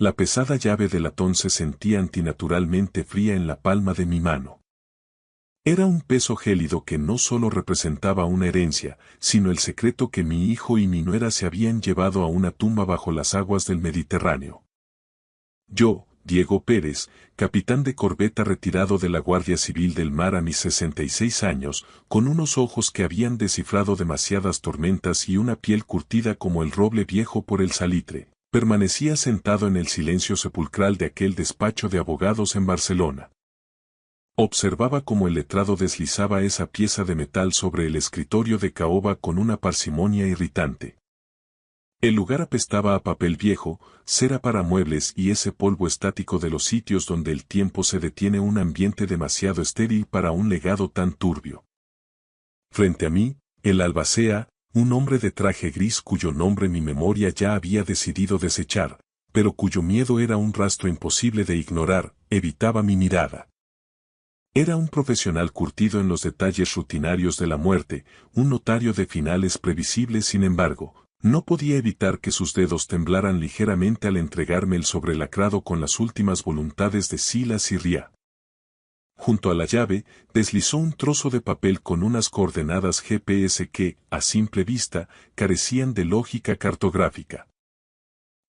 La pesada llave de latón se sentía antinaturalmente fría en la palma de mi mano. Era un peso gélido que no solo representaba una herencia, sino el secreto que mi hijo y mi nuera se habían llevado a una tumba bajo las aguas del Mediterráneo. Yo, Diego Pérez, capitán de corbeta retirado de la Guardia Civil del Mar a mis 66 años, con unos ojos que habían descifrado demasiadas tormentas y una piel curtida como el roble viejo por el salitre, permanecía sentado en el silencio sepulcral de aquel despacho de abogados en Barcelona. Observaba cómo el letrado deslizaba esa pieza de metal sobre el escritorio de caoba con una parsimonia irritante. El lugar apestaba a papel viejo, cera para muebles y ese polvo estático de los sitios donde el tiempo se detiene, un ambiente demasiado estéril para un legado tan turbio. Frente a mí, el albacea, un hombre de traje gris cuyo nombre mi memoria ya había decidido desechar, pero cuyo miedo era un rastro imposible de ignorar, evitaba mi mirada. Era un profesional curtido en los detalles rutinarios de la muerte, un notario de finales previsibles. Sin embargo, no podía evitar que sus dedos temblaran ligeramente al entregarme el sobrelacrado con las últimas voluntades de Silas Sirria. Junto a la llave, deslizó un trozo de papel con unas coordenadas GPS que, a simple vista, carecían de lógica cartográfica.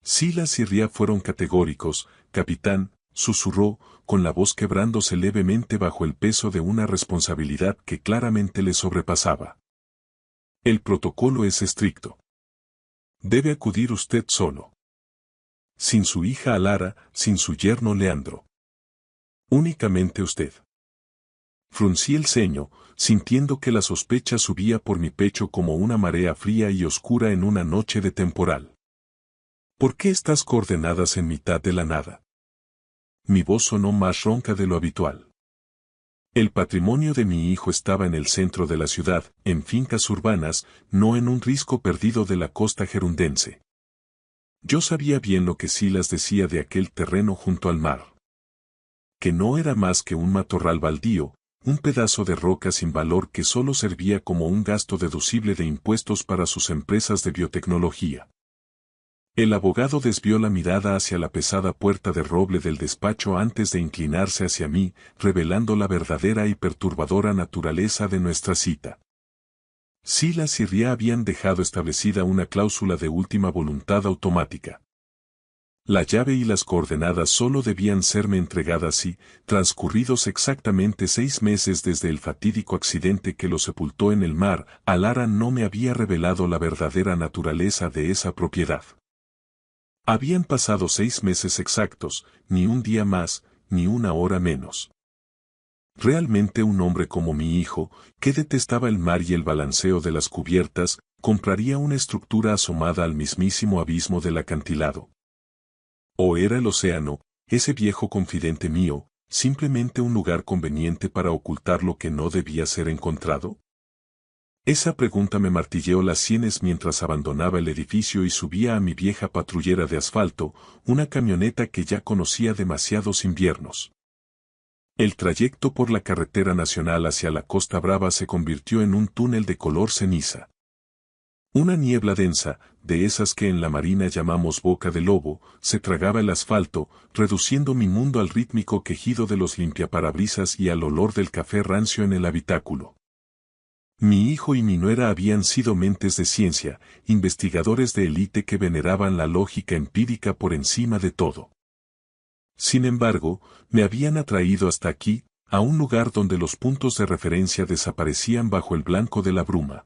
Silas Sirria fueron categóricos, capitán, susurró, con la voz quebrándose levemente bajo el peso de una responsabilidad que claramente le sobrepasaba. El protocolo es estricto. Debe acudir usted solo. Sin su hija Alara, sin su yerno Leandro. Únicamente usted. Fruncí el ceño, sintiendo que la sospecha subía por mi pecho como una marea fría y oscura en una noche de temporal. ¿Por qué estas coordenadas en mitad de la nada? Mi voz sonó más ronca de lo habitual. El patrimonio de mi hijo estaba en el centro de la ciudad, en fincas urbanas, no en un risco perdido de la costa gerundense. Yo sabía bien lo que Silas decía de aquel terreno junto al mar. Que no era más que un matorral baldío, un pedazo de roca sin valor que solo servía como un gasto deducible de impuestos para sus empresas de biotecnología. El abogado desvió la mirada hacia la pesada puerta de roble del despacho antes de inclinarse hacia mí, revelando la verdadera y perturbadora naturaleza de nuestra cita. Silas y Ria habían dejado establecida una cláusula de última voluntad automática. La llave y las coordenadas solo debían serme entregadas si, transcurridos exactamente 6 meses desde el fatídico accidente que lo sepultó en el mar, Alara no me había revelado la verdadera naturaleza de esa propiedad. Habían pasado 6 meses exactos, ni un día más, ni una hora menos. Realmente un hombre como mi hijo, que detestaba el mar y el balanceo de las cubiertas, compraría una estructura asomada al mismísimo abismo del acantilado. ¿O era el océano, ese viejo confidente mío, simplemente un lugar conveniente para ocultar lo que no debía ser encontrado? Esa pregunta me martilleó las sienes mientras abandonaba el edificio y subía a mi vieja patrullera de asfalto, una camioneta que ya conocía demasiados inviernos. El trayecto por la carretera nacional hacia la Costa Brava se convirtió en un túnel de color ceniza. Una niebla densa, de esas que en la marina llamamos boca de lobo, se tragaba el asfalto, reduciendo mi mundo al rítmico quejido de los limpiaparabrisas y al olor del café rancio en el habitáculo. Mi hijo y mi nuera habían sido mentes de ciencia, investigadores de élite que veneraban la lógica empírica por encima de todo. Sin embargo, me habían atraído hasta aquí, a un lugar donde los puntos de referencia desaparecían bajo el blanco de la bruma.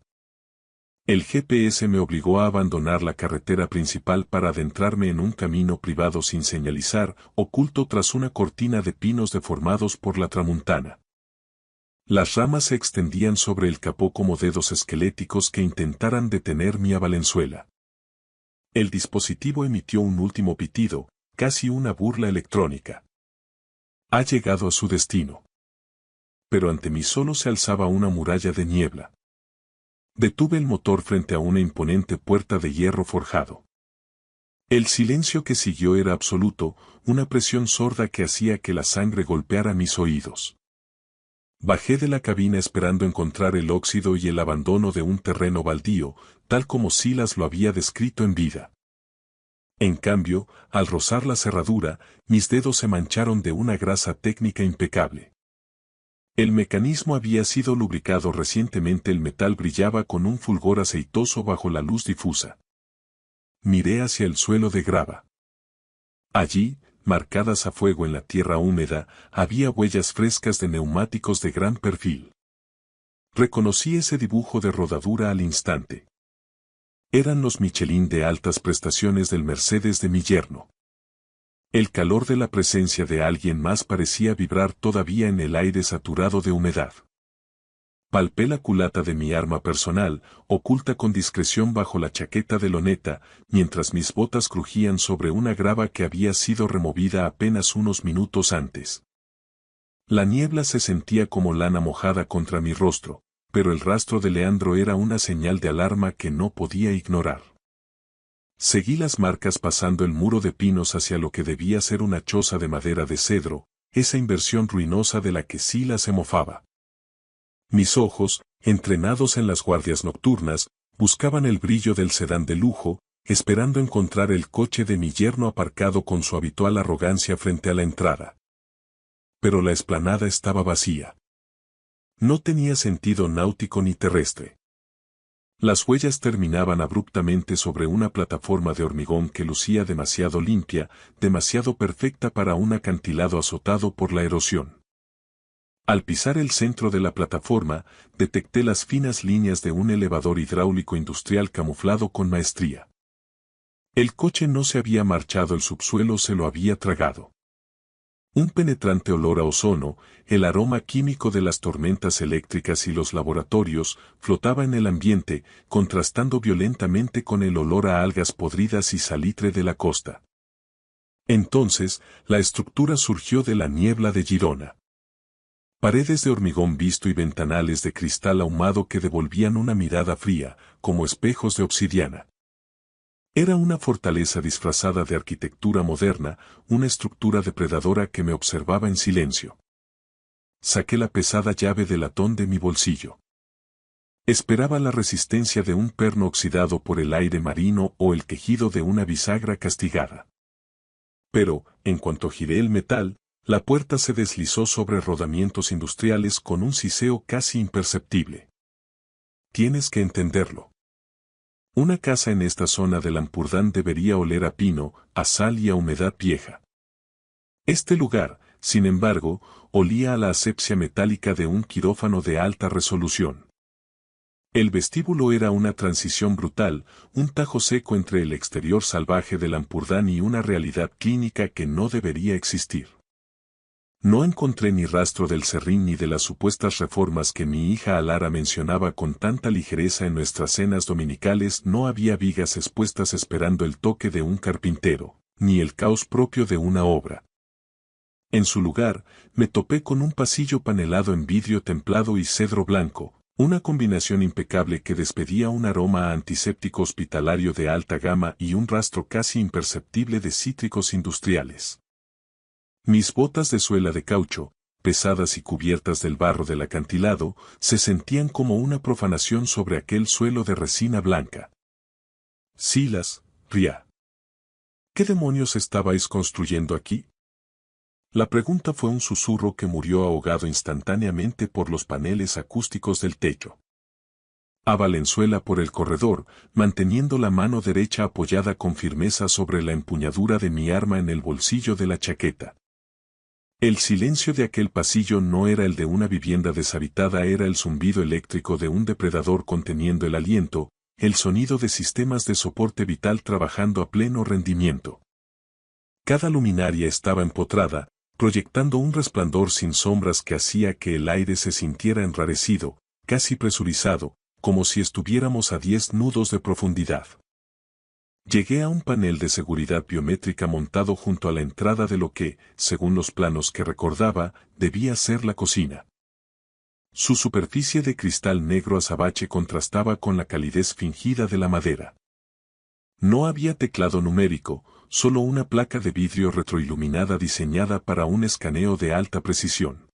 El GPS me obligó a abandonar la carretera principal para adentrarme en un camino privado sin señalizar, oculto tras una cortina de pinos deformados por la tramuntana. Las ramas se extendían sobre el capó como dedos esqueléticos que intentaran detener mi valenzuela. El dispositivo emitió un último pitido, casi una burla electrónica. Ha llegado a su destino. Pero ante mí solo se alzaba una muralla de niebla. Detuve el motor frente a una imponente puerta de hierro forjado. El silencio que siguió era absoluto, una presión sorda que hacía que la sangre golpeara mis oídos. Bajé de la cabina esperando encontrar el óxido y el abandono de un terreno baldío, tal como Silas lo había descrito en vida. En cambio, al rozar la cerradura, mis dedos se mancharon de una grasa técnica impecable. El mecanismo había sido lubricado recientemente, el metal brillaba con un fulgor aceitoso bajo la luz difusa. Miré hacia el suelo de grava. Allí, marcadas a fuego en la tierra húmeda, había huellas frescas de neumáticos de gran perfil. Reconocí ese dibujo de rodadura al instante. Eran los Michelin de altas prestaciones del Mercedes de mi yerno. El calor de la presencia de alguien más parecía vibrar todavía en el aire saturado de humedad. Palpé la culata de mi arma personal, oculta con discreción bajo la chaqueta de loneta, mientras mis botas crujían sobre una grava que había sido removida apenas unos minutos antes. La niebla se sentía como lana mojada contra mi rostro, pero el rastro de Leandro era una señal de alarma que no podía ignorar. Seguí las marcas pasando el muro de pinos hacia lo que debía ser una choza de madera de cedro, esa inversión ruinosa de la que Sila se mofaba. Mis ojos, entrenados en las guardias nocturnas, buscaban el brillo del sedán de lujo, esperando encontrar el coche de mi yerno aparcado con su habitual arrogancia frente a la entrada. Pero la explanada estaba vacía. No tenía sentido náutico ni terrestre. Las huellas terminaban abruptamente sobre una plataforma de hormigón que lucía demasiado limpia, demasiado perfecta para un acantilado azotado por la erosión. Al pisar el centro de la plataforma, detecté las finas líneas de un elevador hidráulico industrial camuflado con maestría. El coche no se había marchado, el subsuelo se lo había tragado. Un penetrante olor a ozono, el aroma químico de las tormentas eléctricas y los laboratorios, flotaba en el ambiente, contrastando violentamente con el olor a algas podridas y salitre de la costa. Entonces, la estructura surgió de la niebla de Girona. Paredes de hormigón visto y ventanales de cristal ahumado que devolvían una mirada fría, como espejos de obsidiana. Era una fortaleza disfrazada de arquitectura moderna, una estructura depredadora que me observaba en silencio. Saqué la pesada llave de latón de mi bolsillo. Esperaba la resistencia de un perno oxidado por el aire marino o el quejido de una bisagra castigada. Pero, en cuanto giré el metal, la puerta se deslizó sobre rodamientos industriales con un siseo casi imperceptible. Tienes que entenderlo. Una casa en esta zona del Ampurdán debería oler a pino, a sal y a humedad vieja. Este lugar, sin embargo, olía a la asepsia metálica de un quirófano de alta resolución. El vestíbulo era una transición brutal, un tajo seco entre el exterior salvaje del Ampurdán y una realidad clínica que no debería existir. No encontré ni rastro del serrín ni de las supuestas reformas que mi hija Alara mencionaba con tanta ligereza en nuestras cenas dominicales. No había vigas expuestas esperando el toque de un carpintero, ni el caos propio de una obra. En su lugar, me topé con un pasillo panelado en vidrio templado y cedro blanco, una combinación impecable que despedía un aroma a antiséptico hospitalario de alta gama y un rastro casi imperceptible de cítricos industriales. Mis botas de suela de caucho, pesadas y cubiertas del barro del acantilado, se sentían como una profanación sobre aquel suelo de resina blanca. Silas, Ria. ¿Qué demonios estabais construyendo aquí? La pregunta fue un susurro que murió ahogado instantáneamente por los paneles acústicos del techo. A Valenzuela por el corredor, manteniendo la mano derecha apoyada con firmeza sobre la empuñadura de mi arma en el bolsillo de la chaqueta. El silencio de aquel pasillo no era el de una vivienda deshabitada, era el zumbido eléctrico de un depredador conteniendo el aliento, el sonido de sistemas de soporte vital trabajando a pleno rendimiento. Cada luminaria estaba empotrada, proyectando un resplandor sin sombras que hacía que el aire se sintiera enrarecido, casi presurizado, como si estuviéramos a 10 nudos de profundidad. Llegué a un panel de seguridad biométrica montado junto a la entrada de lo que, según los planos que recordaba, debía ser la cocina. Su superficie de cristal negro azabache contrastaba con la calidez fingida de la madera. No había teclado numérico, solo una placa de vidrio retroiluminada diseñada para un escaneo de alta precisión.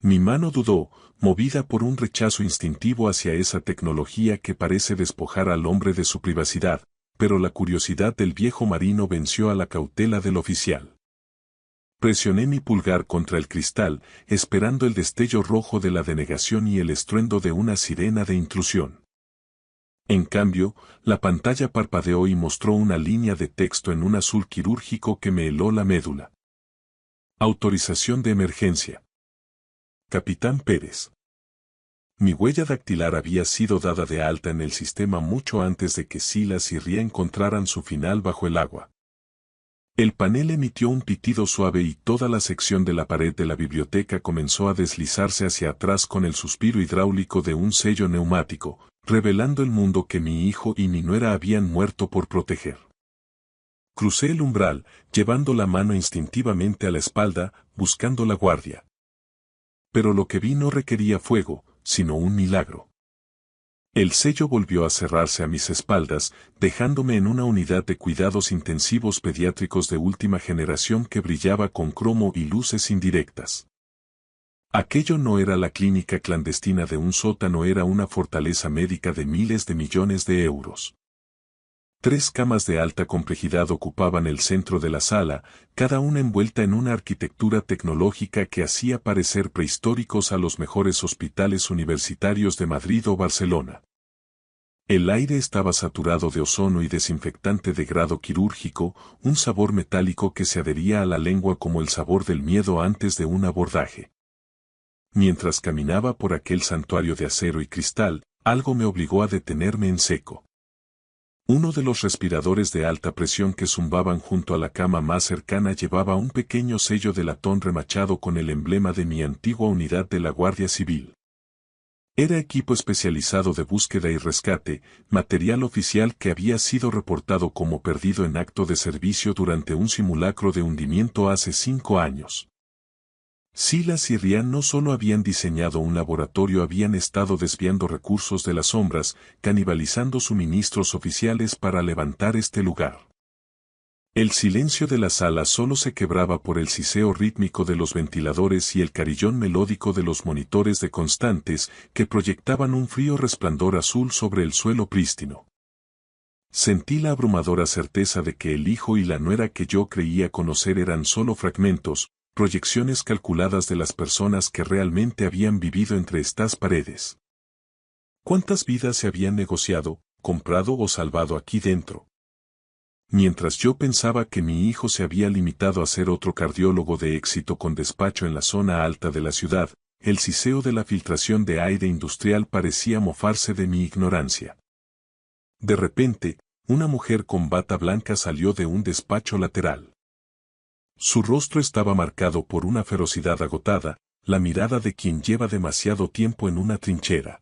Mi mano dudó, movida por un rechazo instintivo hacia esa tecnología que parece despojar al hombre de su privacidad, pero la curiosidad del viejo marino venció a la cautela del oficial. Presioné mi pulgar contra el cristal, esperando el destello rojo de la denegación y el estruendo de una sirena de intrusión. En cambio, la pantalla parpadeó y mostró una línea de texto en un azul quirúrgico que me heló la médula. Autorización de emergencia. Capitán Pérez. Mi huella dactilar había sido dada de alta en el sistema mucho antes de que Silas y Ria encontraran su final bajo el agua. El panel emitió un pitido suave y toda la sección de la pared de la biblioteca comenzó a deslizarse hacia atrás con el suspiro hidráulico de un sello neumático, revelando el mundo que mi hijo y mi nuera habían muerto por proteger. Crucé el umbral, llevando la mano instintivamente a la espalda, buscando la guardia. Pero lo que vi no requería fuego, sino un milagro. El sello volvió a cerrarse a mis espaldas, dejándome en una unidad de cuidados intensivos pediátricos de última generación que brillaba con cromo y luces indirectas. Aquello no era la clínica clandestina de un sótano, era una fortaleza médica de miles de millones de euros. 3 camas de alta complejidad ocupaban el centro de la sala, cada una envuelta en una arquitectura tecnológica que hacía parecer prehistóricos a los mejores hospitales universitarios de Madrid o Barcelona. El aire estaba saturado de ozono y desinfectante de grado quirúrgico, un sabor metálico que se adhería a la lengua como el sabor del miedo antes de un abordaje. Mientras caminaba por aquel santuario de acero y cristal, algo me obligó a detenerme en seco. Uno de los respiradores de alta presión que zumbaban junto a la cama más cercana llevaba un pequeño sello de latón remachado con el emblema de mi antigua unidad de la Guardia Civil. Era equipo especializado de búsqueda y rescate, material oficial que había sido reportado como perdido en acto de servicio durante un simulacro de hundimiento hace 5 años. Silas y Ryan no solo habían diseñado un laboratorio, habían estado desviando recursos de las sombras, canibalizando suministros oficiales para levantar este lugar. El silencio de la sala solo se quebraba por el siseo rítmico de los ventiladores y el carillón melódico de los monitores de constantes que proyectaban un frío resplandor azul sobre el suelo prístino. Sentí la abrumadora certeza de que el hijo y la nuera que yo creía conocer eran solo fragmentos, proyecciones calculadas de las personas que realmente habían vivido entre estas paredes. ¿Cuántas vidas se habían negociado, comprado o salvado aquí dentro? Mientras yo pensaba que mi hijo se había limitado a ser otro cardiólogo de éxito con despacho en la zona alta de la ciudad, el siseo de la filtración de aire industrial parecía mofarse de mi ignorancia. De repente, una mujer con bata blanca salió de un despacho lateral. Su rostro estaba marcado por una ferocidad agotada, la mirada de quien lleva demasiado tiempo en una trinchera.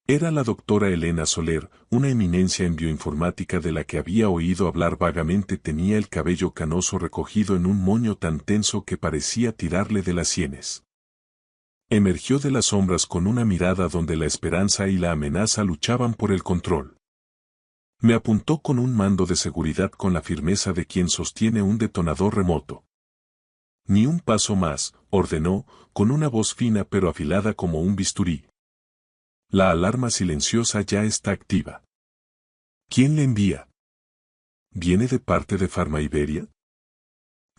Era la doctora Elena Soler, una eminencia en bioinformática de la que había oído hablar vagamente. Tenía el cabello canoso recogido en un moño tan tenso que parecía tirarle de las sienes. Emergió de las sombras con una mirada donde la esperanza y la amenaza luchaban por el control. Me apuntó con un mando de seguridad con la firmeza de quien sostiene un detonador remoto. Ni un paso más, ordenó, con una voz fina pero afilada como un bisturí. La alarma silenciosa ya está activa. ¿Quién le envía? ¿Viene de parte de Farmaiberia?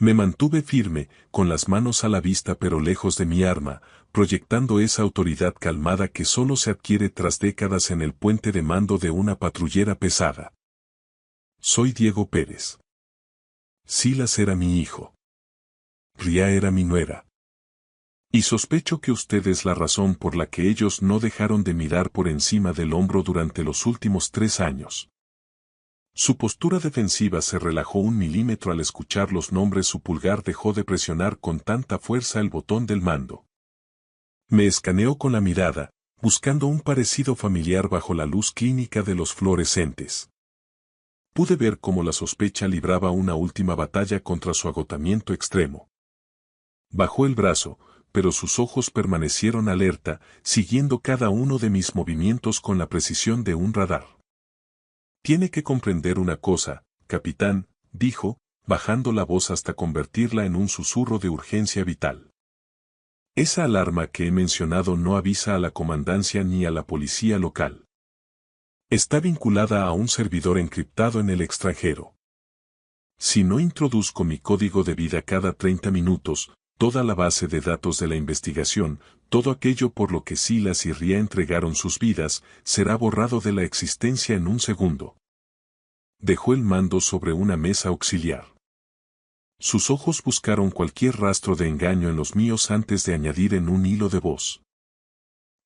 Me mantuve firme, con las manos a la vista pero lejos de mi arma, proyectando esa autoridad calmada que solo se adquiere tras décadas en el puente de mando de una patrullera pesada. Soy Diego Pérez. Silas era mi hijo. Ria era mi nuera. Y sospecho que usted es la razón por la que ellos no dejaron de mirar por encima del hombro durante los últimos 3 años. Su postura defensiva se relajó 1 milímetro al escuchar los nombres. Su pulgar dejó de presionar con tanta fuerza el botón del mando. Me escaneó con la mirada, buscando un parecido familiar bajo la luz clínica de los fluorescentes. Pude ver cómo la sospecha libraba una última batalla contra su agotamiento extremo. Bajó el brazo, pero sus ojos permanecieron alerta, siguiendo cada uno de mis movimientos con la precisión de un radar. Tiene que comprender una cosa, capitán, dijo, bajando la voz hasta convertirla en un susurro de urgencia vital. Esa alarma que he mencionado no avisa a la comandancia ni a la policía local. Está vinculada a un servidor encriptado en el extranjero. Si no introduzco mi código de vida cada 30 minutos, toda la base de datos de la investigación, todo aquello por lo que Silas y Ria entregaron sus vidas, será borrado de la existencia en un segundo. Dejó el mando sobre una mesa auxiliar. Sus ojos buscaron cualquier rastro de engaño en los míos antes de añadir en un hilo de voz.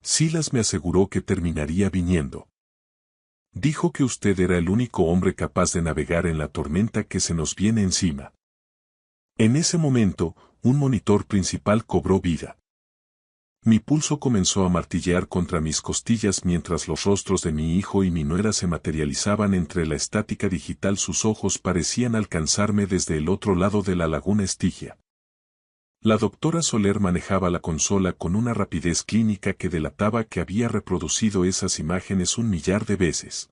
Silas me aseguró que terminaría viniendo. Dijo que usted era el único hombre capaz de navegar en la tormenta que se nos viene encima. En ese momento, un monitor principal cobró vida. Mi pulso comenzó a martillear contra mis costillas mientras los rostros de mi hijo y mi nuera se materializaban entre la estática digital. Sus ojos parecían alcanzarme desde el otro lado de la laguna Estigia. La doctora Soler manejaba la consola con una rapidez clínica que delataba que había reproducido esas imágenes 1.000.000 de veces.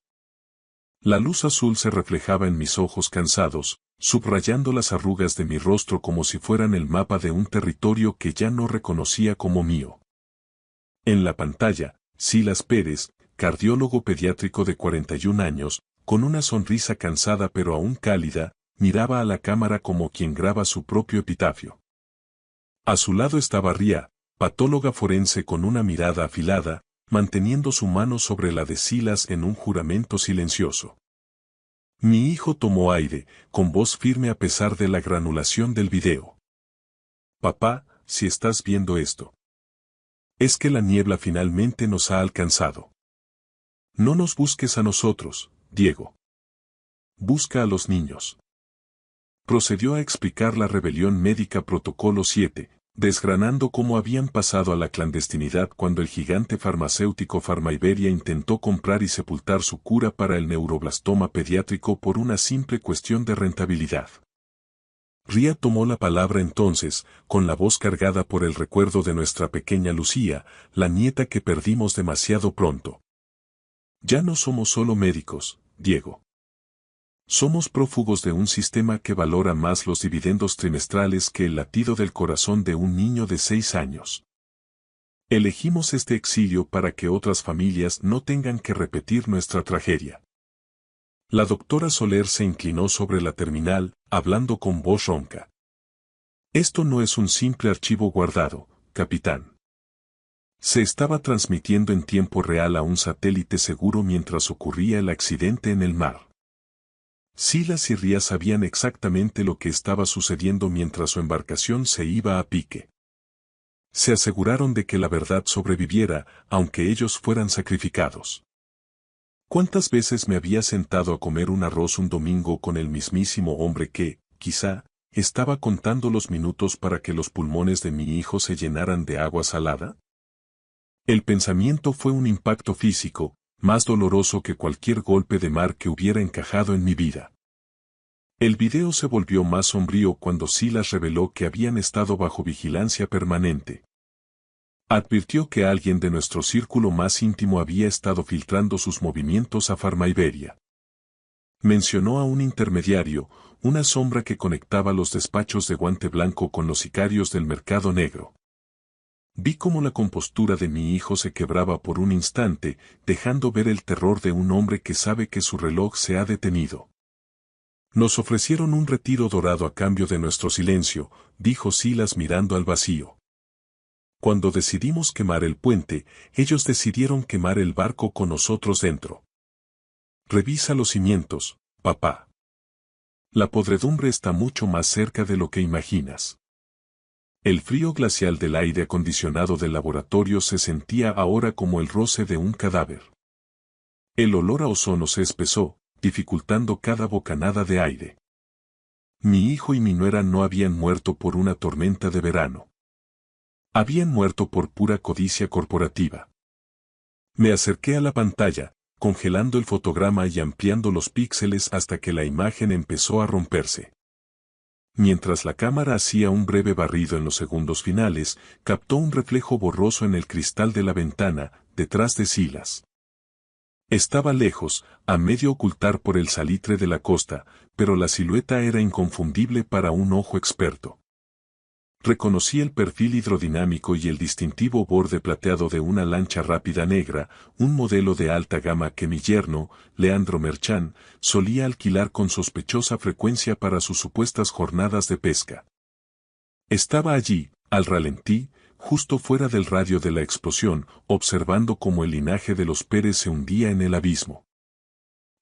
La luz azul se reflejaba en mis ojos cansados, subrayando las arrugas de mi rostro como si fueran el mapa de un territorio que ya no reconocía como mío. En la pantalla, Silas Pérez, cardiólogo pediátrico de 41 años, con una sonrisa cansada pero aún cálida, miraba a la cámara como quien graba su propio epitafio. A su lado estaba Ria, patóloga forense con una mirada afilada, manteniendo su mano sobre la de Silas en un juramento silencioso. Mi hijo tomó aire, con voz firme a pesar de la granulación del video. Papá, si estás viendo esto. Es que la niebla finalmente nos ha alcanzado. No nos busques a nosotros, Diego. Busca a los niños. Procedió a explicar la rebelión médica Protocolo 7, desgranando cómo habían pasado a la clandestinidad cuando el gigante farmacéutico Pharmaiberia intentó comprar y sepultar su cura para el neuroblastoma pediátrico por una simple cuestión de rentabilidad. Ria tomó la palabra entonces, con la voz cargada por el recuerdo de nuestra pequeña Lucía, la nieta que perdimos demasiado pronto. Ya no somos solo médicos, Diego. Somos prófugos de un sistema que valora más los dividendos trimestrales que el latido del corazón de un niño de 6 años. Elegimos este exilio para que otras familias no tengan que repetir nuestra tragedia. La doctora Soler se inclinó sobre la terminal, hablando con voz ronca. Esto no es un simple archivo guardado, capitán. Se estaba transmitiendo en tiempo real a un satélite seguro mientras ocurría el accidente en el mar. Silas y Ria sabían exactamente lo que estaba sucediendo mientras su embarcación se iba a pique. Se aseguraron de que la verdad sobreviviera, aunque ellos fueran sacrificados. ¿Cuántas veces me había sentado a comer un arroz un domingo con el mismísimo hombre que, quizá, estaba contando los minutos para que los pulmones de mi hijo se llenaran de agua salada? El pensamiento fue un impacto físico, más doloroso que cualquier golpe de mar que hubiera encajado en mi vida. El video se volvió más sombrío cuando Silas reveló que habían estado bajo vigilancia permanente. Advirtió que alguien de nuestro círculo más íntimo había estado filtrando sus movimientos a Pharmaiberia. Mencionó a un intermediario, una sombra que conectaba los despachos de guante blanco con los sicarios del mercado negro. Vi cómo la compostura de mi hijo se quebraba por un instante, dejando ver el terror de un hombre que sabe que su reloj se ha detenido. Nos ofrecieron un retiro dorado a cambio de nuestro silencio, dijo Silas mirando al vacío. Cuando decidimos quemar el puente, ellos decidieron quemar el barco con nosotros dentro. Revisa los cimientos, papá. La podredumbre está mucho más cerca de lo que imaginas. El frío glacial del aire acondicionado del laboratorio se sentía ahora como el roce de un cadáver. El olor a ozono se espesó, dificultando cada bocanada de aire. Mi hijo y mi nuera no habían muerto por una tormenta de verano. Habían muerto por pura codicia corporativa. Me acerqué a la pantalla, congelando el fotograma y ampliando los píxeles hasta que la imagen empezó a romperse. Mientras la cámara hacía un breve barrido en los segundos finales, captó un reflejo borroso en el cristal de la ventana, detrás de Silas. Estaba lejos, a medio ocultar por el salitre de la costa, pero la silueta era inconfundible para un ojo experto. Reconocí el perfil hidrodinámico y el distintivo borde plateado de una lancha rápida negra, un modelo de alta gama que mi yerno, Leandro Merchán, solía alquilar con sospechosa frecuencia para sus supuestas jornadas de pesca. Estaba allí, al ralentí, justo fuera del radio de la explosión, observando cómo el linaje de los Pérez se hundía en el abismo.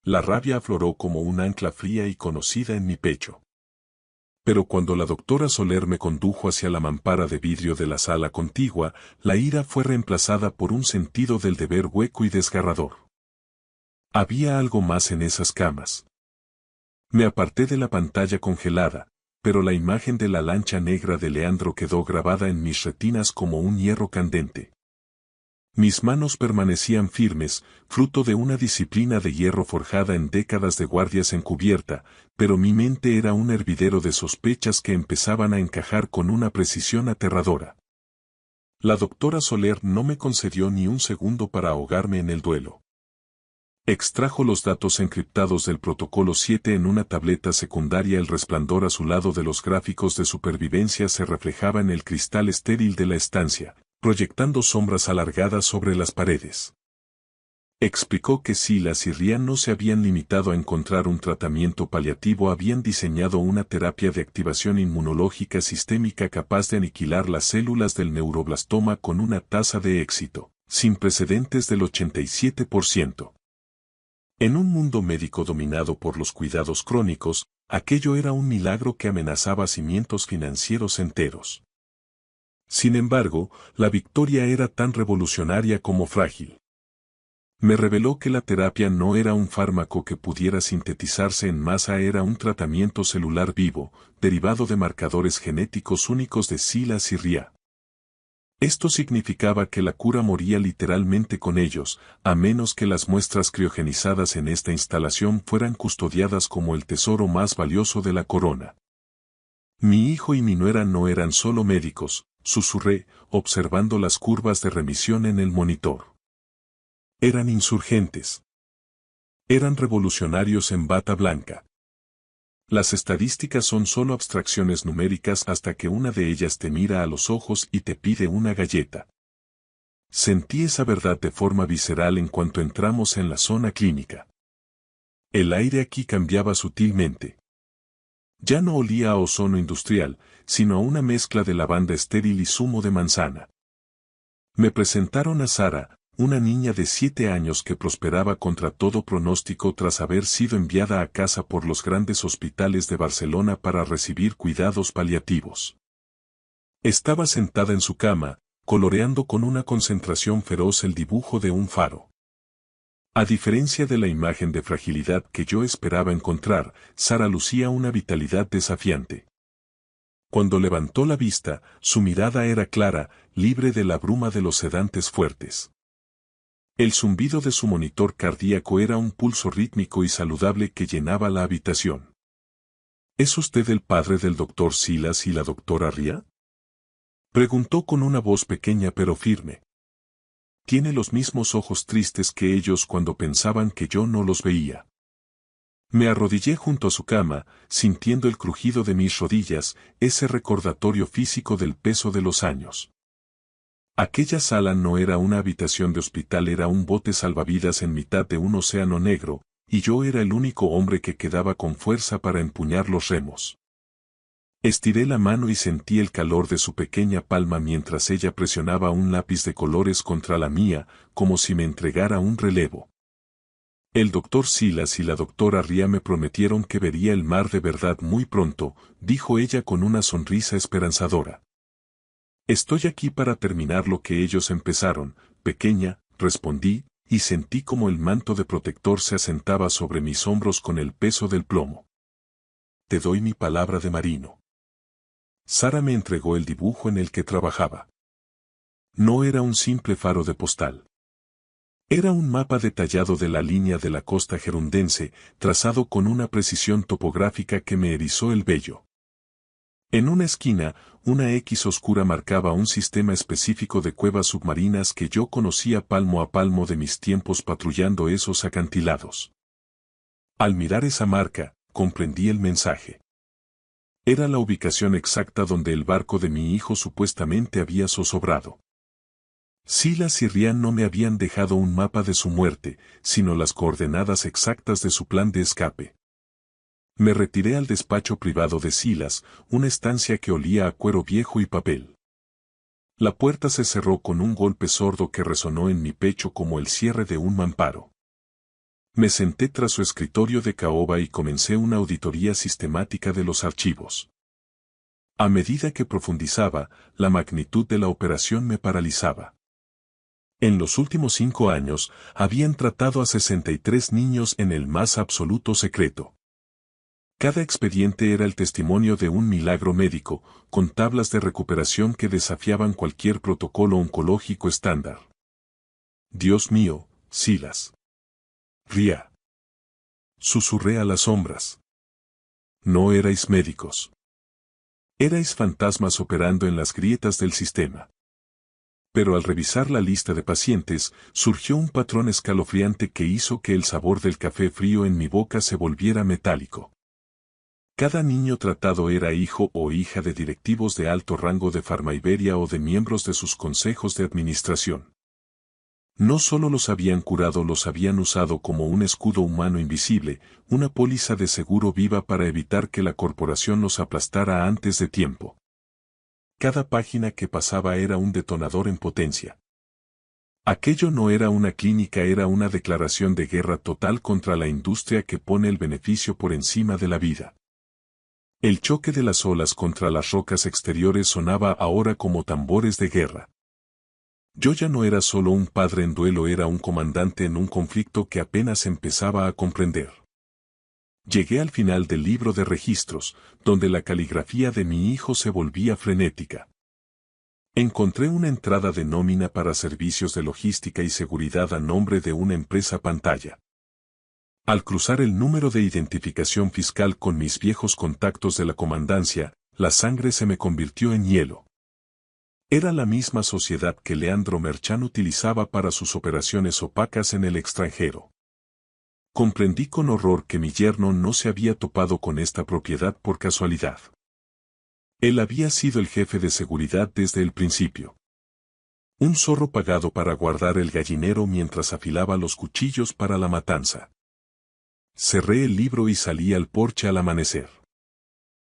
La rabia afloró como un ancla fría y conocida en mi pecho. Pero cuando la doctora Soler me condujo hacia la mampara de vidrio de la sala contigua, la ira fue reemplazada por un sentido del deber hueco y desgarrador. Había algo más en esas camas. Me aparté de la pantalla congelada, pero la imagen de la lancha negra de Leandro quedó grabada en mis retinas como un hierro candente. Mis manos permanecían firmes, fruto de una disciplina de hierro forjada en décadas de guardias encubierta, pero mi mente era un hervidero de sospechas que empezaban a encajar con una precisión aterradora. La doctora Soler no me concedió ni un segundo para ahogarme en el duelo. Extrajo los datos encriptados del protocolo 7 en una tableta secundaria. El resplandor azulado de los gráficos de supervivencia se reflejaba en el cristal estéril de la estancia, proyectando sombras alargadas sobre las paredes. Explicó que Silas y Ryan no se habían limitado a encontrar un tratamiento paliativo, habían diseñado una terapia de activación inmunológica sistémica capaz de aniquilar las células del neuroblastoma con una tasa de éxito, sin precedentes del 87%. En un mundo médico dominado por los cuidados crónicos, aquello era un milagro que amenazaba cimientos financieros enteros. Sin embargo, la victoria era tan revolucionaria como frágil. Me reveló que la terapia no era un fármaco que pudiera sintetizarse en masa, era un tratamiento celular vivo, derivado de marcadores genéticos únicos de Silas y Ryan. Esto significaba que la cura moría literalmente con ellos, a menos que las muestras criogenizadas en esta instalación fueran custodiadas como el tesoro más valioso de la corona. Mi hijo y mi nuera no eran solo médicos, susurré, observando las curvas de remisión en el monitor. Eran insurgentes. Eran revolucionarios en bata blanca. Las estadísticas son solo abstracciones numéricas hasta que una de ellas te mira a los ojos y te pide una galleta. Sentí esa verdad de forma visceral en cuanto entramos en la zona clínica. El aire aquí cambiaba sutilmente. Ya no olía a ozono industrial, sino a una mezcla de lavanda estéril y zumo de manzana. Me presentaron a Sara, una niña de 7 años que prosperaba contra todo pronóstico tras haber sido enviada a casa por los grandes hospitales de Barcelona para recibir cuidados paliativos. Estaba sentada en su cama, coloreando con una concentración feroz el dibujo de un faro. A diferencia de la imagen de fragilidad que yo esperaba encontrar, Sara lucía una vitalidad desafiante. Cuando levantó la vista, su mirada era clara, libre de la bruma de los sedantes fuertes. El zumbido de su monitor cardíaco era un pulso rítmico y saludable que llenaba la habitación. ¿Es usted el padre del doctor Silas y la doctora Ryan? Preguntó con una voz pequeña pero firme. Tiene los mismos ojos tristes que ellos cuando pensaban que yo no los veía. Me arrodillé junto a su cama, sintiendo el crujido de mis rodillas, ese recordatorio físico del peso de los años. Aquella sala no era una habitación de hospital, era un bote salvavidas en mitad de un océano negro, y yo era el único hombre que quedaba con fuerza para empuñar los remos. Estiré la mano y sentí el calor de su pequeña palma mientras ella presionaba un lápiz de colores contra la mía, como si me entregara un relevo. El doctor Silas y la doctora Ryan me prometieron que vería el mar de verdad muy pronto, dijo ella con una sonrisa esperanzadora. Estoy aquí para terminar lo que ellos empezaron, pequeña, respondí, y sentí como el manto de protector se asentaba sobre mis hombros con el peso del plomo. Te doy mi palabra de marino. Sara me entregó el dibujo en el que trabajaba. No era un simple faro de postal. Era un mapa detallado de la línea de la costa gerundense, trazado con una precisión topográfica que me erizó el vello. En una esquina, una X oscura marcaba un sistema específico de cuevas submarinas que yo conocía palmo a palmo de mis tiempos patrullando esos acantilados. Al mirar esa marca, comprendí el mensaje. Era la ubicación exacta donde el barco de mi hijo supuestamente había zozobrado. Silas y Ryan no me habían dejado un mapa de su muerte, sino las coordenadas exactas de su plan de escape. Me retiré al despacho privado de Silas, una estancia que olía a cuero viejo y papel. La puerta se cerró con un golpe sordo que resonó en mi pecho como el cierre de un mamparo. Me senté tras su escritorio de caoba y comencé una auditoría sistemática de los archivos. A medida que profundizaba, la magnitud de la operación me paralizaba. En los últimos 5 años, habían tratado a 63 niños en el más absoluto secreto. Cada expediente era el testimonio de un milagro médico, con tablas de recuperación que desafiaban cualquier protocolo oncológico estándar. Dios mío, Silas. Ría. Susurré a las sombras. No erais médicos. Erais fantasmas operando en las grietas del sistema. Pero al revisar la lista de pacientes, surgió un patrón escalofriante que hizo que el sabor del café frío en mi boca se volviera metálico. Cada niño tratado era hijo o hija de directivos de alto rango de Pharmaiberia o de miembros de sus consejos de administración. No solo los habían curado, los habían usado como un escudo humano invisible, una póliza de seguro viva para evitar que la corporación los aplastara antes de tiempo. Cada página que pasaba era un detonador en potencia. Aquello no era una clínica, era una declaración de guerra total contra la industria que pone el beneficio por encima de la vida. El choque de las olas contra las rocas exteriores sonaba ahora como tambores de guerra. Yo ya no era solo un padre en duelo, era un comandante en un conflicto que apenas empezaba a comprender. Llegué al final del libro de registros, donde la caligrafía de mi hijo se volvía frenética. Encontré una entrada de nómina para servicios de logística y seguridad a nombre de una empresa pantalla. Al cruzar el número de identificación fiscal con mis viejos contactos de la comandancia, la sangre se me convirtió en hielo. Era la misma sociedad que Leandro Merchán utilizaba para sus operaciones opacas en el extranjero. Comprendí con horror que mi yerno no se había topado con esta propiedad por casualidad. Él había sido el jefe de seguridad desde el principio. Un zorro pagado para guardar el gallinero mientras afilaba los cuchillos para la matanza. Cerré el libro y salí al porche al amanecer.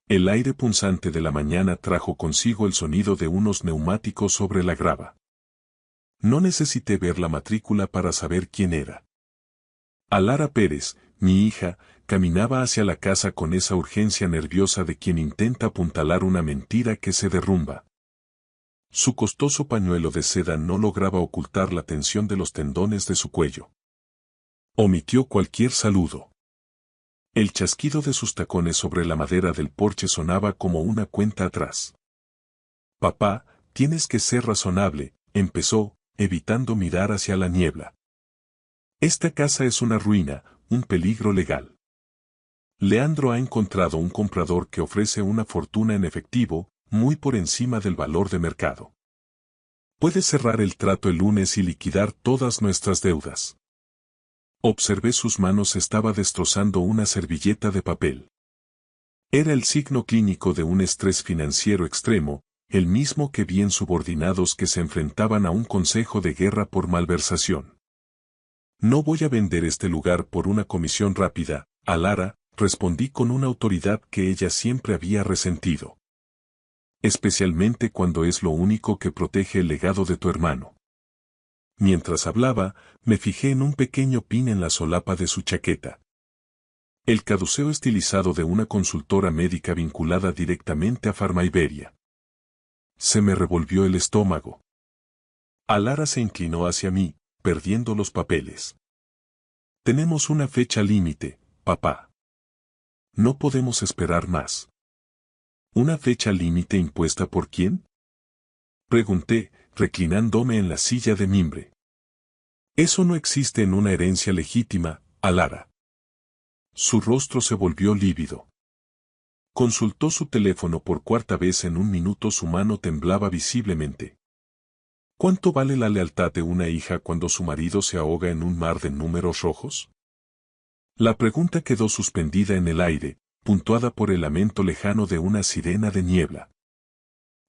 El aire punzante de la mañana trajo consigo el sonido de unos neumáticos sobre la grava. No necesité ver la matrícula para saber quién era. Alara Pérez, mi hija, caminaba hacia la casa con esa urgencia nerviosa de quien intenta apuntalar una mentira que se derrumba. Su costoso pañuelo de seda no lograba ocultar la tensión de los tendones de su cuello. Omitió cualquier saludo. El chasquido de sus tacones sobre la madera del porche sonaba como una cuenta atrás. Papá, tienes que ser razonable, empezó, evitando mirar hacia la niebla. Esta casa es una ruina, un peligro legal. Leandro ha encontrado un comprador que ofrece una fortuna en efectivo, muy por encima del valor de mercado. Puedes cerrar el trato el lunes y liquidar todas nuestras deudas. Observé sus manos, estaba destrozando una servilleta de papel. Era el signo clínico de un estrés financiero extremo, el mismo que vi en subordinados que se enfrentaban a un consejo de guerra por malversación. No voy a vender este lugar por una comisión rápida, Alara, respondí con una autoridad que ella siempre había resentido. Especialmente cuando es lo único que protege el legado de tu hermano. Mientras hablaba, me fijé en un pequeño pin en la solapa de su chaqueta. El caduceo estilizado de una consultora médica vinculada directamente a Pharmaiberia. Se me revolvió el estómago. Alara se inclinó hacia mí, perdiendo los papeles. Tenemos una fecha límite, papá. No podemos esperar más. ¿Una fecha límite impuesta por quién? Pregunté, reclinándome en la silla de mimbre. Eso no existe en una herencia legítima, Alara. Su rostro se volvió lívido. Consultó su teléfono por cuarta vez en un minuto, su mano temblaba visiblemente. ¿Cuánto vale la lealtad de una hija cuando su marido se ahoga en un mar de números rojos? La pregunta quedó suspendida en el aire, puntuada por el lamento lejano de una sirena de niebla.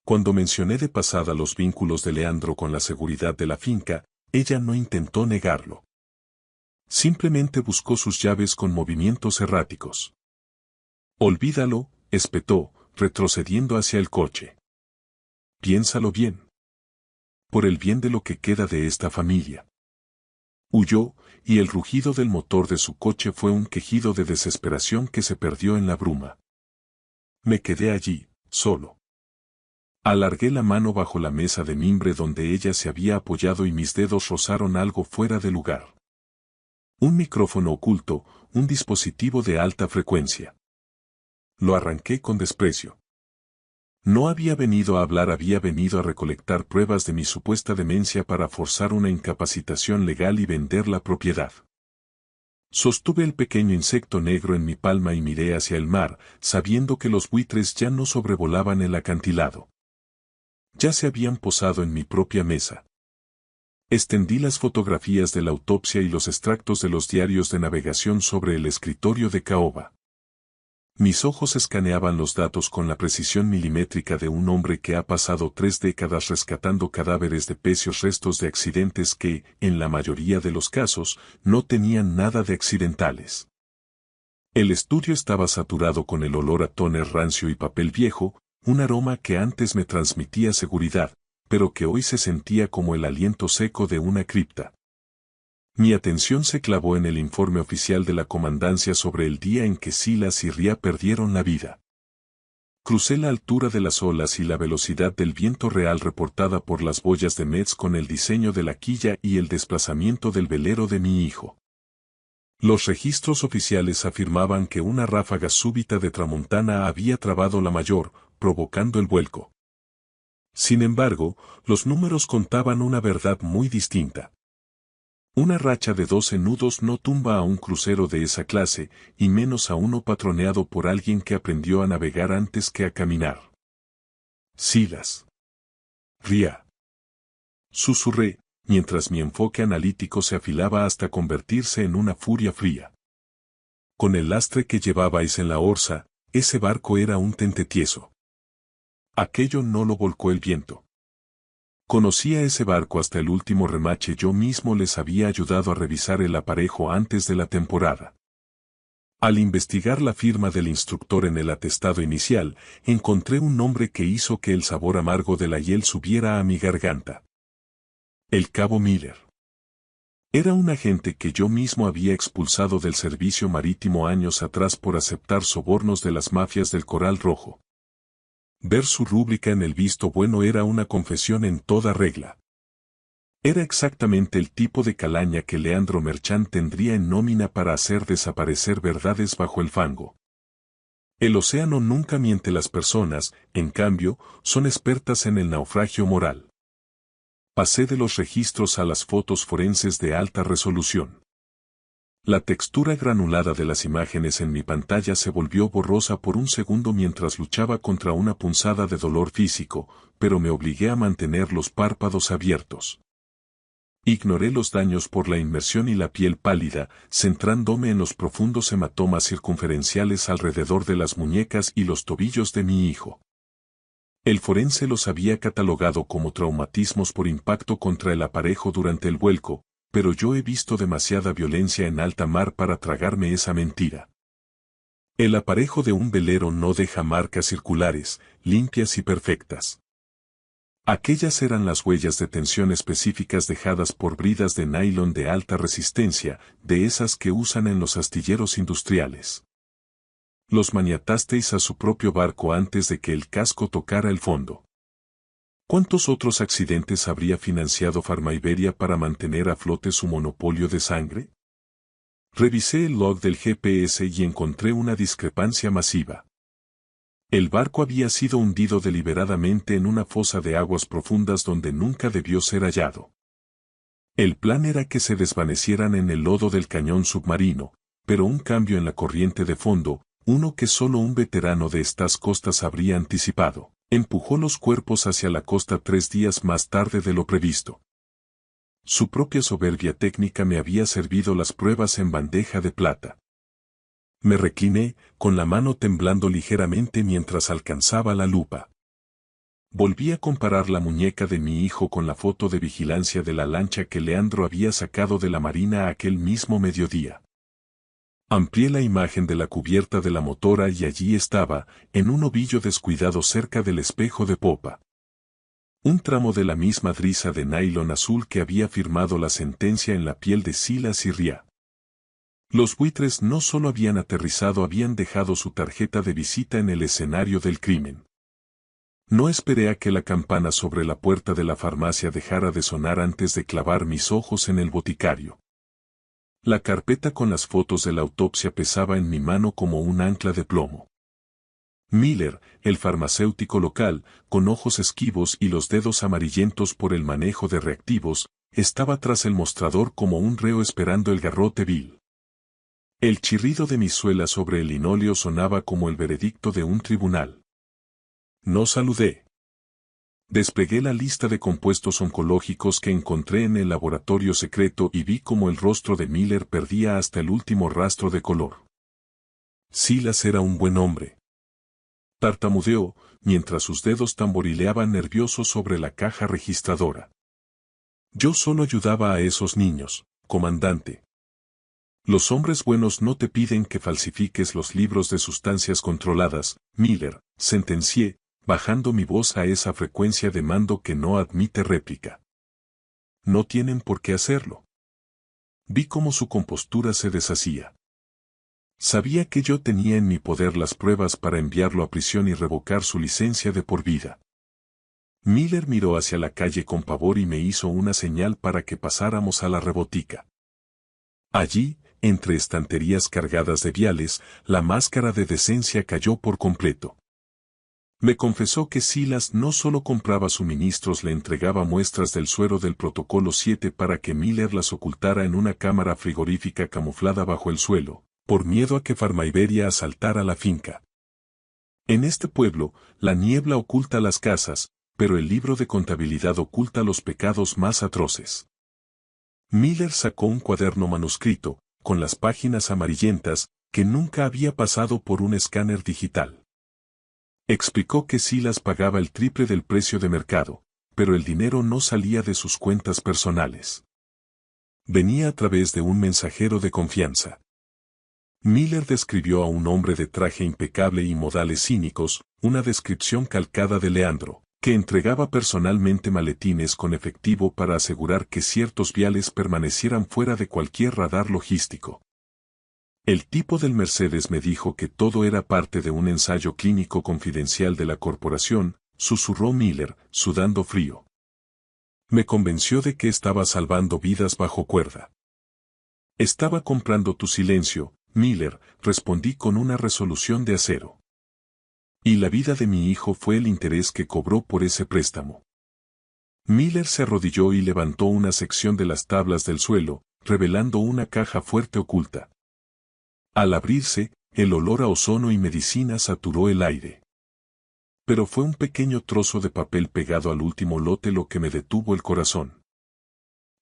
Cuando mencioné de pasada los vínculos de Leandro con la seguridad de la finca, ella no intentó negarlo. Simplemente buscó sus llaves con movimientos erráticos. Olvídalo, espetó, retrocediendo hacia el coche. Piénsalo bien. Por el bien de lo que queda de esta familia. Huyó, y el rugido del motor de su coche fue un quejido de desesperación que se perdió en la bruma. Me quedé allí, solo. Alargué la mano bajo la mesa de mimbre donde ella se había apoyado y mis dedos rozaron algo fuera de lugar. Un micrófono oculto, un dispositivo de alta frecuencia. Lo arranqué con desprecio. No había venido a hablar, había venido a recolectar pruebas de mi supuesta demencia para forzar una incapacitación legal y vender la propiedad. Sostuve el pequeño insecto negro en mi palma y miré hacia el mar, sabiendo que los buitres ya no sobrevolaban el acantilado. Ya se habían posado en mi propia mesa. Extendí las fotografías de la autopsia y los extractos de los diarios de navegación sobre el escritorio de caoba. Mis ojos escaneaban los datos con la precisión milimétrica de un hombre que ha pasado 3 décadas rescatando cadáveres de pecios, restos de accidentes que, en la mayoría de los casos, no tenían nada de accidentales. El estudio estaba saturado con el olor a tóner rancio y papel viejo, un aroma que antes me transmitía seguridad, pero que hoy se sentía como el aliento seco de una cripta. Mi atención se clavó en el informe oficial de la comandancia sobre el día en que Silas y Ria perdieron la vida. Crucé la altura de las olas y la velocidad del viento real reportada por las boyas de Metz con el diseño de la quilla y el desplazamiento del velero de mi hijo. Los registros oficiales afirmaban que una ráfaga súbita de tramontana había trabado la mayor, provocando el vuelco. Sin embargo, los números contaban una verdad muy distinta. Una racha de 12 nudos no tumba a un crucero de esa clase, y menos a uno patroneado por alguien que aprendió a navegar antes que a caminar. Silas. Ria. Susurré, mientras mi enfoque analítico se afilaba hasta convertirse en una furia fría. Con el lastre que llevabais en la orza, ese barco era un tentetieso. Aquello no lo volcó el viento. Conocía ese barco hasta el último remache, yo mismo les había ayudado a revisar el aparejo antes de la temporada. Al investigar la firma del instructor en el atestado inicial, encontré un nombre que hizo que el sabor amargo de la hiel subiera a mi garganta. El cabo Miller. Era un agente que yo mismo había expulsado del servicio marítimo años atrás por aceptar sobornos de las mafias del Coral Rojo. Ver su rúbrica en el visto bueno era una confesión en toda regla. Era exactamente el tipo de calaña que Leandro Merchant tendría en nómina para hacer desaparecer verdades bajo el fango. El océano nunca miente, las personas, en cambio, son expertas en el naufragio moral. Pasé de los registros a las fotos forenses de alta resolución. La textura granulada de las imágenes en mi pantalla se volvió borrosa por un segundo mientras luchaba contra una punzada de dolor físico, pero me obligué a mantener los párpados abiertos. Ignoré los daños por la inmersión y la piel pálida, centrándome en los profundos hematomas circunferenciales alrededor de las muñecas y los tobillos de mi hijo. El forense los había catalogado como traumatismos por impacto contra el aparejo durante el vuelco, pero yo he visto demasiada violencia en alta mar para tragarme esa mentira. El aparejo de un velero no deja marcas circulares, limpias y perfectas. Aquellas eran las huellas de tensión específicas dejadas por bridas de nylon de alta resistencia, de esas que usan en los astilleros industriales. Los maniatasteis a su propio barco antes de que el casco tocara el fondo. ¿Cuántos otros accidentes habría financiado Farmaiberia para mantener a flote su monopolio de sangre? Revisé el log del GPS y encontré una discrepancia masiva. El barco había sido hundido deliberadamente en una fosa de aguas profundas donde nunca debió ser hallado. El plan era que se desvanecieran en el lodo del cañón submarino, pero un cambio en la corriente de fondo, uno que solo un veterano de estas costas habría anticipado, empujó los cuerpos hacia la costa 3 días más tarde de lo previsto. Su propia soberbia técnica me había servido las pruebas en bandeja de plata. Me recliné, con la mano temblando ligeramente mientras alcanzaba la lupa. Volví a comparar la muñeca de mi hijo con la foto de vigilancia de la lancha que Leandro había sacado de la marina aquel mismo mediodía. Amplié la imagen de la cubierta de la motora y allí estaba, en un ovillo descuidado cerca del espejo de popa. Un tramo de la misma drisa de nylon azul que había firmado la sentencia en la piel de Silas y Ria. Los buitres no solo habían aterrizado, habían dejado su tarjeta de visita en el escenario del crimen. No esperé a que la campana sobre la puerta de la farmacia dejara de sonar antes de clavar mis ojos en el boticario. La carpeta con las fotos de la autopsia pesaba en mi mano como un ancla de plomo. Miller, el farmacéutico local, con ojos esquivos y los dedos amarillentos por el manejo de reactivos, estaba tras el mostrador como un reo esperando el garrote vil. El chirrido de mi suela sobre el linóleo sonaba como el veredicto de un tribunal. No saludé. Desplegué la lista de compuestos oncológicos que encontré en el laboratorio secreto y vi cómo el rostro de Miller perdía hasta el último rastro de color. Silas era un buen hombre. Tartamudeó, mientras sus dedos tamborileaban nerviosos sobre la caja registradora. Yo solo ayudaba a esos niños, comandante. Los hombres buenos no te piden que falsifiques los libros de sustancias controladas, Miller, sentencié, bajando mi voz a esa frecuencia de mando que no admite réplica. No tienen por qué hacerlo. Vi cómo su compostura se deshacía. Sabía que yo tenía en mi poder las pruebas para enviarlo a prisión y revocar su licencia de por vida. Miller miró hacia la calle con pavor y me hizo una señal para que pasáramos a la rebotica. Allí, entre estanterías cargadas de viales, la máscara de decencia cayó por completo. Me confesó que Silas no solo compraba suministros, le entregaba muestras del suero del protocolo 7 para que Miller las ocultara en una cámara frigorífica camuflada bajo el suelo, por miedo a que Farmaiberia asaltara la finca. En este pueblo, la niebla oculta las casas, pero el libro de contabilidad oculta los pecados más atroces. Miller sacó un cuaderno manuscrito, con las páginas amarillentas, que nunca había pasado por un escáner digital. Explicó que Silas pagaba el triple del precio de mercado, pero el dinero no salía de sus cuentas personales. Venía a través de un mensajero de confianza. Miller describió a un hombre de traje impecable y modales cínicos, una descripción calcada de Leandro, que entregaba personalmente maletines con efectivo para asegurar que ciertos viales permanecieran fuera de cualquier radar logístico. El tipo del Mercedes me dijo que todo era parte de un ensayo clínico confidencial de la corporación, susurró Miller, sudando frío. Me convenció de que estaba salvando vidas bajo cuerda. Estaba comprando tu silencio, Miller, respondí con una resolución de acero. Y la vida de mi hijo fue el interés que cobró por ese préstamo. Miller se arrodilló y levantó una sección de las tablas del suelo, revelando una caja fuerte oculta. Al abrirse, el olor a ozono y medicina saturó el aire. Pero fue un pequeño trozo de papel pegado al último lote lo que me detuvo el corazón.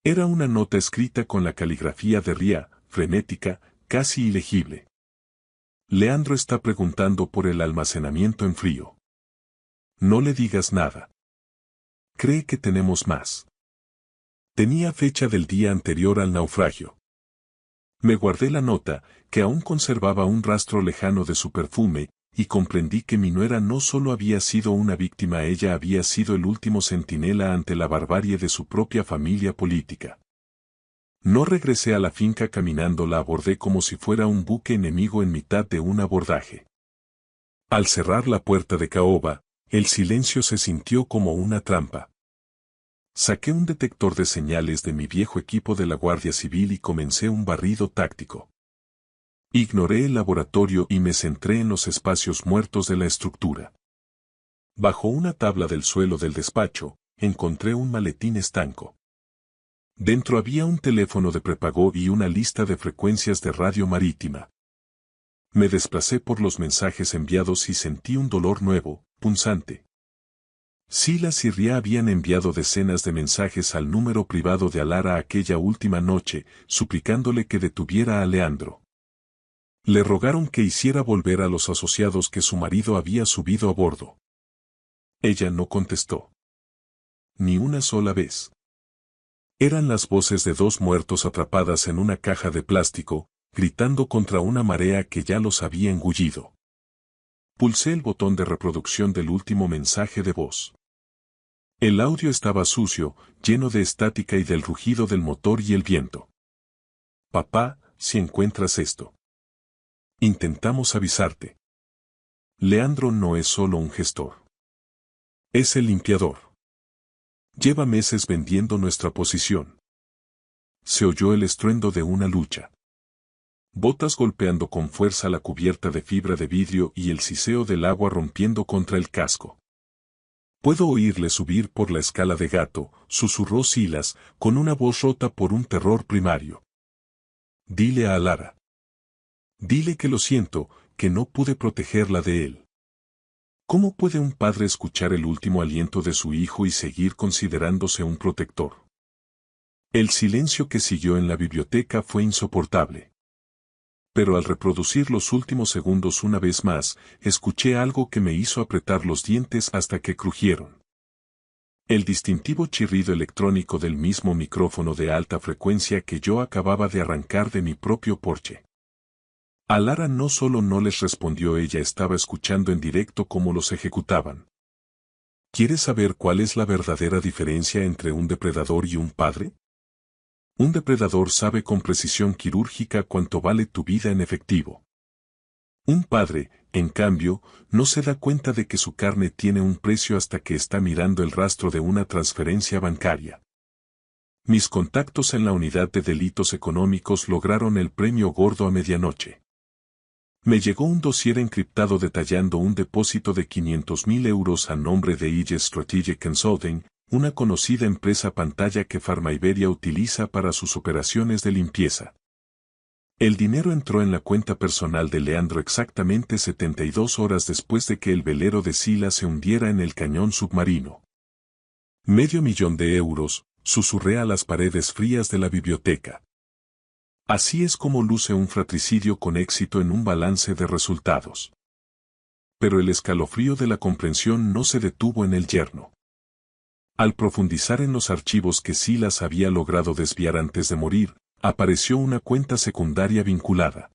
Era una nota escrita con la caligrafía de Ria, frenética, casi ilegible. Leandro está preguntando por el almacenamiento en frío. No le digas nada. Cree que tenemos más. Tenía fecha del día anterior al naufragio. Me guardé la nota, que aún conservaba un rastro lejano de su perfume, y comprendí que mi nuera no solo había sido una víctima, ella había sido el último centinela ante la barbarie de su propia familia política. No regresé a la finca caminando, la abordé como si fuera un buque enemigo en mitad de un abordaje. Al cerrar la puerta de caoba, el silencio se sintió como una trampa. Saqué un detector de señales de mi viejo equipo de la Guardia Civil y comencé un barrido táctico. Ignoré el laboratorio y me centré en los espacios muertos de la estructura. Bajo una tabla del suelo del despacho, encontré un maletín estanco. Dentro había un teléfono de prepago y una lista de frecuencias de radio marítima. Me desplacé por los mensajes enviados y sentí un dolor nuevo, punzante. Silas y Ria habían enviado decenas de mensajes al número privado de Alara aquella última noche, suplicándole que detuviera a Leandro. Le rogaron que hiciera volver a los asociados que su marido había subido a bordo. Ella no contestó. Ni una sola vez. Eran las voces de dos muertos atrapadas en una caja de plástico, gritando contra una marea que ya los había engullido. Pulsé el botón de reproducción del último mensaje de voz. El audio estaba sucio, lleno de estática y del rugido del motor y el viento. Papá, si encuentras esto. Intentamos avisarte. Leandro no es solo un gestor. Es el limpiador. Lleva meses vendiendo nuestra posición. Se oyó el estruendo de una lucha. Botas golpeando con fuerza la cubierta de fibra de vidrio y el siseo del agua rompiendo contra el casco. Puedo oírle subir por la escala de gato, susurró Silas, con una voz rota por un terror primario. Dile a Alara. Dile que lo siento, que no pude protegerla de él. ¿Cómo puede un padre escuchar el último aliento de su hijo y seguir considerándose un protector? El silencio que siguió en la biblioteca fue insoportable. Pero al reproducir los últimos segundos una vez más, escuché algo que me hizo apretar los dientes hasta que crujieron. El distintivo chirrido electrónico del mismo micrófono de alta frecuencia que yo acababa de arrancar de mi propio porche. Alara no solo no les respondió, ella estaba escuchando en directo cómo los ejecutaban. ¿Quieres saber cuál es la verdadera diferencia entre un depredador y un padre? Un depredador sabe con precisión quirúrgica cuánto vale tu vida en efectivo. Un padre, en cambio, no se da cuenta de que su carne tiene un precio hasta que está mirando el rastro de una transferencia bancaria. Mis contactos en la unidad de delitos económicos lograron el premio gordo a medianoche. Me llegó un dossier encriptado detallando un depósito de 500.000 euros a nombre de IG Strategic Consulting, una conocida empresa pantalla que Pharmaiberia utiliza para sus operaciones de limpieza. El dinero entró en la cuenta personal de Leandro exactamente 72 horas después de que el velero de Silas se hundiera en el cañón submarino. $500.000, susurré a las paredes frías de la biblioteca. Así es como luce un fratricidio con éxito en un balance de resultados. Pero el escalofrío de la comprensión no se detuvo en el yerno. Al profundizar en los archivos que Silas había logrado desviar antes de morir, apareció una cuenta secundaria vinculada.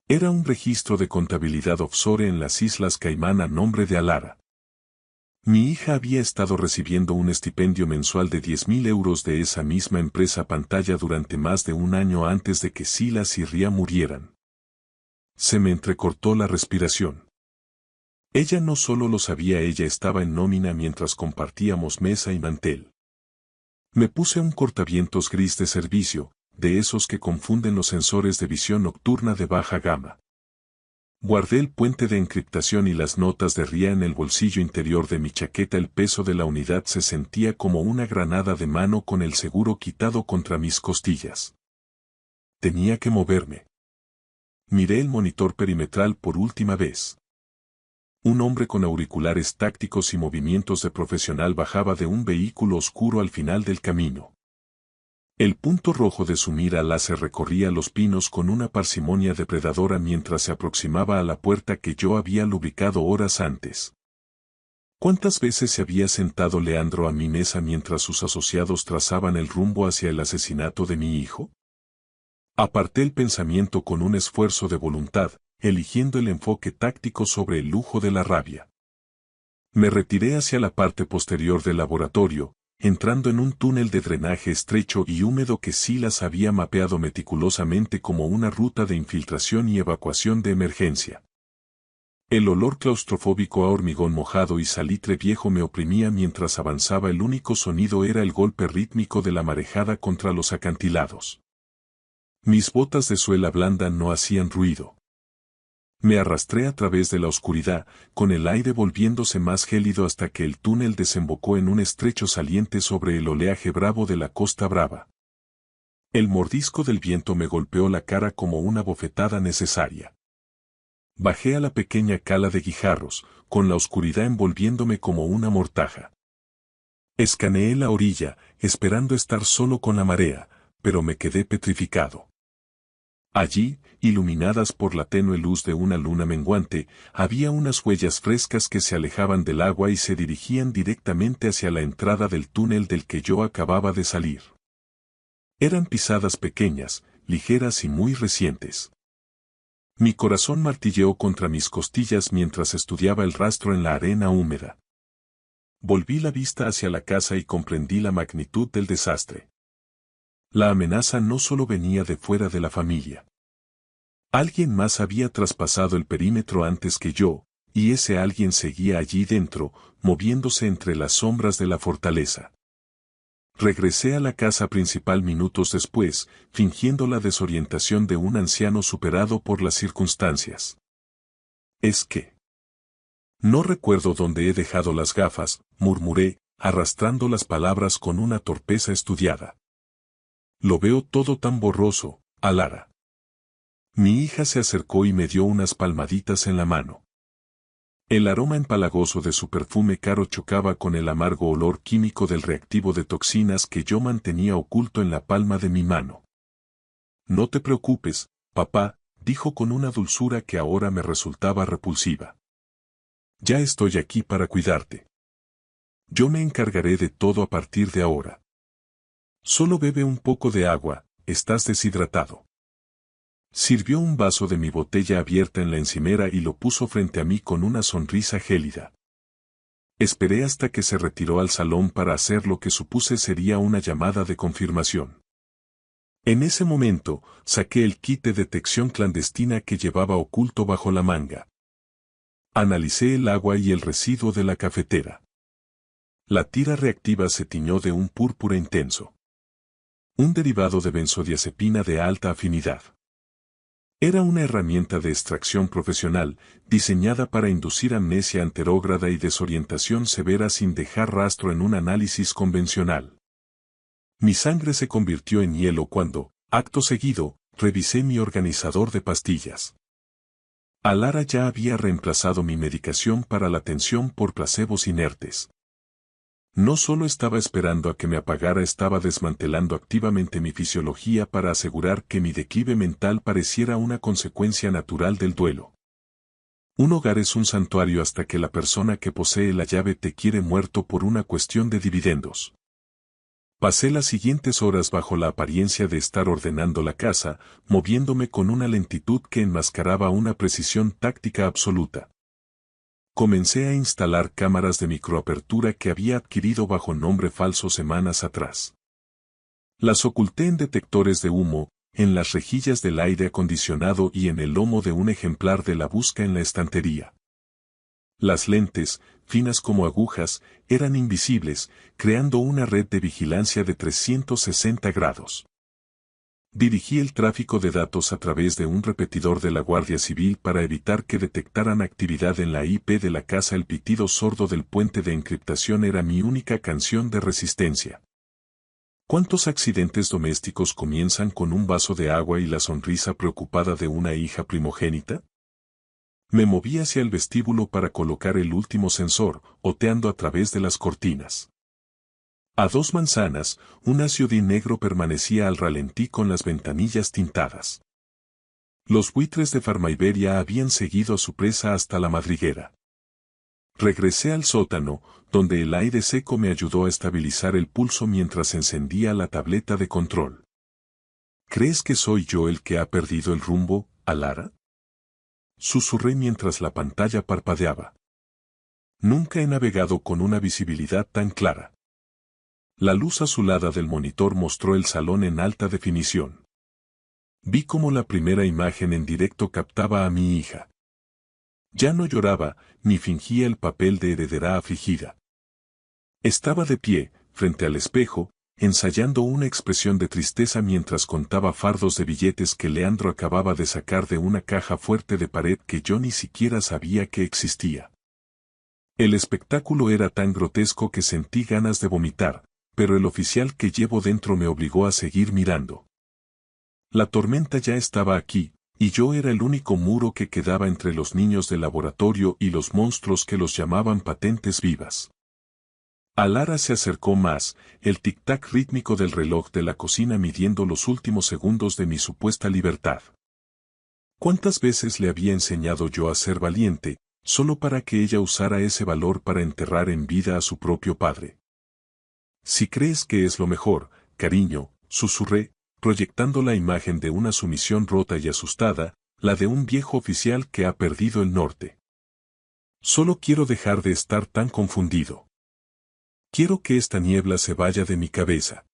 Era un registro de contabilidad offshore en las Islas Caimán a nombre de Alara. Mi hija había estado recibiendo un estipendio mensual de 10.000 euros de esa misma empresa pantalla durante más de un año antes de que Silas y Ria murieran. Se me entrecortó la respiración. Ella no solo lo sabía, ella estaba en nómina mientras compartíamos mesa y mantel. Me puse un cortavientos gris de servicio, de esos que confunden los sensores de visión nocturna de baja gama. Guardé el puente de encriptación y las notas de Ria en el bolsillo interior de mi chaqueta. El peso de la unidad se sentía como una granada de mano con el seguro quitado contra mis costillas. Tenía que moverme. Miré el monitor perimetral por última vez. Un hombre con auriculares tácticos y movimientos de profesional bajaba de un vehículo oscuro al final del camino. El punto rojo de su mira láser recorría los pinos con una parsimonia depredadora mientras se aproximaba a la puerta que yo había lubricado horas antes. ¿Cuántas veces se había sentado Leandro a mi mesa mientras sus asociados trazaban el rumbo hacia el asesinato de mi hijo? Aparté el pensamiento con un esfuerzo de voluntad, eligiendo el enfoque táctico sobre el lujo de la rabia. Me retiré hacia la parte posterior del laboratorio, entrando en un túnel de drenaje estrecho y húmedo que Silas había mapeado meticulosamente como una ruta de infiltración y evacuación de emergencia. El olor claustrofóbico a hormigón mojado y salitre viejo me oprimía mientras avanzaba. El único sonido era el golpe rítmico de la marejada contra los acantilados. Mis botas de suela blanda no hacían ruido. Me arrastré a través de la oscuridad, con el aire volviéndose más gélido hasta que el túnel desembocó en un estrecho saliente sobre el oleaje bravo de la Costa Brava. El mordisco del viento me golpeó la cara como una bofetada necesaria. Bajé a la pequeña cala de guijarros, con la oscuridad envolviéndome como una mortaja. Escaneé la orilla, esperando estar solo con la marea, pero me quedé petrificado. Allí, iluminadas por la tenue luz de una luna menguante, había unas huellas frescas que se alejaban del agua y se dirigían directamente hacia la entrada del túnel del que yo acababa de salir. Eran pisadas pequeñas, ligeras y muy recientes. Mi corazón martilleó contra mis costillas mientras estudiaba el rastro en la arena húmeda. Volví la vista hacia la casa y comprendí la magnitud del desastre. La amenaza no solo venía de fuera de la familia. Alguien más había traspasado el perímetro antes que yo, y ese alguien seguía allí dentro, moviéndose entre las sombras de la fortaleza. Regresé a la casa principal minutos después, fingiendo la desorientación de un anciano superado por las circunstancias. Es que... No recuerdo dónde he dejado las gafas, murmuré, arrastrando las palabras con una torpeza estudiada. Lo veo todo tan borroso, Alara. Mi hija se acercó y me dio unas palmaditas en la mano. El aroma empalagoso de su perfume caro chocaba con el amargo olor químico del reactivo de toxinas que yo mantenía oculto en la palma de mi mano. No te preocupes, papá, dijo con una dulzura que ahora me resultaba repulsiva. Ya estoy aquí para cuidarte. Yo me encargaré de todo a partir de ahora. Solo bebe un poco de agua, estás deshidratado. Sirvió un vaso de mi botella abierta en la encimera y lo puso frente a mí con una sonrisa gélida. Esperé hasta que se retiró al salón para hacer lo que supuse sería una llamada de confirmación. En ese momento, saqué el kit de detección clandestina que llevaba oculto bajo la manga. Analicé el agua y el residuo de la cafetera. La tira reactiva se tiñó de un púrpura intenso. Un derivado de benzodiazepina de alta afinidad. Era una herramienta de extracción profesional, diseñada para inducir amnesia anterógrada y desorientación severa sin dejar rastro en un análisis convencional. Mi sangre se convirtió en hielo cuando, acto seguido, revisé mi organizador de pastillas. Alara ya había reemplazado mi medicación para la tensión por placebos inertes. No solo estaba esperando a que me apagara, estaba desmantelando activamente mi fisiología para asegurar que mi declive mental pareciera una consecuencia natural del duelo. Un hogar es un santuario hasta que la persona que posee la llave te quiere muerto por una cuestión de dividendos. Pasé las siguientes horas bajo la apariencia de estar ordenando la casa, moviéndome con una lentitud que enmascaraba una precisión táctica absoluta. Comencé a instalar cámaras de microapertura que había adquirido bajo nombre falso semanas atrás. Las oculté en detectores de humo, en las rejillas del aire acondicionado y en el lomo de un ejemplar de la busca en la estantería. Las lentes, finas como agujas, eran invisibles, creando una red de vigilancia de 360 grados. Dirigí el tráfico de datos a través de un repetidor de la Guardia Civil para evitar que detectaran actividad en la IP de la casa. El pitido sordo del puente de encriptación era mi única canción de resistencia. ¿Cuántos accidentes domésticos comienzan con un vaso de agua y la sonrisa preocupada de una hija primogénita? Me moví hacia el vestíbulo para colocar el último sensor, oteando a través de las cortinas. A 2 manzanas, un SUV negro permanecía al ralentí con las ventanillas tintadas. Los buitres de Farmaiberia habían seguido a su presa hasta la madriguera. Regresé al sótano, donde el aire seco me ayudó a estabilizar el pulso mientras encendía la tableta de control. ¿Crees que soy yo el que ha perdido el rumbo, Alara? Susurré mientras la pantalla parpadeaba. Nunca he navegado con una visibilidad tan clara. La luz azulada del monitor mostró el salón en alta definición. Vi cómo la primera imagen en directo captaba a mi hija. Ya no lloraba, ni fingía el papel de heredera afligida. Estaba de pie, frente al espejo, ensayando una expresión de tristeza mientras contaba fardos de billetes que Leandro acababa de sacar de una caja fuerte de pared que yo ni siquiera sabía que existía. El espectáculo era tan grotesco que sentí ganas de vomitar, pero el oficial que llevo dentro me obligó a seguir mirando. La tormenta ya estaba aquí, y yo era el único muro que quedaba entre los niños del laboratorio y los monstruos que los llamaban patentes vivas. Alara se acercó más, el tic-tac rítmico del reloj de la cocina midiendo los últimos segundos de mi supuesta libertad. ¿Cuántas veces le había enseñado yo a ser valiente, solo para que ella usara ese valor para enterrar en vida a su propio padre? Si crees que es lo mejor, cariño, susurré, proyectando la imagen de una sumisión rota y asustada, la de un viejo oficial que ha perdido el norte. Solo quiero dejar de estar tan confundido. Quiero que esta niebla se vaya de mi cabeza.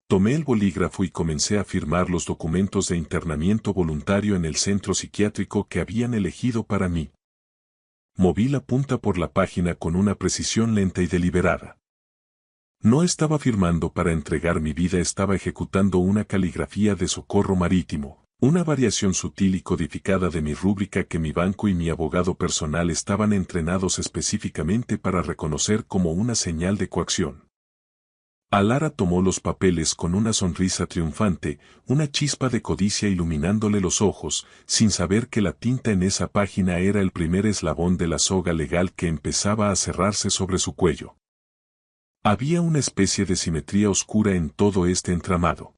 Tomé el bolígrafo y comencé a firmar los documentos de internamiento voluntario en el centro psiquiátrico que habían elegido para mí. Moví la punta por la página con una precisión lenta y deliberada. No estaba firmando para entregar mi vida, estaba ejecutando una caligrafía de socorro marítimo, una variación sutil y codificada de mi rúbrica que mi banco y mi abogado personal estaban entrenados específicamente para reconocer como una señal de coacción. Alara tomó los papeles con una sonrisa triunfante, una chispa de codicia iluminándole los ojos, sin saber que la tinta en esa página era el primer eslabón de la soga legal que empezaba a cerrarse sobre su cuello. Había una especie de simetría oscura en todo este entramado.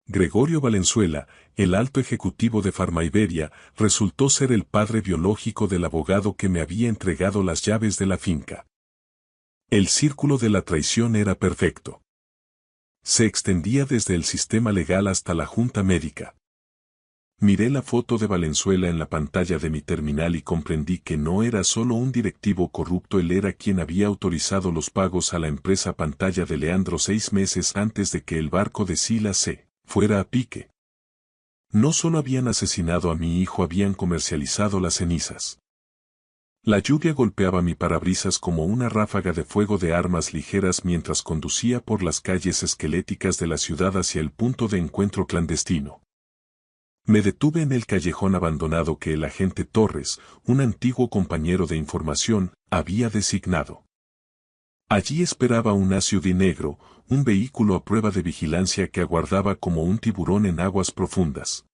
Gregorio Valenzuela, el alto ejecutivo de Farmaiberia, resultó ser el padre biológico del abogado que me había entregado las llaves de la finca. El círculo de la traición era perfecto. Se extendía desde el sistema legal hasta la junta médica. Miré la foto de Valenzuela en la pantalla de mi terminal y comprendí que no era solo un directivo corrupto, él era quien había autorizado los pagos a la empresa Pantalla de Leandro 6 meses antes de que el barco de Sila se fuera a pique. No solo habían asesinado a mi hijo, habían comercializado las cenizas. La lluvia golpeaba mi parabrisas como una ráfaga de fuego de armas ligeras mientras conducía por las calles esqueléticas de la ciudad hacia el punto de encuentro clandestino. Me detuve en el callejón abandonado que el agente Torres, un antiguo compañero de información, había designado. Allí esperaba un SUV negro, un vehículo a prueba de vigilancia que aguardaba como un tiburón en aguas profundas.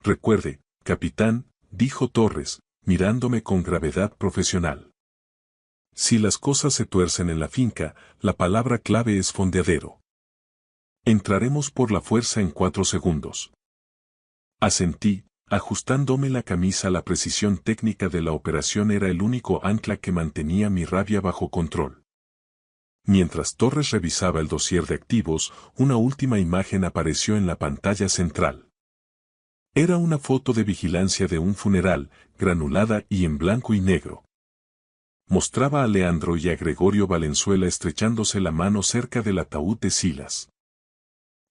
Recuerde, capitán, dijo Torres, mirándome con gravedad profesional. Si las cosas se tuercen en la finca, la palabra clave es fondeadero. Entraremos por la fuerza en 4 segundos. Asentí, ajustándome la camisa. La precisión técnica de la operación era el único ancla que mantenía mi rabia bajo control. Mientras Torres revisaba el dossier de activos, una última imagen apareció en la pantalla central. Era una foto de vigilancia de un funeral, granulada y en blanco y negro. Mostraba a Leandro y a Gregorio Valenzuela estrechándose la mano cerca del ataúd de Silas.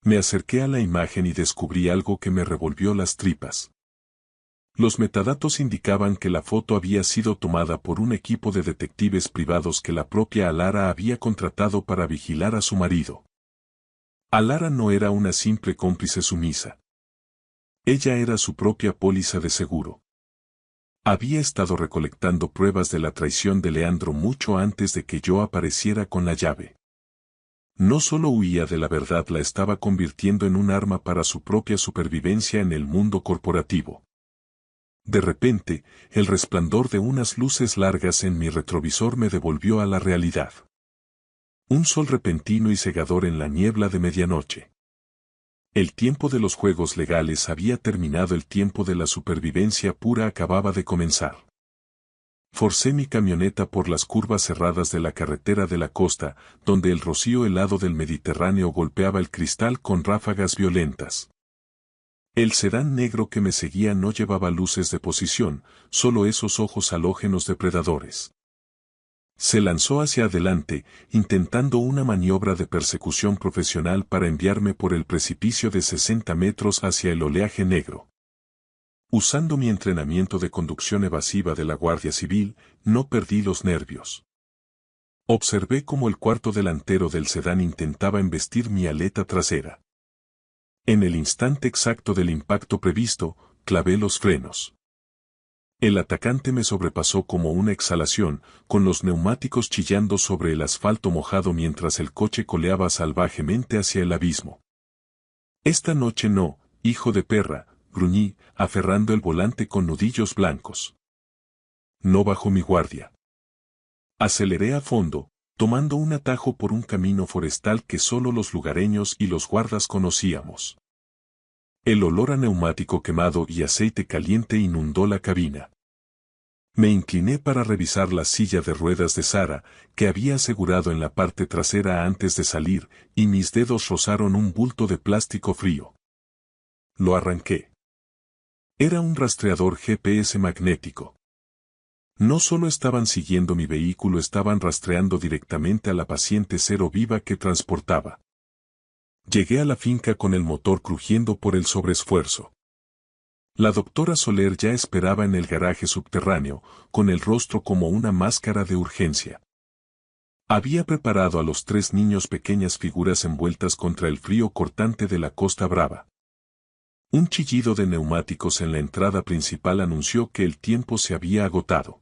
Me acerqué a la imagen y descubrí algo que me revolvió las tripas. Los metadatos indicaban que la foto había sido tomada por un equipo de detectives privados que la propia Alara había contratado para vigilar a su marido. Alara no era una simple cómplice sumisa. Ella era su propia póliza de seguro. Había estado recolectando pruebas de la traición de Leandro mucho antes de que yo apareciera con la llave. No solo huía de la verdad, la estaba convirtiendo en un arma para su propia supervivencia en el mundo corporativo. De repente, el resplandor de unas luces largas en mi retrovisor me devolvió a la realidad. Un sol repentino y cegador en la niebla de medianoche. El tiempo de los juegos legales había terminado, el tiempo de la supervivencia pura acababa de comenzar. Forcé mi camioneta por las curvas cerradas de la carretera de la costa, donde el rocío helado del Mediterráneo golpeaba el cristal con ráfagas violentas. El sedán negro que me seguía no llevaba luces de posición, solo esos ojos halógenos depredadores. Se lanzó hacia adelante, intentando una maniobra de persecución profesional para enviarme por el precipicio de 60 metros hacia el oleaje negro. Usando mi entrenamiento de conducción evasiva de la Guardia Civil, no perdí los nervios. Observé cómo el cuarto delantero del sedán intentaba embestir mi aleta trasera. En el instante exacto del impacto previsto, clavé los frenos. El atacante me sobrepasó como una exhalación, con los neumáticos chillando sobre el asfalto mojado mientras el coche coleaba salvajemente hacia el abismo. Esta noche no, hijo de perra, gruñí, aferrando el volante con nudillos blancos. No bajó mi guardia. Aceleré a fondo, tomando un atajo por un camino forestal que solo los lugareños y los guardas conocíamos. El olor a neumático quemado y aceite caliente inundó la cabina. Me incliné para revisar la silla de ruedas de Sara, que había asegurado en la parte trasera antes de salir, y mis dedos rozaron un bulto de plástico frío. Lo arranqué. Era un rastreador GPS magnético. No solo estaban siguiendo mi vehículo, estaban rastreando directamente a la paciente cero viva que transportaba. Llegué a la finca con el motor crujiendo por el sobreesfuerzo. La doctora Soler ya esperaba en el garaje subterráneo, con el rostro como una máscara de urgencia. Había preparado a los 3 niños pequeñas figuras envueltas contra el frío cortante de la Costa Brava. Un chillido de neumáticos en la entrada principal anunció que el tiempo se había agotado.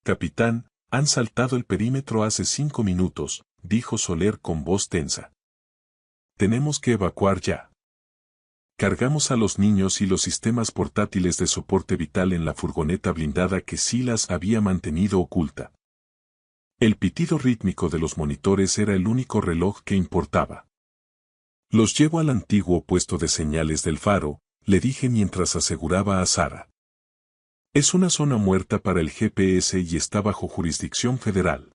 «Capitán, han saltado el perímetro hace 5 minutos», dijo Soler con voz tensa. «Tenemos que evacuar ya». Cargamos a los niños y los sistemas portátiles de soporte vital en la furgoneta blindada que Silas había mantenido oculta. El pitido rítmico de los monitores era el único reloj que importaba. «Los llevo al antiguo puesto de señales del faro», le dije mientras aseguraba a Sara. «Es una zona muerta para el GPS y está bajo jurisdicción federal».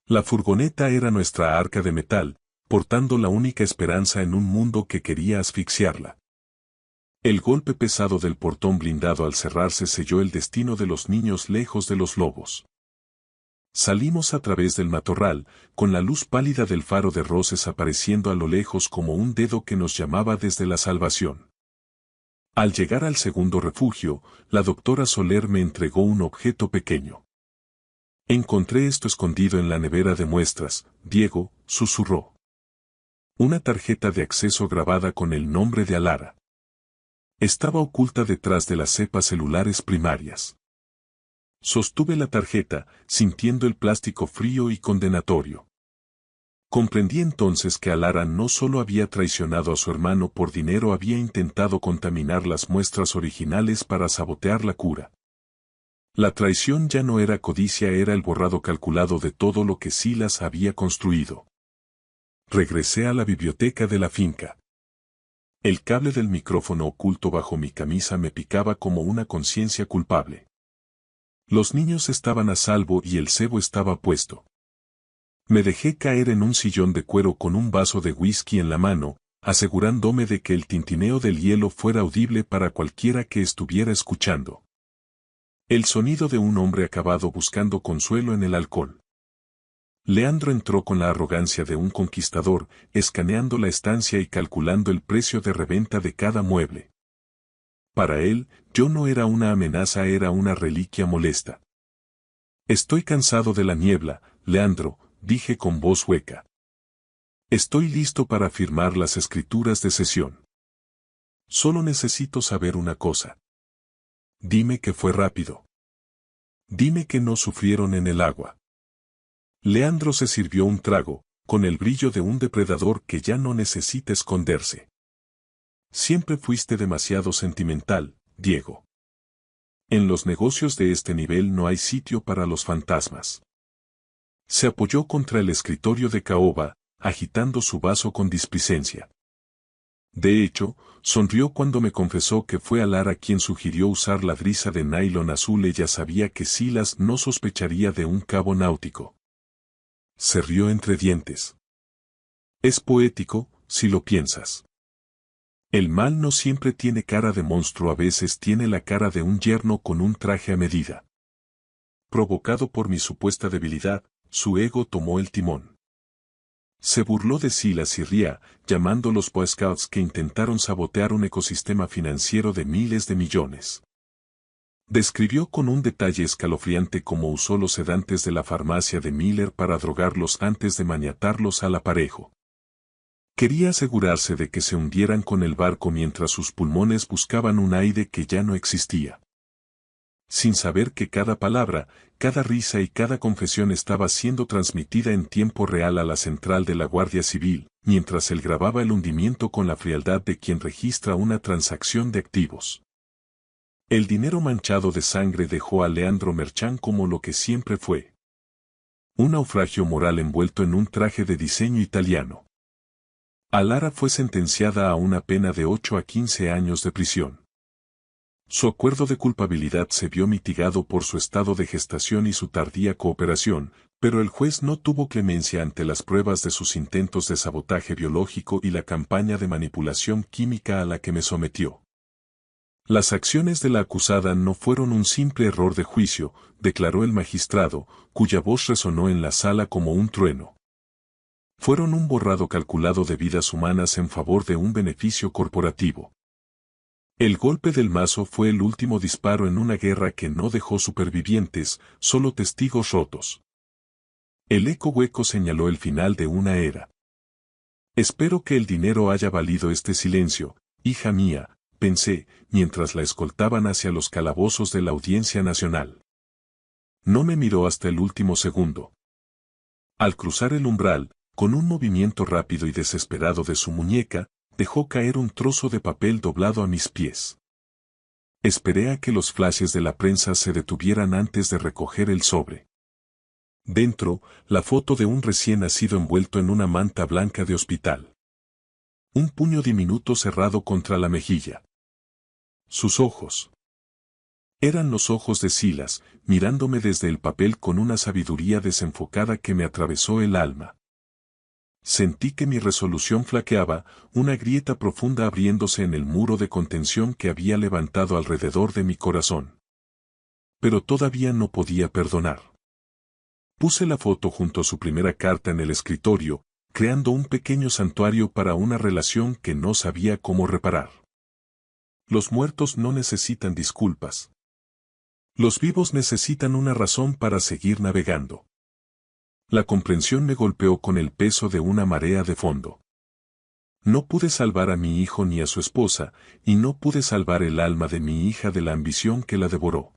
La furgoneta era nuestra arca de metal, portando la única esperanza en un mundo que quería asfixiarla. El golpe pesado del portón blindado al cerrarse selló el destino de los niños lejos de los lobos. Salimos a través del matorral, con la luz pálida del faro de Roses apareciendo a lo lejos como un dedo que nos llamaba desde la salvación. Al llegar al segundo refugio, la doctora Soler me entregó un objeto pequeño. «Encontré esto escondido en la nevera de muestras, Diego», susurró. Una tarjeta de acceso grabada con el nombre de Alara. Estaba oculta detrás de las cepas celulares primarias. Sostuve la tarjeta, sintiendo el plástico frío y condenatorio. Comprendí entonces que Alara no solo había traicionado a su hermano por dinero, había intentado contaminar las muestras originales para sabotear la cura. La traición ya no era codicia, era el borrado calculado de todo lo que Silas había construido. Regresé a la biblioteca de la finca. El cable del micrófono oculto bajo mi camisa me picaba como una conciencia culpable. Los niños estaban a salvo y el cebo estaba puesto. Me dejé caer en un sillón de cuero con un vaso de whisky en la mano, asegurándome de que el tintineo del hielo fuera audible para cualquiera que estuviera escuchando. El sonido de un hombre acabado buscando consuelo en el alcohol. Leandro entró con la arrogancia de un conquistador, escaneando la estancia y calculando el precio de reventa de cada mueble. Para él, yo no era una amenaza, era una reliquia molesta. «Estoy cansado de la niebla, Leandro», dije con voz hueca. «Estoy listo para firmar las escrituras de cesión. Solo necesito saber una cosa. Dime que fue rápido. Dime que no sufrieron en el agua». Leandro se sirvió un trago, con el brillo de un depredador que ya no necesita esconderse. «Siempre fuiste demasiado sentimental, Diego. En los negocios de este nivel no hay sitio para los fantasmas». Se apoyó contra el escritorio de caoba, agitando su vaso con displicencia. De hecho, sonrió cuando me confesó que fue Alara quien sugirió usar la brisa de nylon azul. Ella sabía que Silas no sospecharía de un cabo náutico. Se rió entre dientes. «Es poético, si lo piensas. El mal no siempre tiene cara de monstruo, a veces tiene la cara de un yerno con un traje a medida». Provocado por mi supuesta debilidad, su ego tomó el timón. Se burló de Silas y Ria, llamando los Boy Scouts que intentaron sabotear un ecosistema financiero de miles de millones. Describió con un detalle escalofriante cómo usó los sedantes de la farmacia de Miller para drogarlos antes de maniatarlos al aparejo. Quería asegurarse de que se hundieran con el barco mientras sus pulmones buscaban un aire que ya no existía. Sin saber que cada palabra, cada risa y cada confesión estaba siendo transmitida en tiempo real a la central de la Guardia Civil, mientras él grababa el hundimiento con la frialdad de quien registra una transacción de activos. El dinero manchado de sangre dejó a Leandro Merchán como lo que siempre fue. Un naufragio moral envuelto en un traje de diseño italiano. Alara fue sentenciada a una pena de 8 a 15 años de prisión. Su acuerdo de culpabilidad se vio mitigado por su estado de gestación y su tardía cooperación, pero el juez no tuvo clemencia ante las pruebas de sus intentos de sabotaje biológico y la campaña de manipulación química a la que me sometió. Las acciones de la acusada no fueron un simple error de juicio, declaró el magistrado, cuya voz resonó en la sala como un trueno. Fueron un borrado calculado de vidas humanas en favor de un beneficio corporativo. El golpe del mazo fue el último disparo en una guerra que no dejó supervivientes, solo testigos rotos. El eco hueco señaló el final de una era. Espero que el dinero haya valido este silencio, hija mía, pensé, mientras la escoltaban hacia los calabozos de la Audiencia Nacional. No me miró hasta el último segundo. Al cruzar el umbral, con un movimiento rápido y desesperado de su muñeca, dejó caer un trozo de papel doblado a mis pies. Esperé a que los flashes de la prensa se detuvieran antes de recoger el sobre. Dentro, la foto de un recién nacido envuelto en una manta blanca de hospital. Un puño diminuto cerrado contra la mejilla. Sus ojos. Eran los ojos de Silas, mirándome desde el papel con una sabiduría desenfocada que me atravesó el alma. Sentí que mi resolución flaqueaba, una grieta profunda abriéndose en el muro de contención que había levantado alrededor de mi corazón. Pero todavía no podía perdonar. Puse la foto junto a su primera carta en el escritorio, creando un pequeño santuario para una relación que no sabía cómo reparar. Los muertos no necesitan disculpas. Los vivos necesitan una razón para seguir navegando. La comprensión me golpeó con el peso de una marea de fondo. No pude salvar a mi hijo ni a su esposa, y no pude salvar el alma de mi hija de la ambición que la devoró.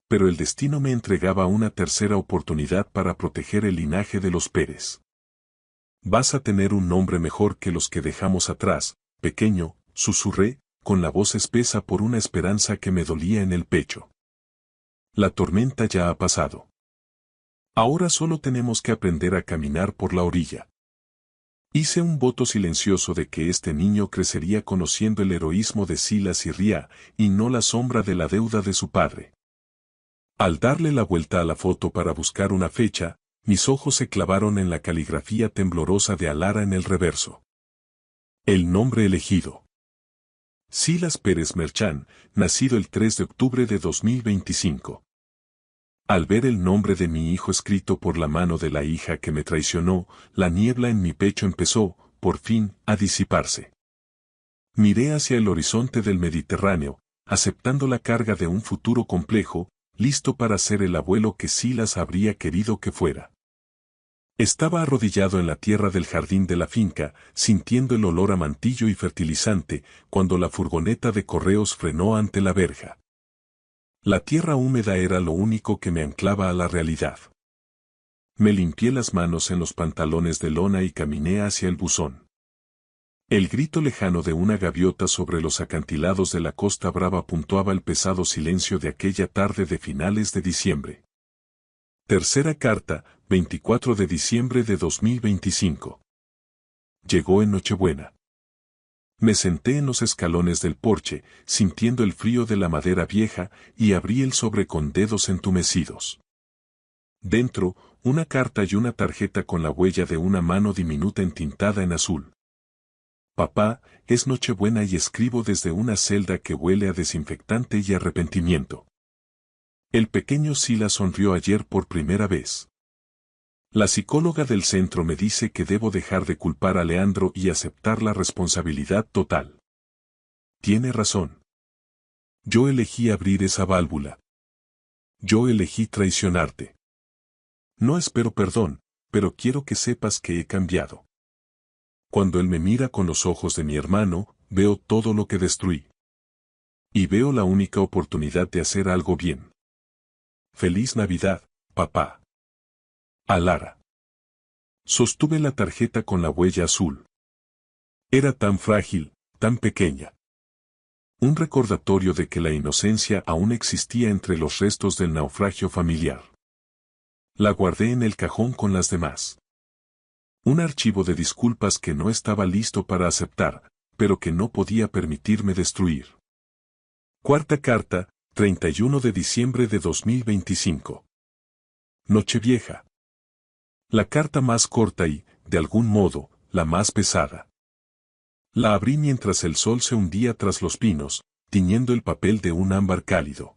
Pero el destino me entregaba una tercera oportunidad para proteger el linaje de los Pérez. Vas a tener un nombre mejor que los que dejamos atrás, pequeño, susurré, con la voz espesa por una esperanza que me dolía en el pecho. La tormenta ya ha pasado. Ahora solo tenemos que aprender a caminar por la orilla. Hice un voto silencioso de que este niño crecería conociendo el heroísmo de Silas y Ría, y no la sombra de la deuda de su padre. Al darle la vuelta a la foto para buscar una fecha, mis ojos se clavaron en la caligrafía temblorosa de Alara en el reverso. El nombre elegido. Silas Pérez Merchán, nacido el 3 de octubre de 2025. Al ver el nombre de mi hijo escrito por la mano de la hija que me traicionó, la niebla en mi pecho empezó, por fin, a disiparse. Miré hacia el horizonte del Mediterráneo, aceptando la carga de un futuro complejo, listo para ser el abuelo que Silas habría querido que fuera. Estaba arrodillado en la tierra del jardín de la finca, sintiendo el olor a mantillo y fertilizante, cuando la furgoneta de correos frenó ante la verja. La tierra húmeda era lo único que me anclaba a la realidad. Me limpié las manos en los pantalones de lona y caminé hacia el buzón. El grito lejano de una gaviota sobre los acantilados de la Costa Brava puntuaba el pesado silencio de aquella tarde de finales de diciembre. Tercera carta, 24 de diciembre de 2025. Llegó en Nochebuena. Me senté en los escalones del porche, sintiendo el frío de la madera vieja, y abrí el sobre con dedos entumecidos. Dentro, una carta y una tarjeta con la huella de una mano diminuta entintada en azul. Papá, es Nochebuena y escribo desde una celda que huele a desinfectante y arrepentimiento. El pequeño Silas sonrió ayer por primera vez. La psicóloga del centro me dice que debo dejar de culpar a Leandro y aceptar la responsabilidad total. Tiene razón. Yo elegí abrir esa válvula. Yo elegí traicionarte. No espero perdón, pero quiero que sepas que he cambiado. Cuando él me mira con los ojos de mi hermano, veo todo lo que destruí. Y veo la única oportunidad de hacer algo bien. Feliz Navidad, papá. Alara. Sostuve la tarjeta con la huella azul. Era tan frágil, tan pequeña. Un recordatorio de que la inocencia aún existía entre los restos del naufragio familiar. La guardé en el cajón con las demás. Un archivo de disculpas que no estaba listo para aceptar, pero que no podía permitirme destruir. Cuarta carta, 31 de diciembre de 2025. Nochevieja. La carta más corta y, de algún modo, la más pesada. La abrí mientras el sol se hundía tras los pinos, tiñendo el papel de un ámbar cálido.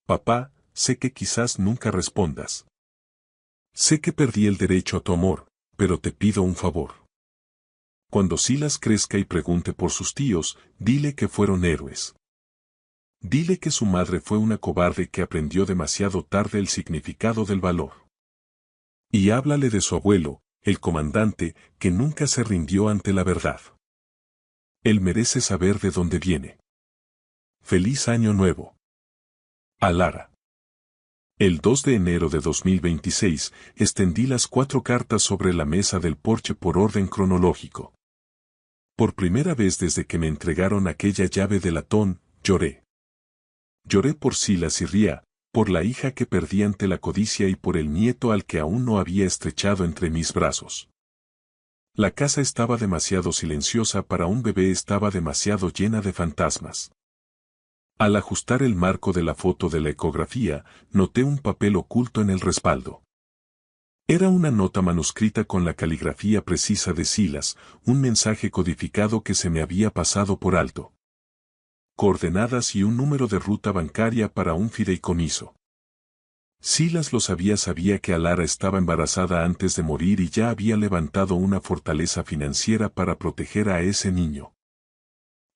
Papá, sé que quizás nunca respondas. Sé que perdí el derecho a tu amor, pero te pido un favor. Cuando Silas crezca y pregunte por sus tíos, dile que fueron héroes. Dile que su madre fue una cobarde que aprendió demasiado tarde el significado del valor. Y háblale de su abuelo, el comandante, que nunca se rindió ante la verdad. Él merece saber de dónde viene. Feliz Año Nuevo. A Lara. El 2 de enero de 2026, extendí las 4 cartas sobre la mesa del porche por orden cronológico. Por primera vez desde que me entregaron aquella llave de latón, lloré. Lloré por Silas y Ría, por la hija que perdí ante la codicia y por el nieto al que aún no había estrechado entre mis brazos. La casa estaba demasiado silenciosa para un bebé, estaba demasiado llena de fantasmas. Al ajustar el marco de la foto de la ecografía, noté un papel oculto en el respaldo. Era una nota manuscrita con la caligrafía precisa de Silas, un mensaje codificado que se me había pasado por alto. Coordenadas y un número de ruta bancaria para un fideicomiso. Silas lo sabía, sabía que Alara estaba embarazada antes de morir y ya había levantado una fortaleza financiera para proteger a ese niño.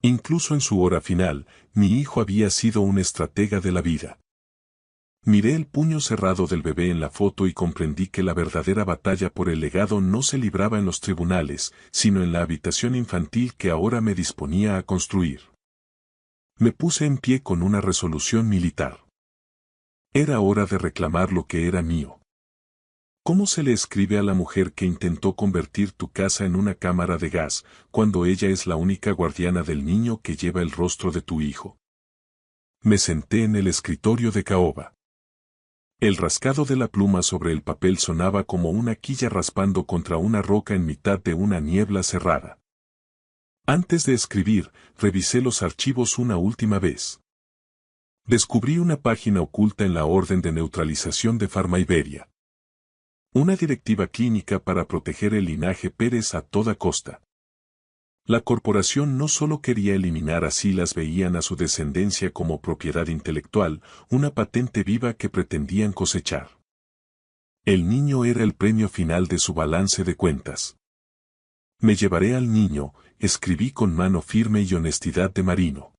Incluso en su hora final, mi hijo había sido un estratega de la vida. Miré el puño cerrado del bebé en la foto y comprendí que la verdadera batalla por el legado no se libraba en los tribunales, sino en la habitación infantil que ahora me disponía a construir. Me puse en pie con una resolución militar. Era hora de reclamar lo que era mío. ¿Cómo se le escribe a la mujer que intentó convertir tu casa en una cámara de gas, cuando ella es la única guardiana del niño que lleva el rostro de tu hijo? Me senté en el escritorio de caoba. El rascado de la pluma sobre el papel sonaba como una quilla raspando contra una roca en mitad de una niebla cerrada. Antes de escribir, revisé los archivos una última vez. Descubrí una página oculta en la orden de neutralización de Farmaiberia. Una directiva clínica para proteger el linaje Pérez a toda costa. La corporación no solo quería eliminar a Silas, veían a su descendencia como propiedad intelectual, una patente viva que pretendían cosechar. El niño era el premio final de su balance de cuentas. Me llevaré al niño, escribí con mano firme y honestidad de marino.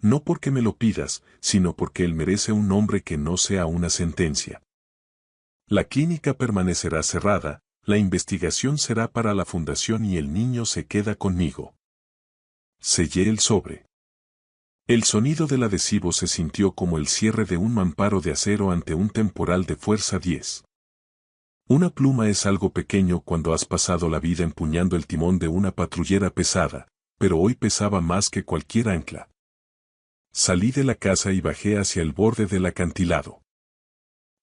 No porque me lo pidas, sino porque él merece un nombre que no sea una sentencia. La clínica permanecerá cerrada, la investigación será para la fundación y el niño se queda conmigo. Sellé el sobre. El sonido del adhesivo se sintió como el cierre de un mamparo de acero ante un temporal de fuerza 10. Una pluma es algo pequeño cuando has pasado la vida empuñando el timón de una patrullera pesada, pero hoy pesaba más que cualquier ancla. Salí de la casa y bajé hacia el borde del acantilado.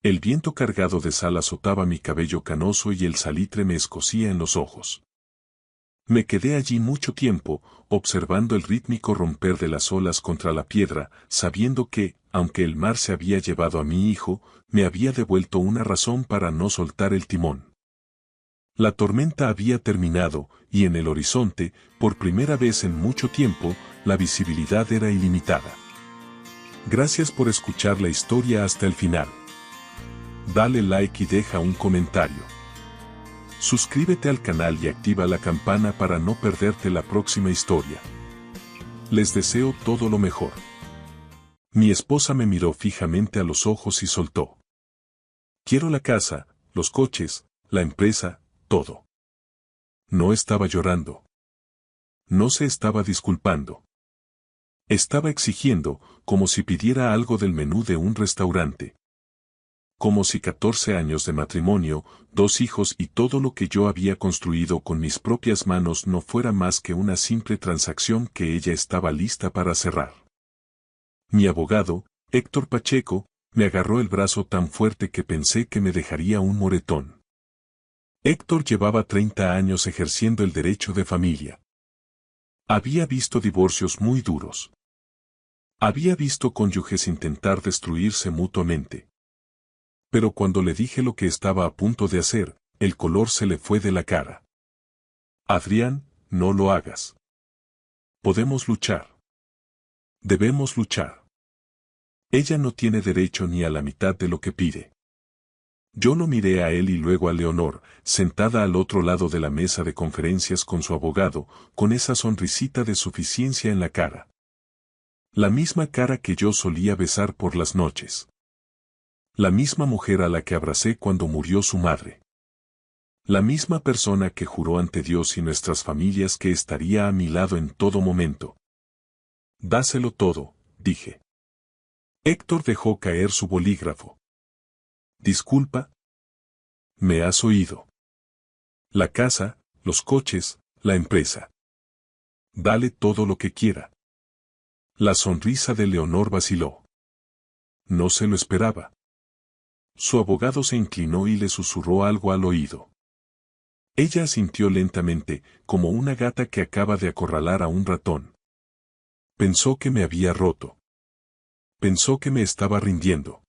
El viento cargado de sal azotaba mi cabello canoso y el salitre me escocía en los ojos. Me quedé allí mucho tiempo, observando el rítmico romper de las olas contra la piedra, sabiendo que, aunque el mar se había llevado a mi hijo, me había devuelto una razón para no soltar el timón. La tormenta había terminado, y en el horizonte, por primera vez en mucho tiempo, la visibilidad era ilimitada. Gracias por escuchar la historia hasta el final. Dale like y deja un comentario. Suscríbete al canal y activa la campana para no perderte la próxima historia. Les deseo todo lo mejor. Mi esposa me miró fijamente a los ojos y soltó. Quiero la casa, los coches, la empresa, todo. No estaba llorando. No se estaba disculpando. Estaba exigiendo, como si pidiera algo del menú de un restaurante. Como si 14 años de matrimonio, 2 hijos y todo lo que yo había construido con mis propias manos no fuera más que una simple transacción que ella estaba lista para cerrar. Mi abogado, Héctor Pacheco, me agarró el brazo tan fuerte que pensé que me dejaría un moretón. Héctor llevaba 30 años ejerciendo el derecho de familia. Había visto divorcios muy duros. Había visto cónyuges intentar destruirse mutuamente. Pero cuando le dije lo que estaba a punto de hacer, el color se le fue de la cara. Adrián, no lo hagas. Podemos luchar. Debemos luchar. Ella no tiene derecho ni a la mitad de lo que pide. Yo lo miré a él y luego a Leonor, sentada al otro lado de la mesa de conferencias con su abogado, con esa sonrisita de suficiencia en la cara. La misma cara que yo solía besar por las noches. La misma mujer a la que abracé cuando murió su madre. La misma persona que juró ante Dios y nuestras familias que estaría a mi lado en todo momento. Dáselo todo, dije. Héctor dejó caer su bolígrafo. Disculpa. Me has oído. La casa, los coches, la empresa. Dale todo lo que quiera. La sonrisa de Leonor vaciló. No se lo esperaba. Su abogado se inclinó y le susurró algo al oído. Ella asintió lentamente, como una gata que acaba de acorralar a un ratón. Pensó que me había roto. Pensó que me estaba rindiendo.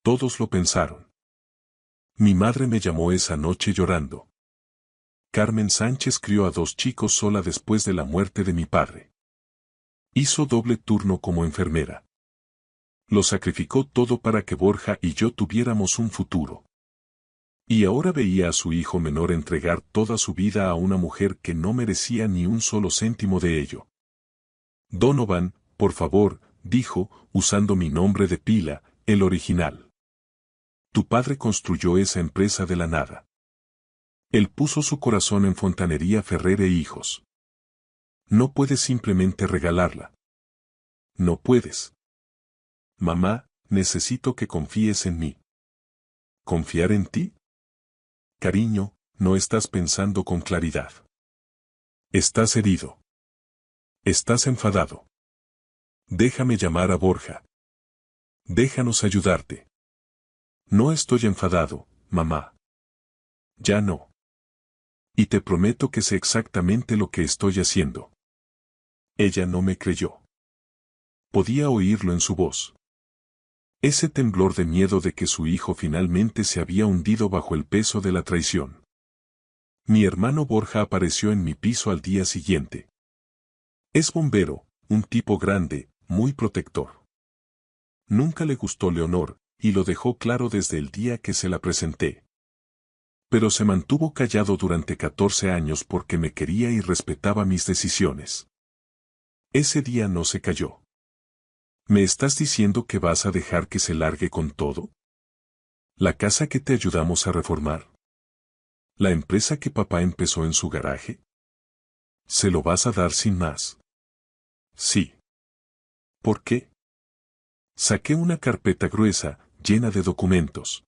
Todos lo pensaron. Mi madre me llamó esa noche llorando. Carmen Sánchez crió a 2 chicos sola después de la muerte de mi padre. Hizo doble turno como enfermera. Lo sacrificó todo para que Borja y yo tuviéramos un futuro. Y ahora veía a su hijo menor entregar toda su vida a una mujer que no merecía ni un solo céntimo de ello. Donovan, por favor, dijo, usando mi nombre de pila, el original. Tu padre construyó esa empresa de la nada. Él puso su corazón en Fontanería Ferrer e Hijos. No puedes simplemente regalarla. No puedes. Mamá, necesito que confíes en mí. ¿Confiar en ti? Cariño, no estás pensando con claridad. Estás herido. Estás enfadado. Déjame llamar a Borja. Déjanos ayudarte. No estoy enfadado, mamá. Ya no. Y te prometo que sé exactamente lo que estoy haciendo. Ella no me creyó. Podía oírlo en su voz. Ese temblor de miedo de que su hijo finalmente se había hundido bajo el peso de la traición. Mi hermano Borja apareció en mi piso al día siguiente. Es bombero, un tipo grande, muy protector. Nunca le gustó Leonor, y lo dejó claro desde el día que se la presenté. Pero se mantuvo callado durante 14 años porque me quería y respetaba mis decisiones. Ese día no se calló. ¿Me estás diciendo que vas a dejar que se largue con todo? ¿La casa que te ayudamos a reformar? ¿La empresa que papá empezó en su garaje? ¿Se lo vas a dar sin más? Sí. ¿Por qué? Saqué una carpeta gruesa, llena de documentos.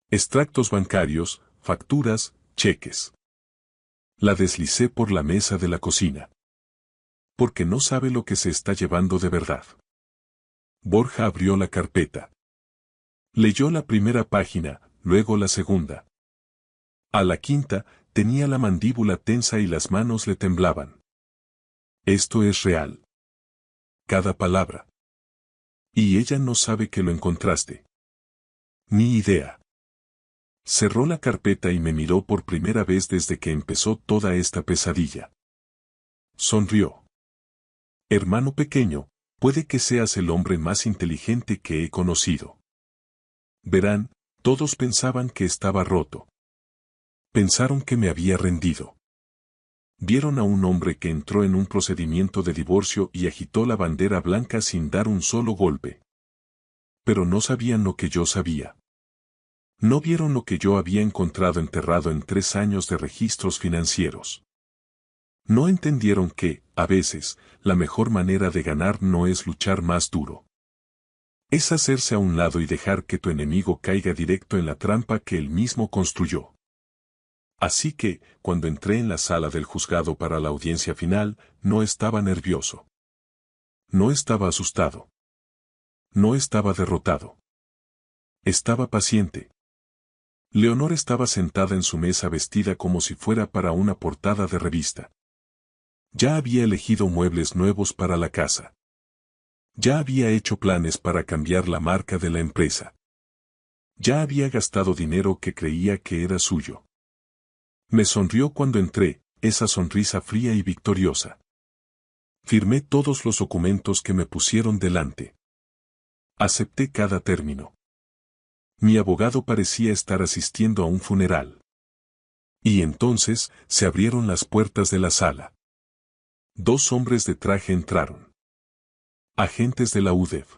Extractos bancarios, facturas, cheques. La deslicé por la mesa de la cocina. Porque no sabe lo que se está llevando de verdad. Borja abrió la carpeta. Leyó la primera página, luego la segunda. A la quinta, tenía la mandíbula tensa y las manos le temblaban. Esto es real. Cada palabra. Y ella no sabe que lo encontraste. Ni idea. Cerró la carpeta y me miró por primera vez desde que empezó toda esta pesadilla. Sonrió. Hermano pequeño, puede que seas el hombre más inteligente que he conocido. Verán, todos pensaban que estaba roto. Pensaron que me había rendido. Vieron a un hombre que entró en un procedimiento de divorcio y agitó la bandera blanca sin dar un solo golpe. Pero no sabían lo que yo sabía. No vieron lo que yo había encontrado enterrado en 3 años de registros financieros. No entendieron que, a veces, la mejor manera de ganar no es luchar más duro. Es hacerse a un lado y dejar que tu enemigo caiga directo en la trampa que él mismo construyó. Así que, cuando entré en la sala del juzgado para la audiencia final, no estaba nervioso. No estaba asustado. No estaba derrotado. Estaba paciente. Leonor estaba sentada en su mesa vestida como si fuera para una portada de revista. Ya había elegido muebles nuevos para la casa. Ya había hecho planes para cambiar la marca de la empresa. Ya había gastado dinero que creía que era suyo. Me sonrió cuando entré, esa sonrisa fría y victoriosa. Firmé todos los documentos que me pusieron delante. Acepté cada término. Mi abogado parecía estar asistiendo a un funeral. Y entonces se abrieron las puertas de la sala. 2 hombres de traje entraron. Agentes de la UDEF.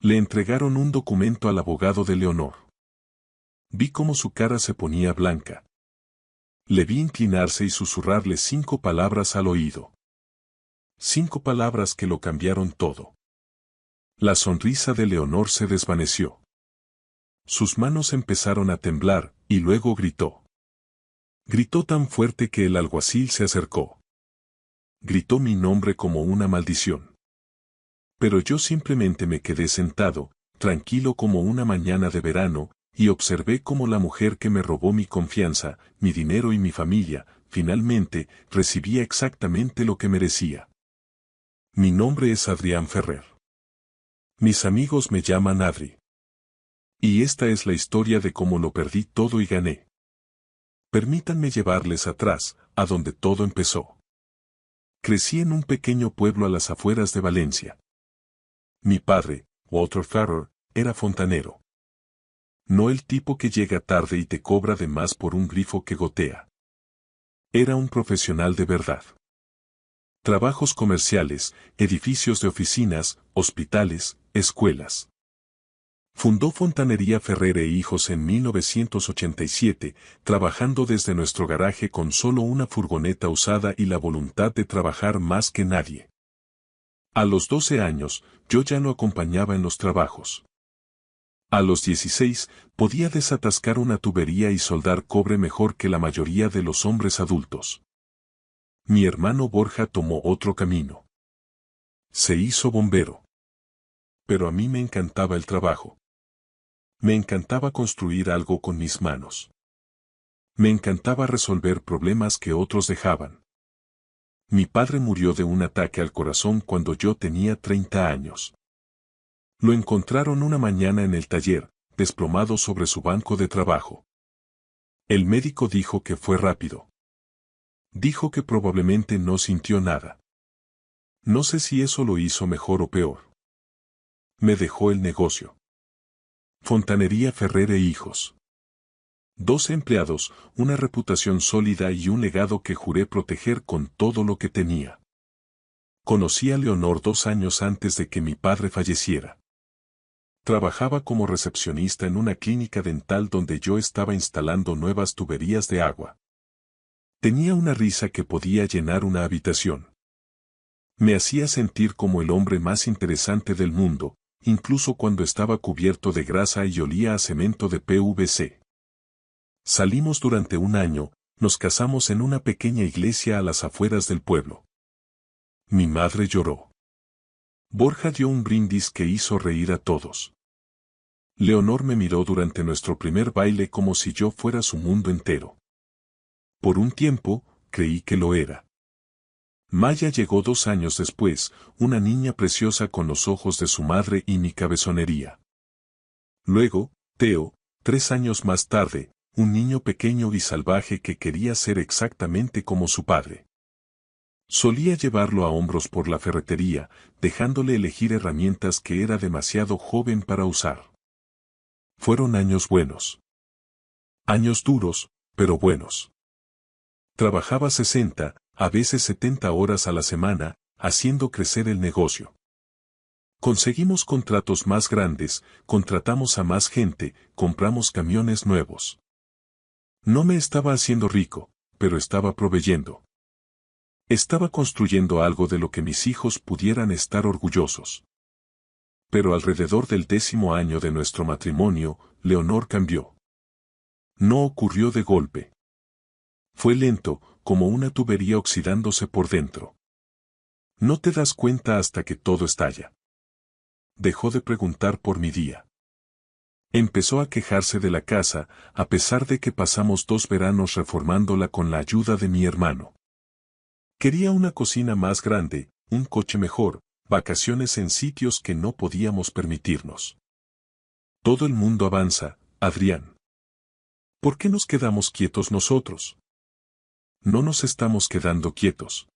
Le entregaron un documento al abogado de Leonor. Vi cómo su cara se ponía blanca. Le vi inclinarse y susurrarle 5 palabras al oído. 5 palabras que lo cambiaron todo. La sonrisa de Leonor se desvaneció. Sus manos empezaron a temblar, y luego gritó. Gritó tan fuerte que el alguacil se acercó. Gritó mi nombre como una maldición. Pero yo simplemente me quedé sentado, tranquilo como una mañana de verano, y observé cómo la mujer que me robó mi confianza, mi dinero y mi familia, finalmente, recibía exactamente lo que merecía. Mi nombre es Adrián Ferrer. Mis amigos me llaman Adri. Y esta es la historia de cómo lo perdí todo y gané. Permítanme llevarles atrás, a donde todo empezó. Crecí en un pequeño pueblo a las afueras de Valencia. Mi padre, Walter Ferrer, era fontanero. No el tipo que llega tarde y te cobra de más por un grifo que gotea. Era un profesional de verdad. Trabajos comerciales, edificios de oficinas, hospitales, escuelas. Fundó Fontanería Ferrer e Hijos en 1987, trabajando desde nuestro garaje con solo una furgoneta usada y la voluntad de trabajar más que nadie. A los 12 años, yo ya lo acompañaba en los trabajos. A los 16, podía desatascar una tubería y soldar cobre mejor que la mayoría de los hombres adultos. Mi hermano Borja tomó otro camino. Se hizo bombero. Pero a mí me encantaba el trabajo. Me encantaba construir algo con mis manos. Me encantaba resolver problemas que otros dejaban. Mi padre murió de un ataque al corazón cuando yo tenía 30 años. Lo encontraron una mañana en el taller, desplomado sobre su banco de trabajo. El médico dijo que fue rápido. Dijo que probablemente no sintió nada. No sé si eso lo hizo mejor o peor. Me dejó el negocio. Fontanería Ferrer e Hijos. 2 empleados, una reputación sólida y un legado que juré proteger con todo lo que tenía. Conocí a Leonor 2 años antes de que mi padre falleciera. Trabajaba como recepcionista en una clínica dental donde yo estaba instalando nuevas tuberías de agua. Tenía una risa que podía llenar una habitación. Me hacía sentir como el hombre más interesante del mundo, incluso cuando estaba cubierto de grasa y olía a cemento de PVC. Salimos durante un año, nos casamos en una pequeña iglesia a las afueras del pueblo. Mi madre lloró. Borja dio un brindis que hizo reír a todos. Leonor me miró durante nuestro primer baile como si yo fuera su mundo entero. Por un tiempo, creí que lo era. Maya llegó 2 años después, una niña preciosa con los ojos de su madre y mi cabezonería. Luego, Teo, 3 años más tarde, un niño pequeño y salvaje que quería ser exactamente como su padre. Solía llevarlo a hombros por la ferretería, dejándole elegir herramientas que era demasiado joven para usar. Fueron años buenos. Años duros, pero buenos. Trabajaba 60, a veces 70 horas a la semana, haciendo crecer el negocio. Conseguimos contratos más grandes, contratamos a más gente, compramos camiones nuevos. No me estaba haciendo rico, pero estaba proveyendo. Estaba construyendo algo de lo que mis hijos pudieran estar orgullosos. Pero alrededor del 10º año de nuestro matrimonio, Leonor cambió. No ocurrió de golpe. Fue lento, como una tubería oxidándose por dentro. No te das cuenta hasta que todo estalla. Dejó de preguntar por mi día. Empezó a quejarse de la casa, a pesar de que pasamos 2 veranos reformándola con la ayuda de mi hermano. Quería una cocina más grande, un coche mejor, vacaciones en sitios que no podíamos permitirnos. Todo el mundo avanza, Adrián. ¿Por qué nos quedamos quietos nosotros? No nos estamos quedando quietos.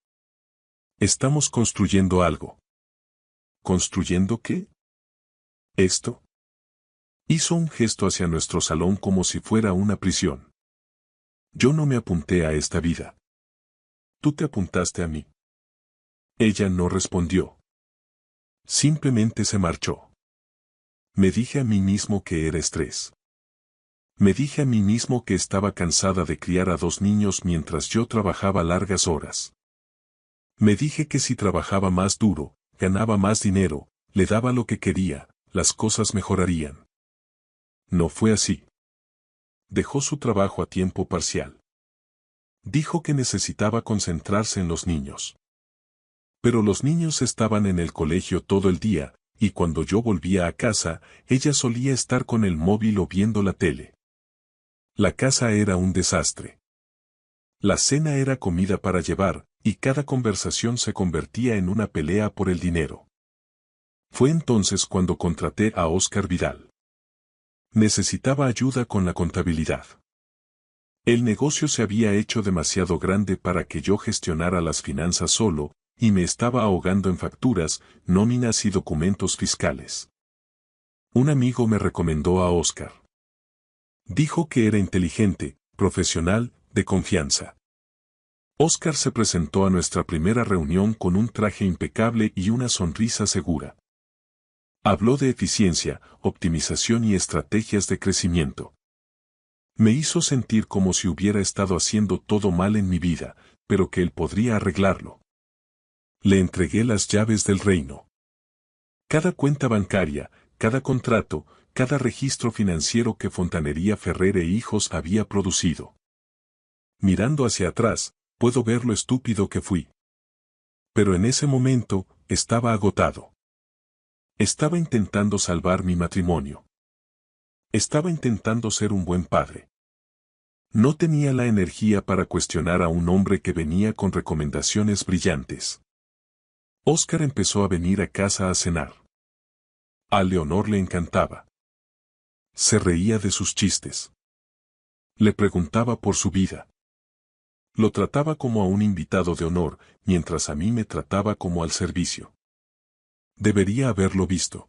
Estamos construyendo algo. ¿Construyendo qué? ¿Esto? Hizo un gesto hacia nuestro salón como si fuera una prisión. Yo no me apunté a esta vida. Tú te apuntaste a mí. Ella no respondió. Simplemente se marchó. Me dije a mí mismo que era estrés. Me dije a mí mismo que estaba cansada de criar a 2 niños mientras yo trabajaba largas horas. Me dije que si trabajaba más duro, ganaba más dinero, le daba lo que quería, las cosas mejorarían. No fue así. Dejó su trabajo a tiempo parcial. Dijo que necesitaba concentrarse en los niños. Pero los niños estaban en el colegio todo el día, y cuando yo volvía a casa, ella solía estar con el móvil o viendo la tele. La casa era un desastre. La cena era comida para llevar, y cada conversación se convertía en una pelea por el dinero. Fue entonces cuando contraté a Oscar Vidal. Necesitaba ayuda con la contabilidad. El negocio se había hecho demasiado grande para que yo gestionara las finanzas solo, y me estaba ahogando en facturas, nóminas y documentos fiscales. Un amigo me recomendó a Oscar. Dijo que era inteligente, profesional, de confianza. Oscar se presentó a nuestra primera reunión con un traje impecable y una sonrisa segura. Habló de eficiencia, optimización y estrategias de crecimiento. Me hizo sentir como si hubiera estado haciendo todo mal en mi vida, pero que él podría arreglarlo. Le entregué las llaves del reino. Cada cuenta bancaria, cada contrato, cada registro financiero que Fontanería Ferrer e Hijos había producido. Mirando hacia atrás, puedo ver lo estúpido que fui. Pero en ese momento, estaba agotado. Estaba intentando salvar mi matrimonio. Estaba intentando ser un buen padre. No tenía la energía para cuestionar a un hombre que venía con recomendaciones brillantes. Oscar empezó a venir a casa a cenar. A Leonor le encantaba. Se reía de sus chistes. Le preguntaba por su vida. Lo trataba como a un invitado de honor, mientras a mí me trataba como al servicio. Debería haberlo visto.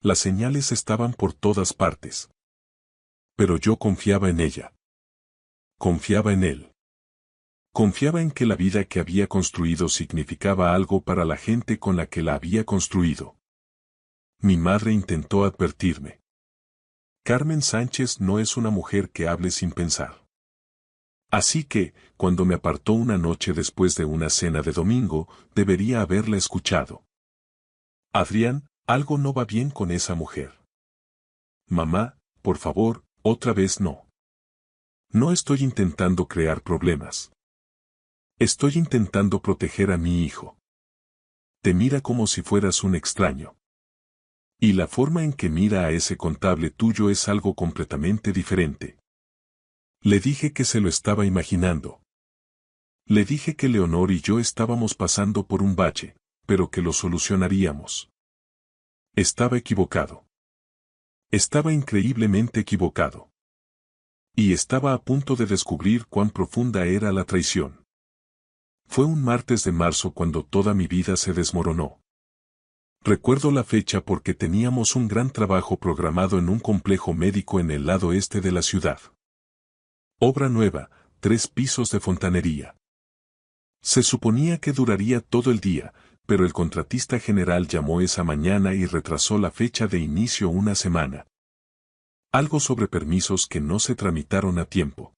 Las señales estaban por todas partes. Pero yo confiaba en ella. Confiaba en él. Confiaba en que la vida que había construido significaba algo para la gente con la que la había construido. Mi madre intentó advertirme. Carmen Sánchez no es una mujer que hable sin pensar. Así que, cuando me apartó una noche después de una cena de domingo, debería haberla escuchado. Adrián, algo no va bien con esa mujer. Mamá, por favor, otra vez no. No estoy intentando crear problemas. Estoy intentando proteger a mi hijo. Te mira como si fueras un extraño. Y la forma en que mira a ese contable tuyo es algo completamente diferente. Le dije que se lo estaba imaginando. Le dije que Leonor y yo estábamos pasando por un bache, pero que lo solucionaríamos. Estaba equivocado. Estaba increíblemente equivocado. Y estaba a punto de descubrir cuán profunda era la traición. Fue un martes de marzo cuando toda mi vida se desmoronó. Recuerdo la fecha porque teníamos un gran trabajo programado en un complejo médico en el lado este de la ciudad. Obra nueva, 3 pisos de fontanería. Se suponía que duraría todo el día, pero el contratista general llamó esa mañana y retrasó la fecha de inicio una semana. Algo sobre permisos que no se tramitaron a tiempo.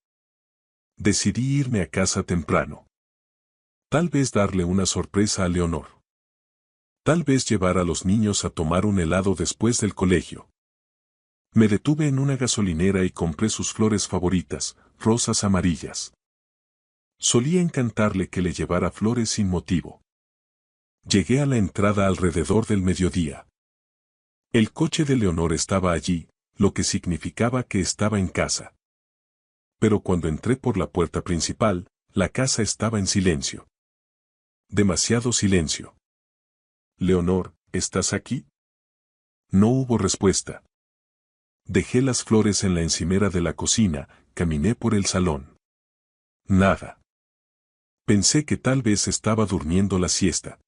Decidí irme a casa temprano. Tal vez darle una sorpresa a Leonor. Tal vez llevar a los niños a tomar un helado después del colegio. Me detuve en una gasolinera y compré sus flores favoritas, rosas amarillas. Solía encantarle que le llevara flores sin motivo. Llegué a la entrada alrededor del mediodía. El coche de Leonor estaba allí, lo que significaba que estaba en casa. Pero cuando entré por la puerta principal, la casa estaba en silencio. Demasiado silencio. Leonor, ¿estás aquí? No hubo respuesta. Dejé las flores en la encimera de la cocina, caminé por el salón. Nada. Pensé que tal vez estaba durmiendo la siesta.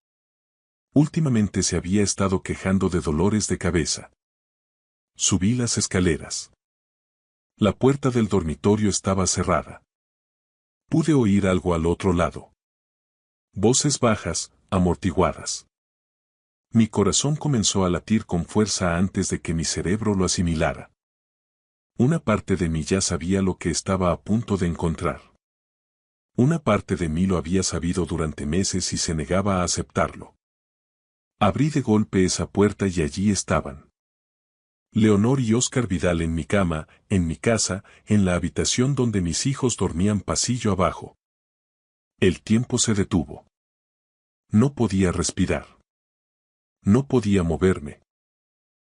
Últimamente se había estado quejando de dolores de cabeza. Subí las escaleras. La puerta del dormitorio estaba cerrada. Pude oír algo al otro lado. Voces bajas, amortiguadas. Mi corazón comenzó a latir con fuerza antes de que mi cerebro lo asimilara. Una parte de mí ya sabía lo que estaba a punto de encontrar. Una parte de mí lo había sabido durante meses y se negaba a aceptarlo. Abrí de golpe esa puerta y allí estaban. Leonor y Óscar Vidal en mi cama, en mi casa, en la habitación donde mis hijos dormían pasillo abajo. El tiempo se detuvo. No podía respirar. No podía moverme.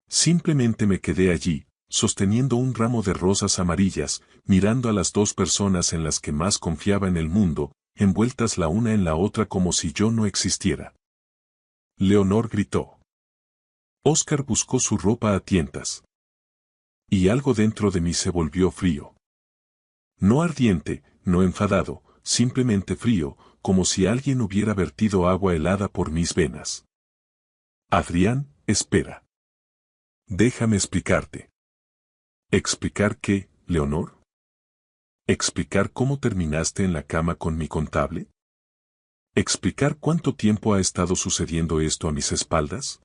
Simplemente me quedé allí, sosteniendo un ramo de rosas amarillas, mirando a las dos personas en las que más confiaba en el mundo, envueltas la una en la otra como si yo no existiera. Leonor gritó. Óscar buscó su ropa a tientas. Y algo dentro de mí se volvió frío. No ardiente, no enfadado, simplemente frío, como si alguien hubiera vertido agua helada por mis venas. Adrián, espera. Déjame explicarte. ¿Explicar qué, Leonor? ¿Explicar cómo terminaste en la cama con mi contable? ¿Explicar cuánto tiempo ha estado sucediendo esto a mis espaldas?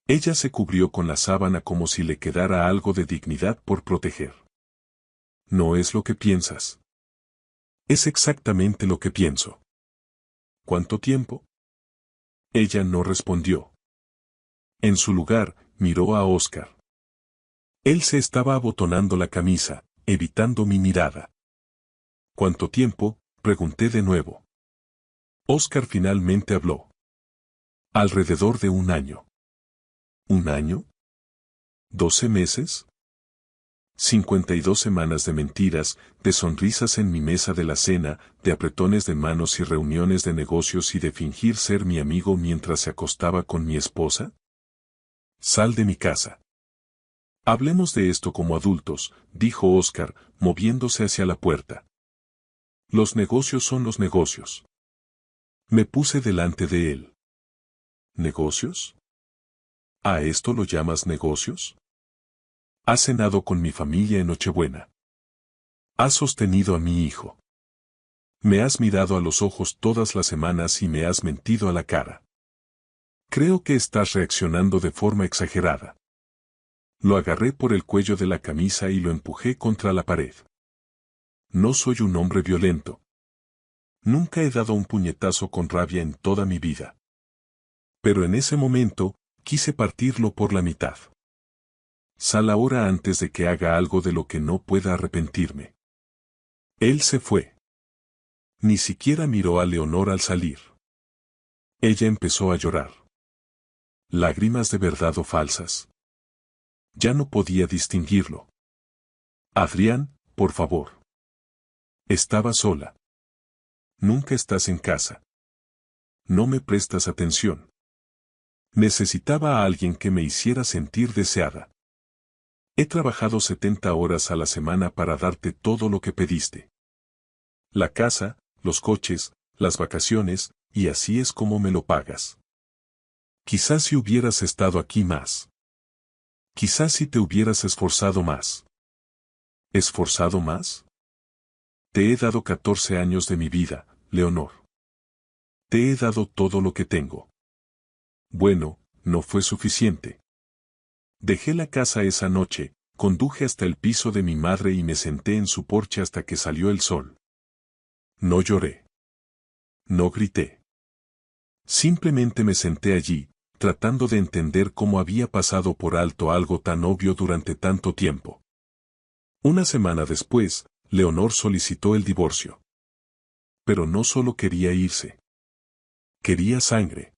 Ella se cubrió con la sábana como si le quedara algo de dignidad por proteger. No es lo que piensas. Es exactamente lo que pienso. ¿Cuánto tiempo? Ella no respondió. En su lugar, miró a Óscar. Él se estaba abotonando la camisa, evitando mi mirada. ¿Cuánto tiempo?, pregunté de nuevo. Óscar finalmente habló. Alrededor de 1 año. ¿1 año? ¿12 meses? 52 semanas de mentiras, de sonrisas en mi mesa de la cena, de apretones de manos y reuniones de negocios y de fingir ser mi amigo mientras se acostaba con mi esposa. Sal de mi casa. Hablemos de esto como adultos, dijo Óscar, moviéndose hacia la puerta. Los negocios son los negocios. Me puse delante de él. ¿Negocios? ¿A esto lo llamas negocios? Has cenado con mi familia en Nochebuena. Has sostenido a mi hijo. Me has mirado a los ojos todas las semanas y me has mentido a la cara. Creo que estás reaccionando de forma exagerada. Lo agarré por el cuello de la camisa y lo empujé contra la pared. No soy un hombre violento. Nunca he dado un puñetazo con rabia en toda mi vida. Pero en ese momento, quise partirlo por la mitad. Sal ahora antes de que haga algo de lo que no pueda arrepentirme. Él se fue. Ni siquiera miró a Leonor al salir. Ella empezó a llorar. Lágrimas de verdad o falsas. Ya no podía distinguirlo. Adrián, por favor. Estaba sola. Nunca estás en casa. No me prestas atención. Necesitaba a alguien que me hiciera sentir deseada. He trabajado 70 horas a la semana para darte todo lo que pediste. La casa, los coches, las vacaciones, y así es como me lo pagas. Quizás si hubieras estado aquí más. Quizás si te hubieras esforzado más. ¿Esforzado más? Te he dado 14 años de mi vida, Leonor. Te he dado todo lo que tengo. Bueno, no fue suficiente. Dejé la casa esa noche, conduje hasta el piso de mi madre y me senté en su porche hasta que salió el sol. No lloré. No grité. Simplemente me senté allí, tratando de entender cómo había pasado por alto algo tan obvio durante tanto tiempo. Una semana después, Leonor solicitó el divorcio. Pero no solo quería irse. Quería sangre.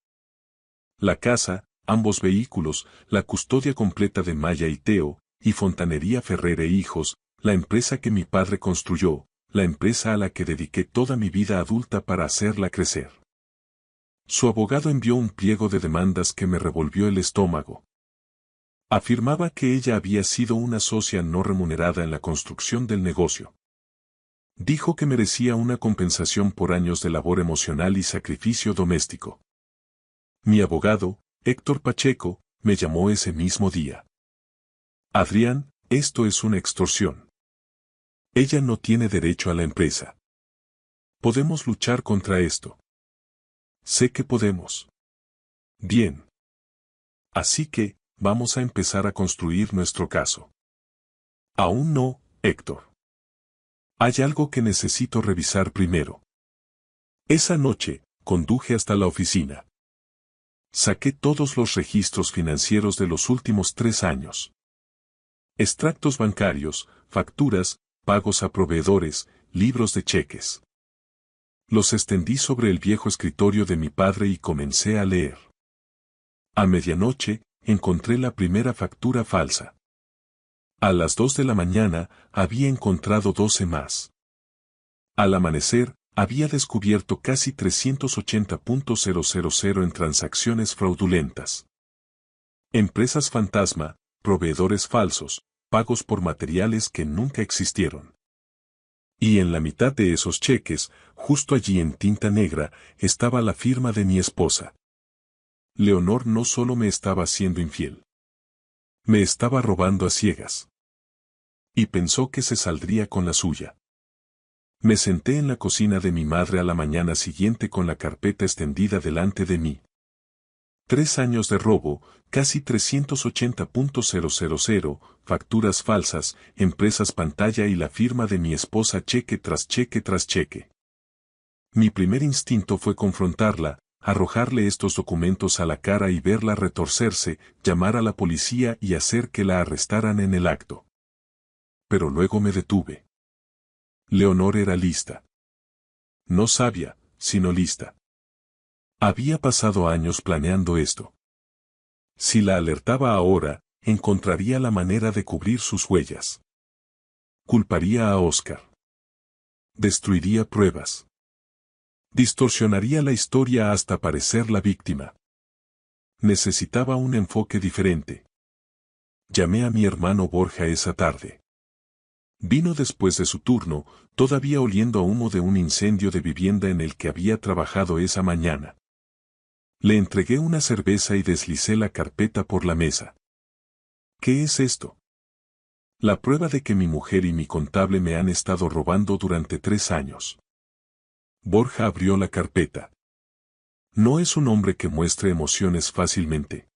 La casa, ambos vehículos, la custodia completa de Maya y Teo, y Fontanería Ferrer e Hijos, la empresa que mi padre construyó, la empresa a la que dediqué toda mi vida adulta para hacerla crecer. Su abogado envió un pliego de demandas que me revolvió el estómago. Afirmaba que ella había sido una socia no remunerada en la construcción del negocio. Dijo que merecía una compensación por años de labor emocional y sacrificio doméstico. Mi abogado, Héctor Pacheco, me llamó ese mismo día. Adrián, esto es una extorsión. Ella no tiene derecho a la empresa. Podemos luchar contra esto. Sé que podemos. Bien. Así que, vamos a empezar a construir nuestro caso. Aún no, Héctor. Hay algo que necesito revisar primero. Esa noche, conduje hasta la oficina. Saqué todos los registros financieros de los últimos 3 años. Extractos bancarios, facturas, pagos a proveedores, libros de cheques. Los extendí sobre el viejo escritorio de mi padre y comencé a leer. A medianoche, encontré la primera factura falsa. A las 2 de la mañana, había encontrado 12 más. Al amanecer, había descubierto casi 380.000 en transacciones fraudulentas. Empresas fantasma, proveedores falsos, pagos por materiales que nunca existieron. Y en la mitad de esos cheques, justo allí en tinta negra, estaba la firma de mi esposa. Leonor no solo me estaba siendo infiel. Me estaba robando a ciegas. Y pensó que se saldría con la suya. Me senté en la cocina de mi madre a la mañana siguiente con la carpeta extendida delante de mí. 3 años de robo, casi 380.000, facturas falsas, empresas pantalla y la firma de mi esposa cheque tras cheque tras cheque. Mi primer instinto fue confrontarla, arrojarle estos documentos a la cara y verla retorcerse, llamar a la policía y hacer que la arrestaran en el acto. Pero luego me detuve. Leonor era lista. No sabia, sino lista. Había pasado años planeando esto. Si la alertaba ahora, encontraría la manera de cubrir sus huellas. Culparía a Oscar. Destruiría pruebas. Distorsionaría la historia hasta parecer la víctima. Necesitaba un enfoque diferente. Llamé a mi hermano Borja esa tarde. Vino después de su turno, todavía oliendo a humo de un incendio de vivienda en el que había trabajado esa mañana. Le entregué una cerveza y deslicé la carpeta por la mesa. ¿Qué es esto? La prueba de que mi mujer y mi contable me han estado robando durante 3 años. Borja abrió la carpeta. No es un hombre que muestre emociones fácilmente.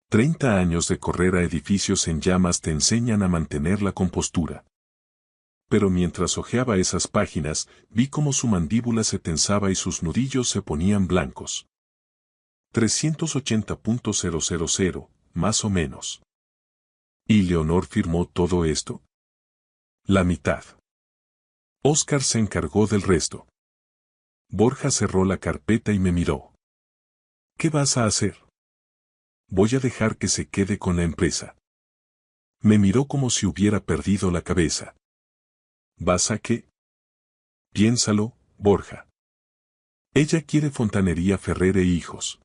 30 años de correr a edificios en llamas te enseñan a mantener la compostura. Pero mientras hojeaba esas páginas, vi cómo su mandíbula se tensaba y sus nudillos se ponían blancos. 380.000, más o menos. ¿Y Leonor firmó todo esto? La mitad. Oscar se encargó del resto. Borja cerró la carpeta y me miró. ¿Qué vas a hacer? Voy a dejar que se quede con la empresa. Me miró como si hubiera perdido la cabeza. ¿Vas a qué? Piénsalo, Borja. Ella quiere Fontanería Ferrer e Hijos.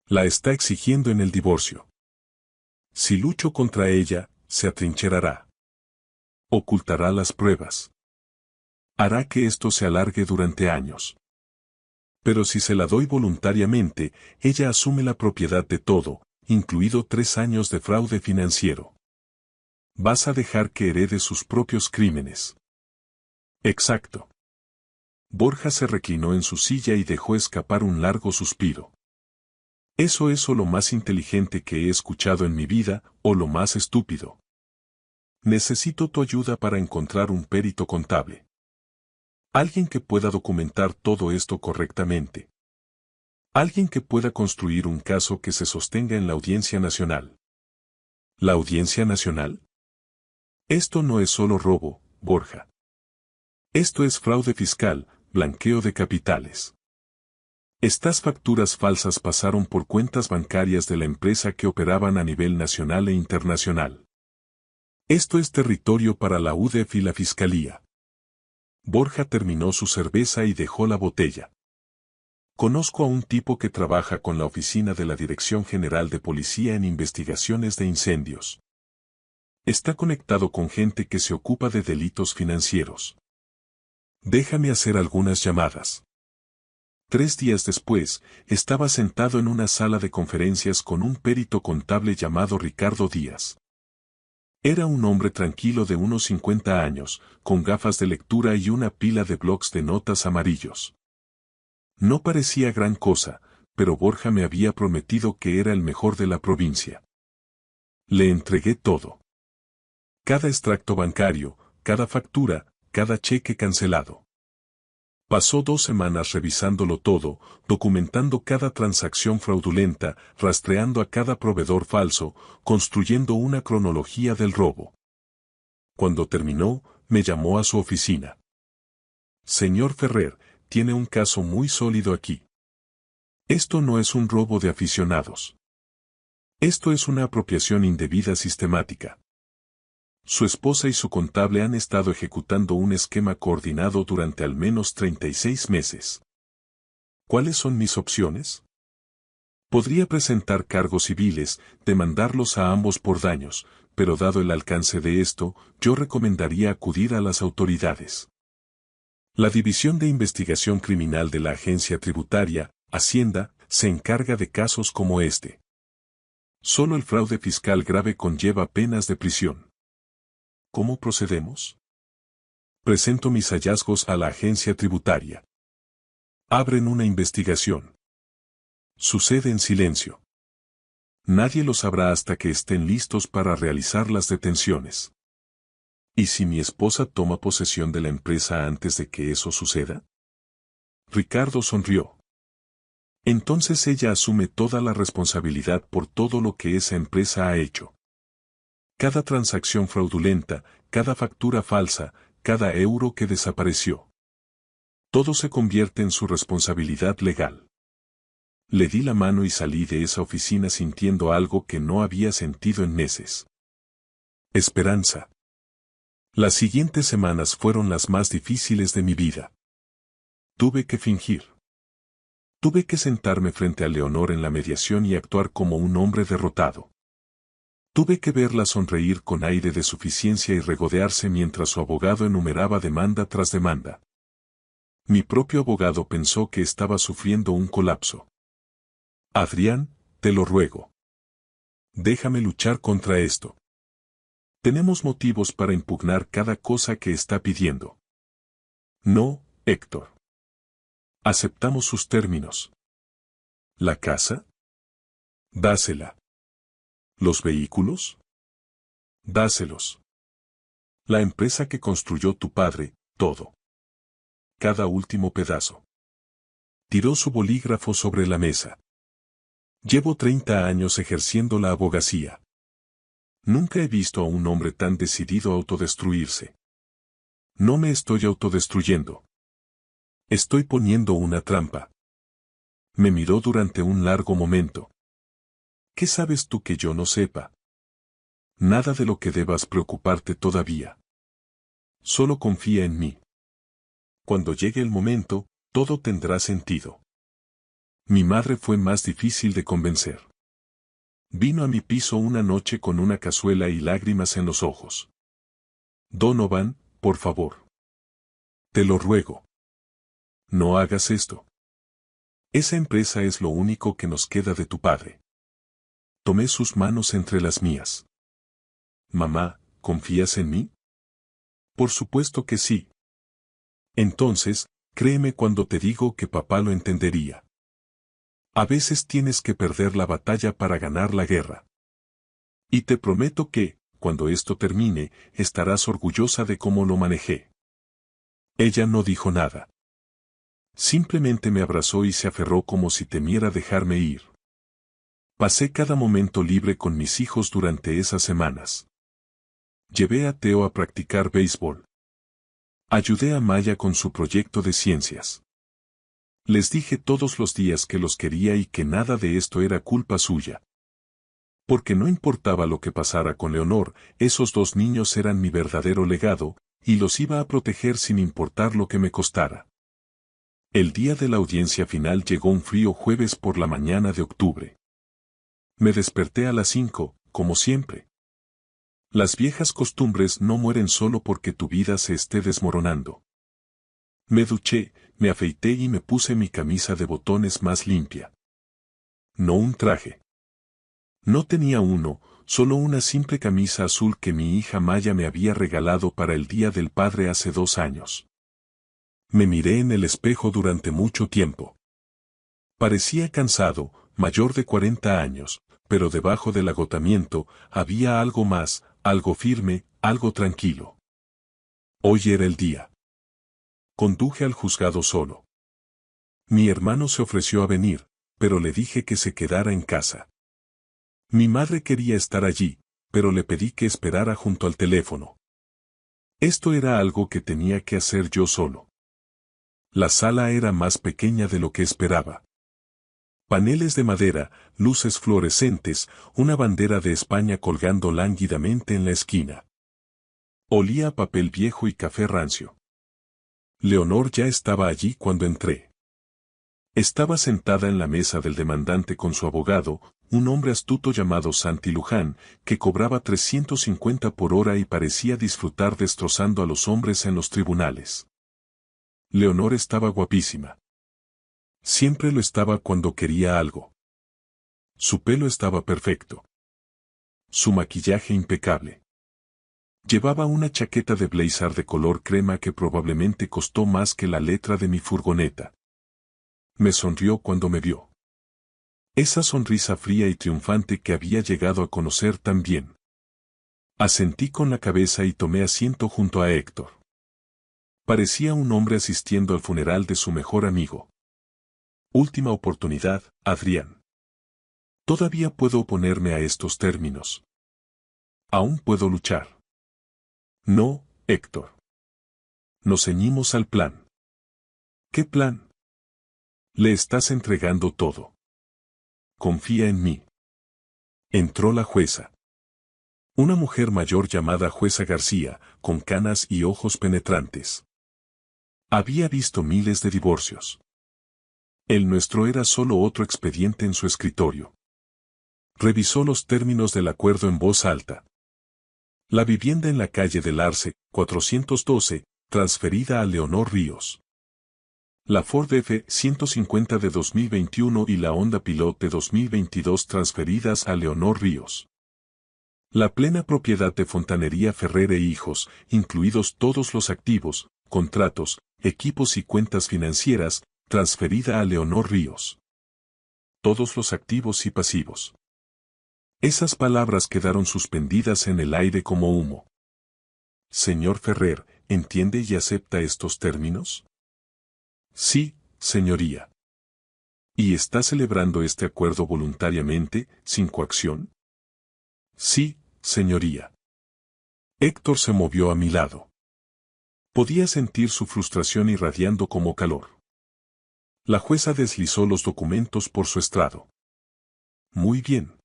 La está exigiendo en el divorcio. Si lucho contra ella, se atrincherará. Ocultará las pruebas. Hará que esto se alargue durante años. Pero si se la doy voluntariamente, ella asume la propiedad de todo, incluido 3 años de fraude financiero. Vas a dejar que herede sus propios crímenes. Exacto. Borja se reclinó en su silla y dejó escapar un largo suspiro. Eso es o lo más inteligente que he escuchado en mi vida, o lo más estúpido. Necesito tu ayuda para encontrar un perito contable. Alguien que pueda documentar todo esto correctamente. Alguien que pueda construir un caso que se sostenga en la Audiencia Nacional. ¿La Audiencia Nacional? Esto no es solo robo, Borja. Esto es fraude fiscal, blanqueo de capitales. Estas facturas falsas pasaron por cuentas bancarias de la empresa que operaban a nivel nacional e internacional. Esto es territorio para la UDEF y la Fiscalía. Borja terminó su cerveza y dejó la botella. Conozco a un tipo que trabaja con la oficina de la Dirección General de Policía en investigaciones de incendios. Está conectado con gente que se ocupa de delitos financieros. Déjame hacer algunas llamadas. 3 días después, estaba sentado en una sala de conferencias con un perito contable llamado Ricardo Díaz. Era un hombre tranquilo de unos 50 años, con gafas de lectura y una pila de blocs de notas amarillos. No parecía gran cosa, pero Borja me había prometido que era el mejor de la provincia. Le entregué todo. Cada extracto bancario, cada factura, cada cheque cancelado. Pasó 2 semanas revisándolo todo, documentando cada transacción fraudulenta, rastreando a cada proveedor falso, construyendo una cronología del robo. Cuando terminó, me llamó a su oficina. Señor Ferrer, tiene un caso muy sólido aquí. Esto no es un robo de aficionados. Esto es una apropiación indebida sistemática. Su esposa y su contable han estado ejecutando un esquema coordinado durante al menos 36 meses. ¿Cuáles son mis opciones? Podría presentar cargos civiles, demandarlos a ambos por daños, pero dado el alcance de esto, yo recomendaría acudir a las autoridades. La División de Investigación Criminal de la Agencia Tributaria, Hacienda, se encarga de casos como este. Solo el fraude fiscal grave conlleva penas de prisión. ¿Cómo procedemos? Presento mis hallazgos a la agencia tributaria. Abren una investigación. Sucede en silencio. Nadie lo sabrá hasta que estén listos para realizar las detenciones. ¿Y si mi esposa toma posesión de la empresa antes de que eso suceda? Ricardo sonrió. Entonces ella asume toda la responsabilidad por todo lo que esa empresa ha hecho. Cada transacción fraudulenta, cada factura falsa, cada euro que desapareció. Todo se convierte en su responsabilidad legal. Le di la mano y salí de esa oficina sintiendo algo que no había sentido en meses. Esperanza. Las siguientes semanas fueron las más difíciles de mi vida. Tuve que fingir. Tuve que sentarme frente a Leonor en la mediación y actuar como un hombre derrotado. Tuve que verla sonreír con aire de suficiencia y regodearse mientras su abogado enumeraba demanda tras demanda. Mi propio abogado pensó que estaba sufriendo un colapso. Adrián, te lo ruego. Déjame luchar contra esto. Tenemos motivos para impugnar cada cosa que está pidiendo. No, Héctor. Aceptamos sus términos. ¿La casa? Dásela. ¿Los vehículos? Dáselos. La empresa que construyó tu padre, todo. Cada último pedazo. Tiró su bolígrafo sobre la mesa. Llevo 30 años ejerciendo la abogacía. Nunca he visto a un hombre tan decidido a autodestruirse. No me estoy autodestruyendo. Estoy poniendo una trampa. Me miró durante un largo momento. ¿Qué sabes tú que yo no sepa? Nada de lo que debas preocuparte todavía. Solo confía en mí. Cuando llegue el momento, todo tendrá sentido. Mi madre fue más difícil de convencer. Vino a mi piso una noche con una cazuela y lágrimas en los ojos. Donovan, por favor. Te lo ruego. No hagas esto. Esa empresa es lo único que nos queda de tu padre. Tomé sus manos entre las mías. Mamá, ¿confías en mí? Por supuesto que sí. Entonces, créeme cuando te digo que papá lo entendería. A veces tienes que perder la batalla para ganar la guerra. Y te prometo que, cuando esto termine, estarás orgullosa de cómo lo manejé. Ella no dijo nada. Simplemente me abrazó y se aferró como si temiera dejarme ir. Pasé cada momento libre con mis hijos durante esas semanas. Llevé a Teo a practicar béisbol. Ayudé a Maya con su proyecto de ciencias. Les dije todos los días que los quería y que nada de esto era culpa suya. Porque no importaba lo que pasara con Leonor, esos dos niños eran mi verdadero legado, y los iba a proteger sin importar lo que me costara. El día de la audiencia final llegó un frío jueves por la mañana de octubre. Me desperté a las 5, como siempre. Las viejas costumbres no mueren solo porque tu vida se esté desmoronando. Me duché, me afeité y me puse mi camisa de botones más limpia. No un traje. No tenía uno, solo una simple camisa azul que mi hija Maya me había regalado para el Día del Padre hace 2 años. Me miré en el espejo durante mucho tiempo. Parecía cansado, mayor de 40 años, pero debajo del agotamiento había algo más, algo firme, algo tranquilo. Hoy era el día. Conduje al juzgado solo. Mi hermano se ofreció a venir, pero le dije que se quedara en casa. Mi madre quería estar allí, pero le pedí que esperara junto al teléfono. Esto era algo que tenía que hacer yo solo. La sala era más pequeña de lo que esperaba. Paneles de madera, luces fluorescentes, una bandera de España colgando lánguidamente en la esquina. Olía a papel viejo y café rancio. Leonor ya estaba allí cuando entré. Estaba sentada en la mesa del demandante con su abogado, un hombre astuto llamado Santi Luján, que cobraba 350 por hora y parecía disfrutar destrozando a los hombres en los tribunales. Leonor estaba guapísima. Siempre lo estaba cuando quería algo. Su pelo estaba perfecto. Su maquillaje impecable. Llevaba una chaqueta de blazer de color crema que probablemente costó más que la letra de mi furgoneta. Me sonrió cuando me vio. Esa sonrisa fría y triunfante que había llegado a conocer tan bien. Asentí con la cabeza y tomé asiento junto a Héctor. Parecía un hombre asistiendo al funeral de su mejor amigo. Última oportunidad, Adrián. Todavía puedo oponerme a estos términos. Aún puedo luchar. No, Héctor. Nos ceñimos al plan. ¿Qué plan? Le estás entregando todo. Confía en mí. Entró la jueza. Una mujer mayor llamada Jueza García, con canas y ojos penetrantes. Había visto miles de divorcios. El nuestro era solo otro expediente en su escritorio. Revisó los términos del acuerdo en voz alta. La vivienda en la calle del Arce, 412, transferida a Leonor Ríos. La Ford F-150 de 2021 y la Honda Pilot de 2022 transferidas a Leonor Ríos. La plena propiedad de Fontanería Ferrer e Hijos, incluidos todos los activos, contratos, equipos y cuentas financieras, transferida a Leonor Ríos. Todos los activos y pasivos. Esas palabras quedaron suspendidas en el aire como humo. Señor Ferrer, ¿entiende y acepta estos términos? Sí, señoría. ¿Y está celebrando este acuerdo voluntariamente, sin coacción? Sí, señoría. Héctor se movió a mi lado. Podía sentir su frustración irradiando como calor. La jueza deslizó los documentos por su estrado. Muy bien.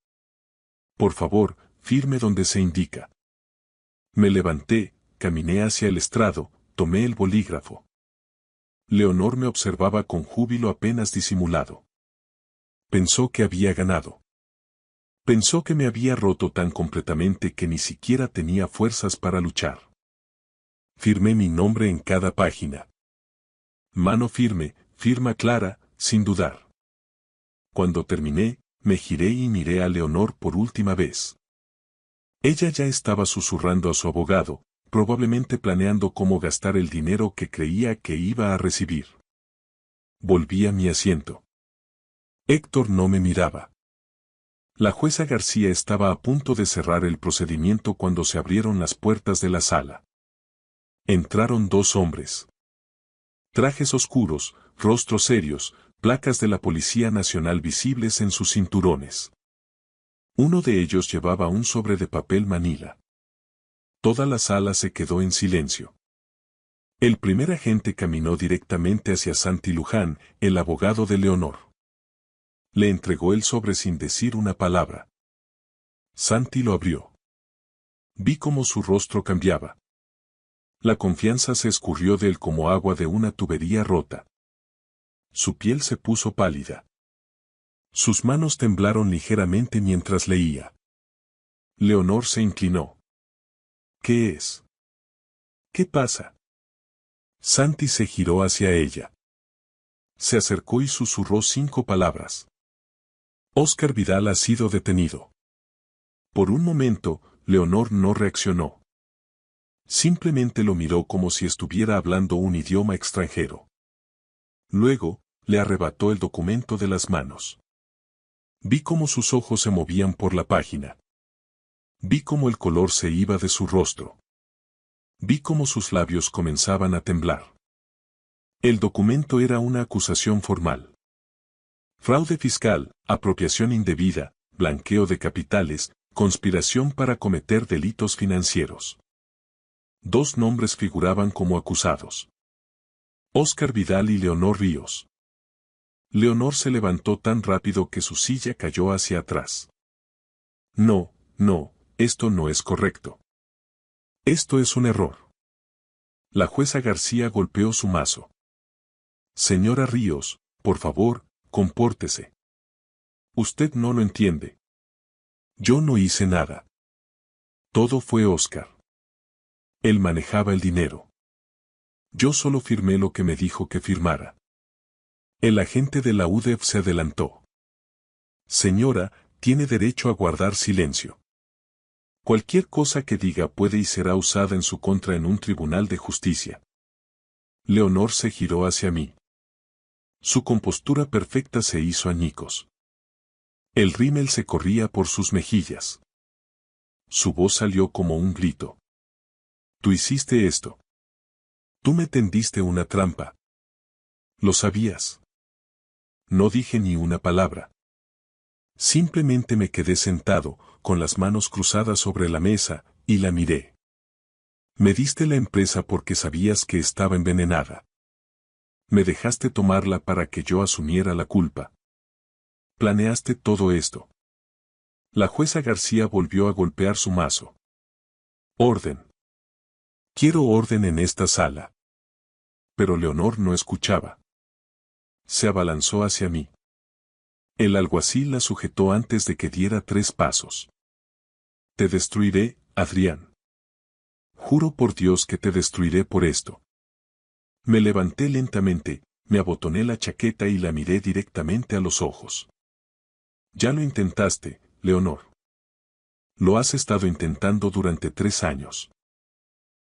Por favor, firme donde se indica. Me levanté, caminé hacia el estrado, tomé el bolígrafo. Leonor me observaba con júbilo apenas disimulado. Pensó que había ganado. Pensó que me había roto tan completamente que ni siquiera tenía fuerzas para luchar. Firmé mi nombre en cada página. Mano firme, firma clara, sin dudar. Cuando terminé, me giré y miré a Leonor por última vez. Ella ya estaba susurrando a su abogado, probablemente planeando cómo gastar el dinero que creía que iba a recibir. Volví a mi asiento. Héctor no me miraba. La jueza García estaba a punto de cerrar el procedimiento cuando se abrieron las puertas de la sala. Entraron 2 hombres. Trajes oscuros, rostros serios, placas de la Policía Nacional visibles en sus cinturones. Uno de ellos llevaba un sobre de papel manila. Toda la sala se quedó en silencio. El primer agente caminó directamente hacia Santi Luján, el abogado de Leonor. Le entregó el sobre sin decir una palabra. Santi lo abrió. Vi cómo su rostro cambiaba. La confianza se escurrió de él como agua de una tubería rota. Su piel se puso pálida. Sus manos temblaron ligeramente mientras leía. Leonor se inclinó. ¿Qué es? ¿Qué pasa? Santi se giró hacia ella. Se acercó y susurró 5 palabras. Óscar Vidal ha sido detenido. Por un momento, Leonor no reaccionó. Simplemente lo miró como si estuviera hablando un idioma extranjero. Luego, le arrebató el documento de las manos. Vi cómo sus ojos se movían por la página. Vi cómo el color se iba de su rostro. Vi cómo sus labios comenzaban a temblar. El documento era una acusación formal. Fraude fiscal, apropiación indebida, blanqueo de capitales, conspiración para cometer delitos financieros. 2 nombres figuraban como acusados. Óscar Vidal y Leonor Ríos. Leonor se levantó tan rápido que su silla cayó hacia atrás. No, esto no es correcto. Esto es un error. La jueza García golpeó su mazo. Señora Ríos, por favor, compórtese. Usted no lo entiende. Yo no hice nada. Todo fue Óscar. Él manejaba el dinero. Yo solo firmé lo que me dijo que firmara. El agente de la UDEF se adelantó. Señora, tiene derecho a guardar silencio. Cualquier cosa que diga puede y será usada en su contra en un tribunal de justicia. Leonor se giró hacia mí. Su compostura perfecta se hizo añicos. El rímel se corría por sus mejillas. Su voz salió como un grito. Tú hiciste esto. Tú me tendiste una trampa. Lo sabías. No dije ni una palabra. Simplemente me quedé sentado, con las manos cruzadas sobre la mesa, y la miré. Me diste la empresa porque sabías que estaba envenenada. Me dejaste tomarla para que yo asumiera la culpa. Planeaste todo esto. La jueza García volvió a golpear su mazo. Orden. Quiero orden en esta sala. Pero Leonor no escuchaba. Se abalanzó hacia mí. El alguacil la sujetó antes de que diera 3 pasos. Te destruiré, Adrián. Juro por Dios que te destruiré por esto. Me levanté lentamente, me abotoné la chaqueta y la miré directamente a los ojos. Ya lo intentaste, Leonor. Lo has estado intentando durante 3 años.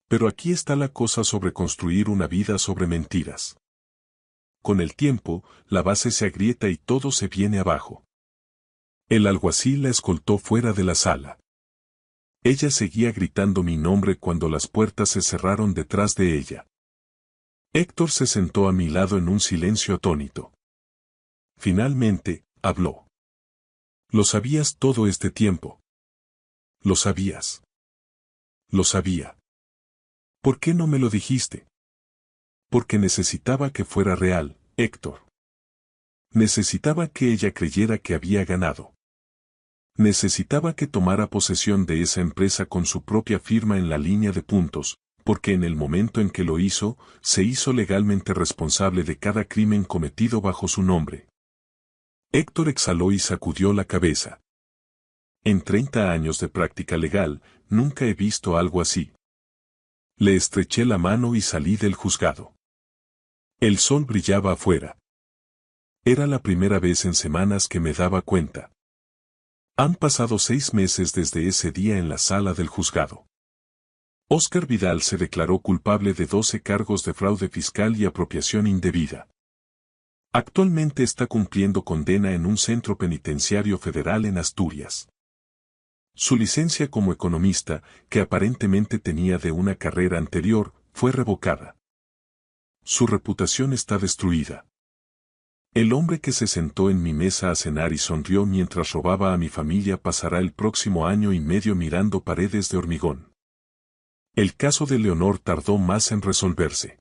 Pero aquí está la cosa sobre construir una vida sobre mentiras. Con el tiempo, la base se agrieta y todo se viene abajo. El alguacil la escoltó fuera de la sala. Ella seguía gritando mi nombre cuando las puertas se cerraron detrás de ella. Héctor se sentó a mi lado en un silencio atónito. Finalmente, habló. Lo sabías todo este tiempo. Lo sabías. Lo sabía. ¿Por qué no me lo dijiste? Porque necesitaba que fuera real, Héctor. Necesitaba que ella creyera que había ganado. Necesitaba que tomara posesión de esa empresa con su propia firma en la línea de puntos, porque en el momento en que lo hizo, se hizo legalmente responsable de cada crimen cometido bajo su nombre. Héctor exhaló y sacudió la cabeza. En 30 años de práctica legal, nunca he visto algo así. Le estreché la mano y salí del juzgado. El sol brillaba afuera. Era la primera vez en semanas que me daba cuenta. Han pasado 6 meses desde ese día en la sala del juzgado. Óscar Vidal se declaró culpable de 12 cargos de fraude fiscal y apropiación indebida. Actualmente está cumpliendo condena en un centro penitenciario federal en Asturias. Su licencia como economista, que aparentemente tenía de una carrera anterior, fue revocada. Su reputación está destruida. El hombre que se sentó en mi mesa a cenar y sonrió mientras robaba a mi familia pasará el próximo año y medio mirando paredes de hormigón. El caso de Leonor tardó más en resolverse.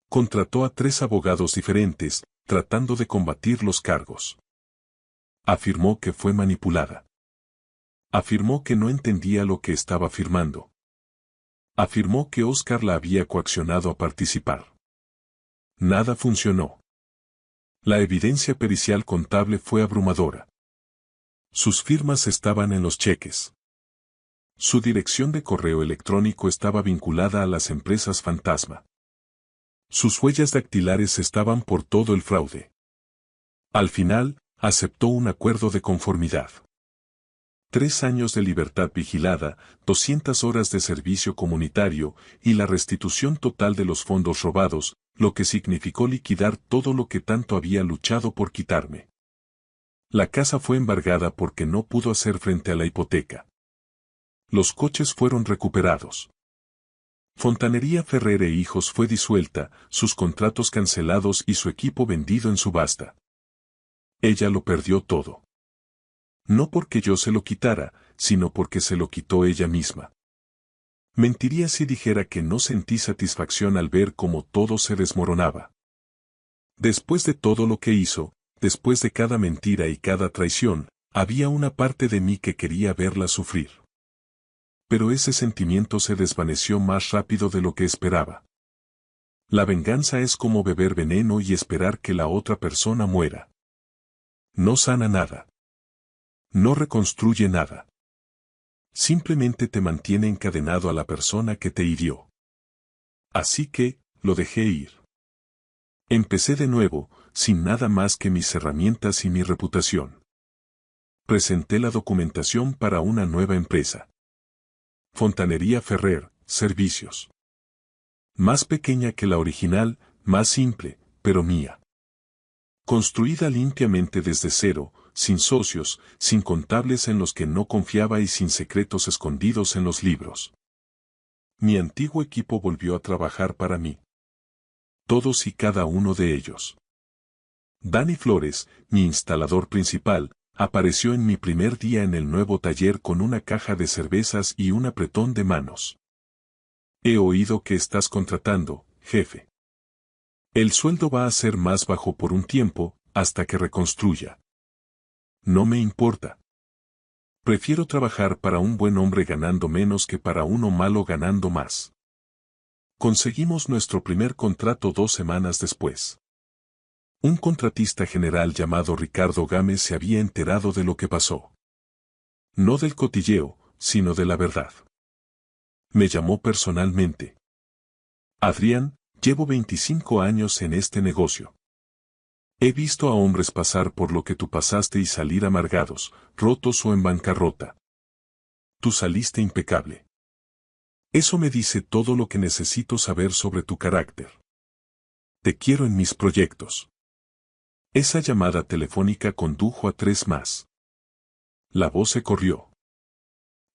Contrató a 3 abogados diferentes, tratando de combatir los cargos. Afirmó que fue manipulada. Afirmó que no entendía lo que estaba firmando. Afirmó que Oscar la había coaccionado a participar. Nada funcionó. La evidencia pericial contable fue abrumadora. Sus firmas estaban en los cheques. Su dirección de correo electrónico estaba vinculada a las empresas fantasma. Sus huellas dactilares estaban por todo el fraude. Al final, aceptó un acuerdo de conformidad. 3 años de libertad vigilada, 200 horas de servicio comunitario y la restitución total de los fondos robados, lo que significó liquidar todo lo que tanto había luchado por quitarme. La casa fue embargada porque no pudo hacer frente a la hipoteca. Los coches fueron recuperados. Fontanería Ferrer e Hijos fue disuelta, sus contratos cancelados y su equipo vendido en subasta. Ella lo perdió todo. No porque yo se lo quitara, sino porque se lo quitó ella misma. Mentiría si dijera que no sentí satisfacción al ver cómo todo se desmoronaba. Después de todo lo que hizo, después de cada mentira y cada traición, había una parte de mí que quería verla sufrir. Pero ese sentimiento se desvaneció más rápido de lo que esperaba. La venganza es como beber veneno y esperar que la otra persona muera. No sana nada. No reconstruye nada. Simplemente te mantiene encadenado a la persona que te hirió. Así que, lo dejé ir. Empecé de nuevo, sin nada más que mis herramientas y mi reputación. Presenté la documentación para una nueva empresa. Fontanería Ferrer, Servicios. Más pequeña que la original, más simple, pero mía. Construida limpiamente desde cero, sin socios, sin contables en los que no confiaba y sin secretos escondidos en los libros. Mi antiguo equipo volvió a trabajar para mí. Todos y cada uno de ellos. Dani Flores, mi instalador principal, apareció en mi primer día en el nuevo taller con una caja de cervezas y un apretón de manos. He oído que estás contratando, jefe. El sueldo va a ser más bajo por un tiempo, hasta que reconstruya. No me importa. Prefiero trabajar para un buen hombre ganando menos que para uno malo ganando más. Conseguimos nuestro primer contrato 2 semanas después. Un contratista general llamado Ricardo Gámez se había enterado de lo que pasó. No del cotilleo, sino de la verdad. Me llamó personalmente. Adrián, llevo 25 años en este negocio. He visto a hombres pasar por lo que tú pasaste y salir amargados, rotos o en bancarrota. Tú saliste impecable. Eso me dice todo lo que necesito saber sobre tu carácter. Te quiero en mis proyectos. Esa llamada telefónica condujo a 3 más. La voz se corrió.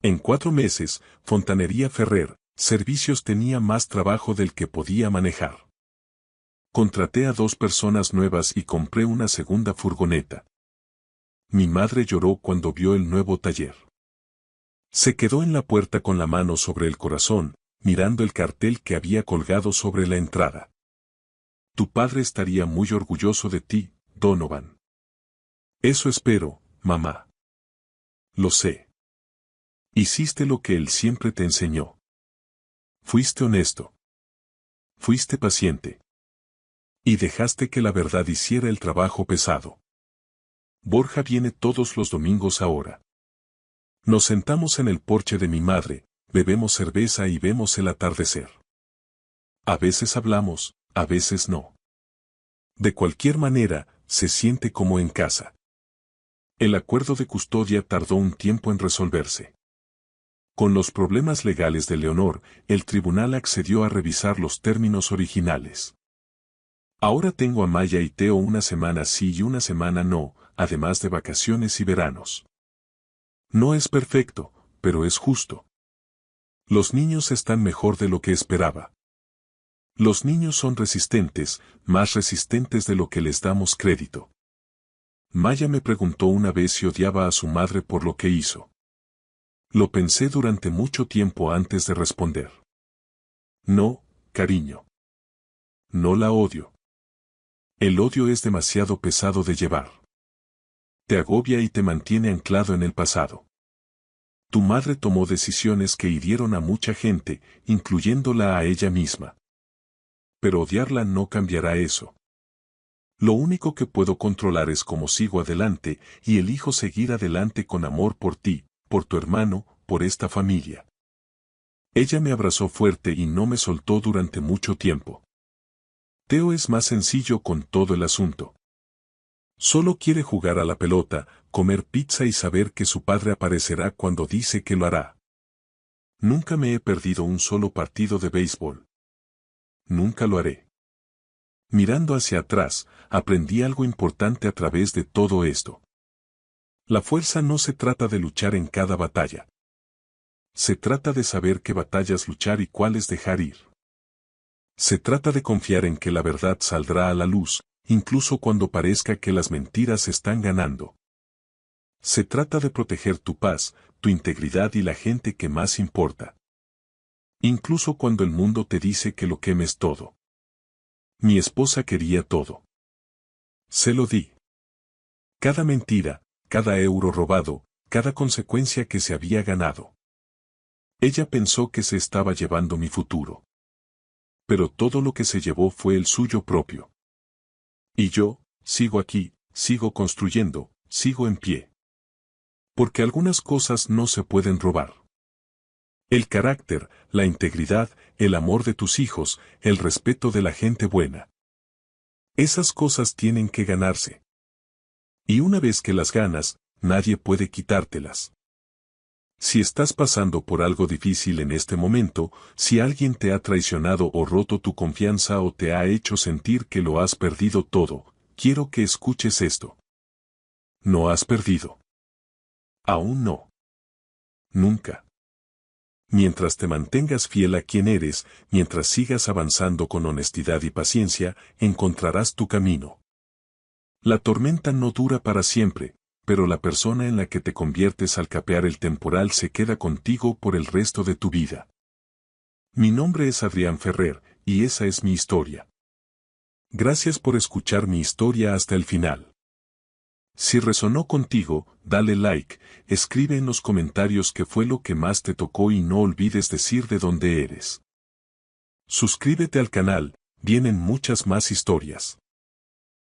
En 4 meses, Fontanería Ferrer, Servicios tenía más trabajo del que podía manejar. Contraté a 2 personas nuevas y compré una segunda furgoneta. Mi madre lloró cuando vio el nuevo taller. Se quedó en la puerta con la mano sobre el corazón, mirando el cartel que había colgado sobre la entrada. Tu padre estaría muy orgulloso de ti, Donovan. Eso espero, mamá. Lo sé. Hiciste lo que él siempre te enseñó. Fuiste honesto. Fuiste paciente. Y dejaste que la verdad hiciera el trabajo pesado. Borja viene todos los domingos ahora. Nos sentamos en el porche de mi madre, bebemos cerveza y vemos el atardecer. A veces hablamos, a veces no. De cualquier manera, se siente como en casa. El acuerdo de custodia tardó un tiempo en resolverse. Con los problemas legales de Leonor, el tribunal accedió a revisar los términos originales. Ahora tengo a Maya y Teo una semana sí y una semana no, además de vacaciones y veranos. No es perfecto, pero es justo. Los niños están mejor de lo que esperaba. Los niños son resistentes, más resistentes de lo que les damos crédito. Maya me preguntó una vez si odiaba a su madre por lo que hizo. Lo pensé durante mucho tiempo antes de responder. No, cariño. No la odio. El odio es demasiado pesado de llevar. Te agobia y te mantiene anclado en el pasado. Tu madre tomó decisiones que hirieron a mucha gente, incluyéndola a ella misma. Pero odiarla no cambiará eso. Lo único que puedo controlar es cómo sigo adelante, y elijo seguir adelante con amor por ti, por tu hermano, por esta familia. Ella me abrazó fuerte y no me soltó durante mucho tiempo. Teo es más sencillo con todo el asunto. Solo quiere jugar a la pelota, comer pizza y saber que su padre aparecerá cuando dice que lo hará. Nunca me he perdido un solo partido de béisbol. Nunca lo haré. Mirando hacia atrás, aprendí algo importante a través de todo esto. La fuerza no se trata de luchar en cada batalla. Se trata de saber qué batallas luchar y cuáles dejar ir. Se trata de confiar en que la verdad saldrá a la luz, incluso cuando parezca que las mentiras están ganando. Se trata de proteger tu paz, tu integridad y la gente que más importa. Incluso cuando el mundo te dice que lo quemes todo. Mi esposa quería todo. Se lo di. Cada mentira, cada euro robado, cada consecuencia que se había ganado. Ella pensó que se estaba llevando mi futuro. Pero todo lo que se llevó fue el suyo propio. Y yo, sigo aquí, sigo construyendo, sigo en pie. Porque algunas cosas no se pueden robar. El carácter, la integridad, el amor de tus hijos, el respeto de la gente buena. Esas cosas tienen que ganarse. Y una vez que las ganas, nadie puede quitártelas. Si estás pasando por algo difícil en este momento, si alguien te ha traicionado o roto tu confianza o te ha hecho sentir que lo has perdido todo, quiero que escuches esto. No has perdido. Aún no. Nunca. Mientras te mantengas fiel a quien eres, mientras sigas avanzando con honestidad y paciencia, encontrarás tu camino. La tormenta no dura para siempre, pero la persona en la que te conviertes al capear el temporal se queda contigo por el resto de tu vida. Mi nombre es Adrián Ferrer, y esa es mi historia. Gracias por escuchar mi historia hasta el final. Si resonó contigo, dale like, escribe en los comentarios qué fue lo que más te tocó y no olvides decir de dónde eres. Suscríbete al canal, vienen muchas más historias.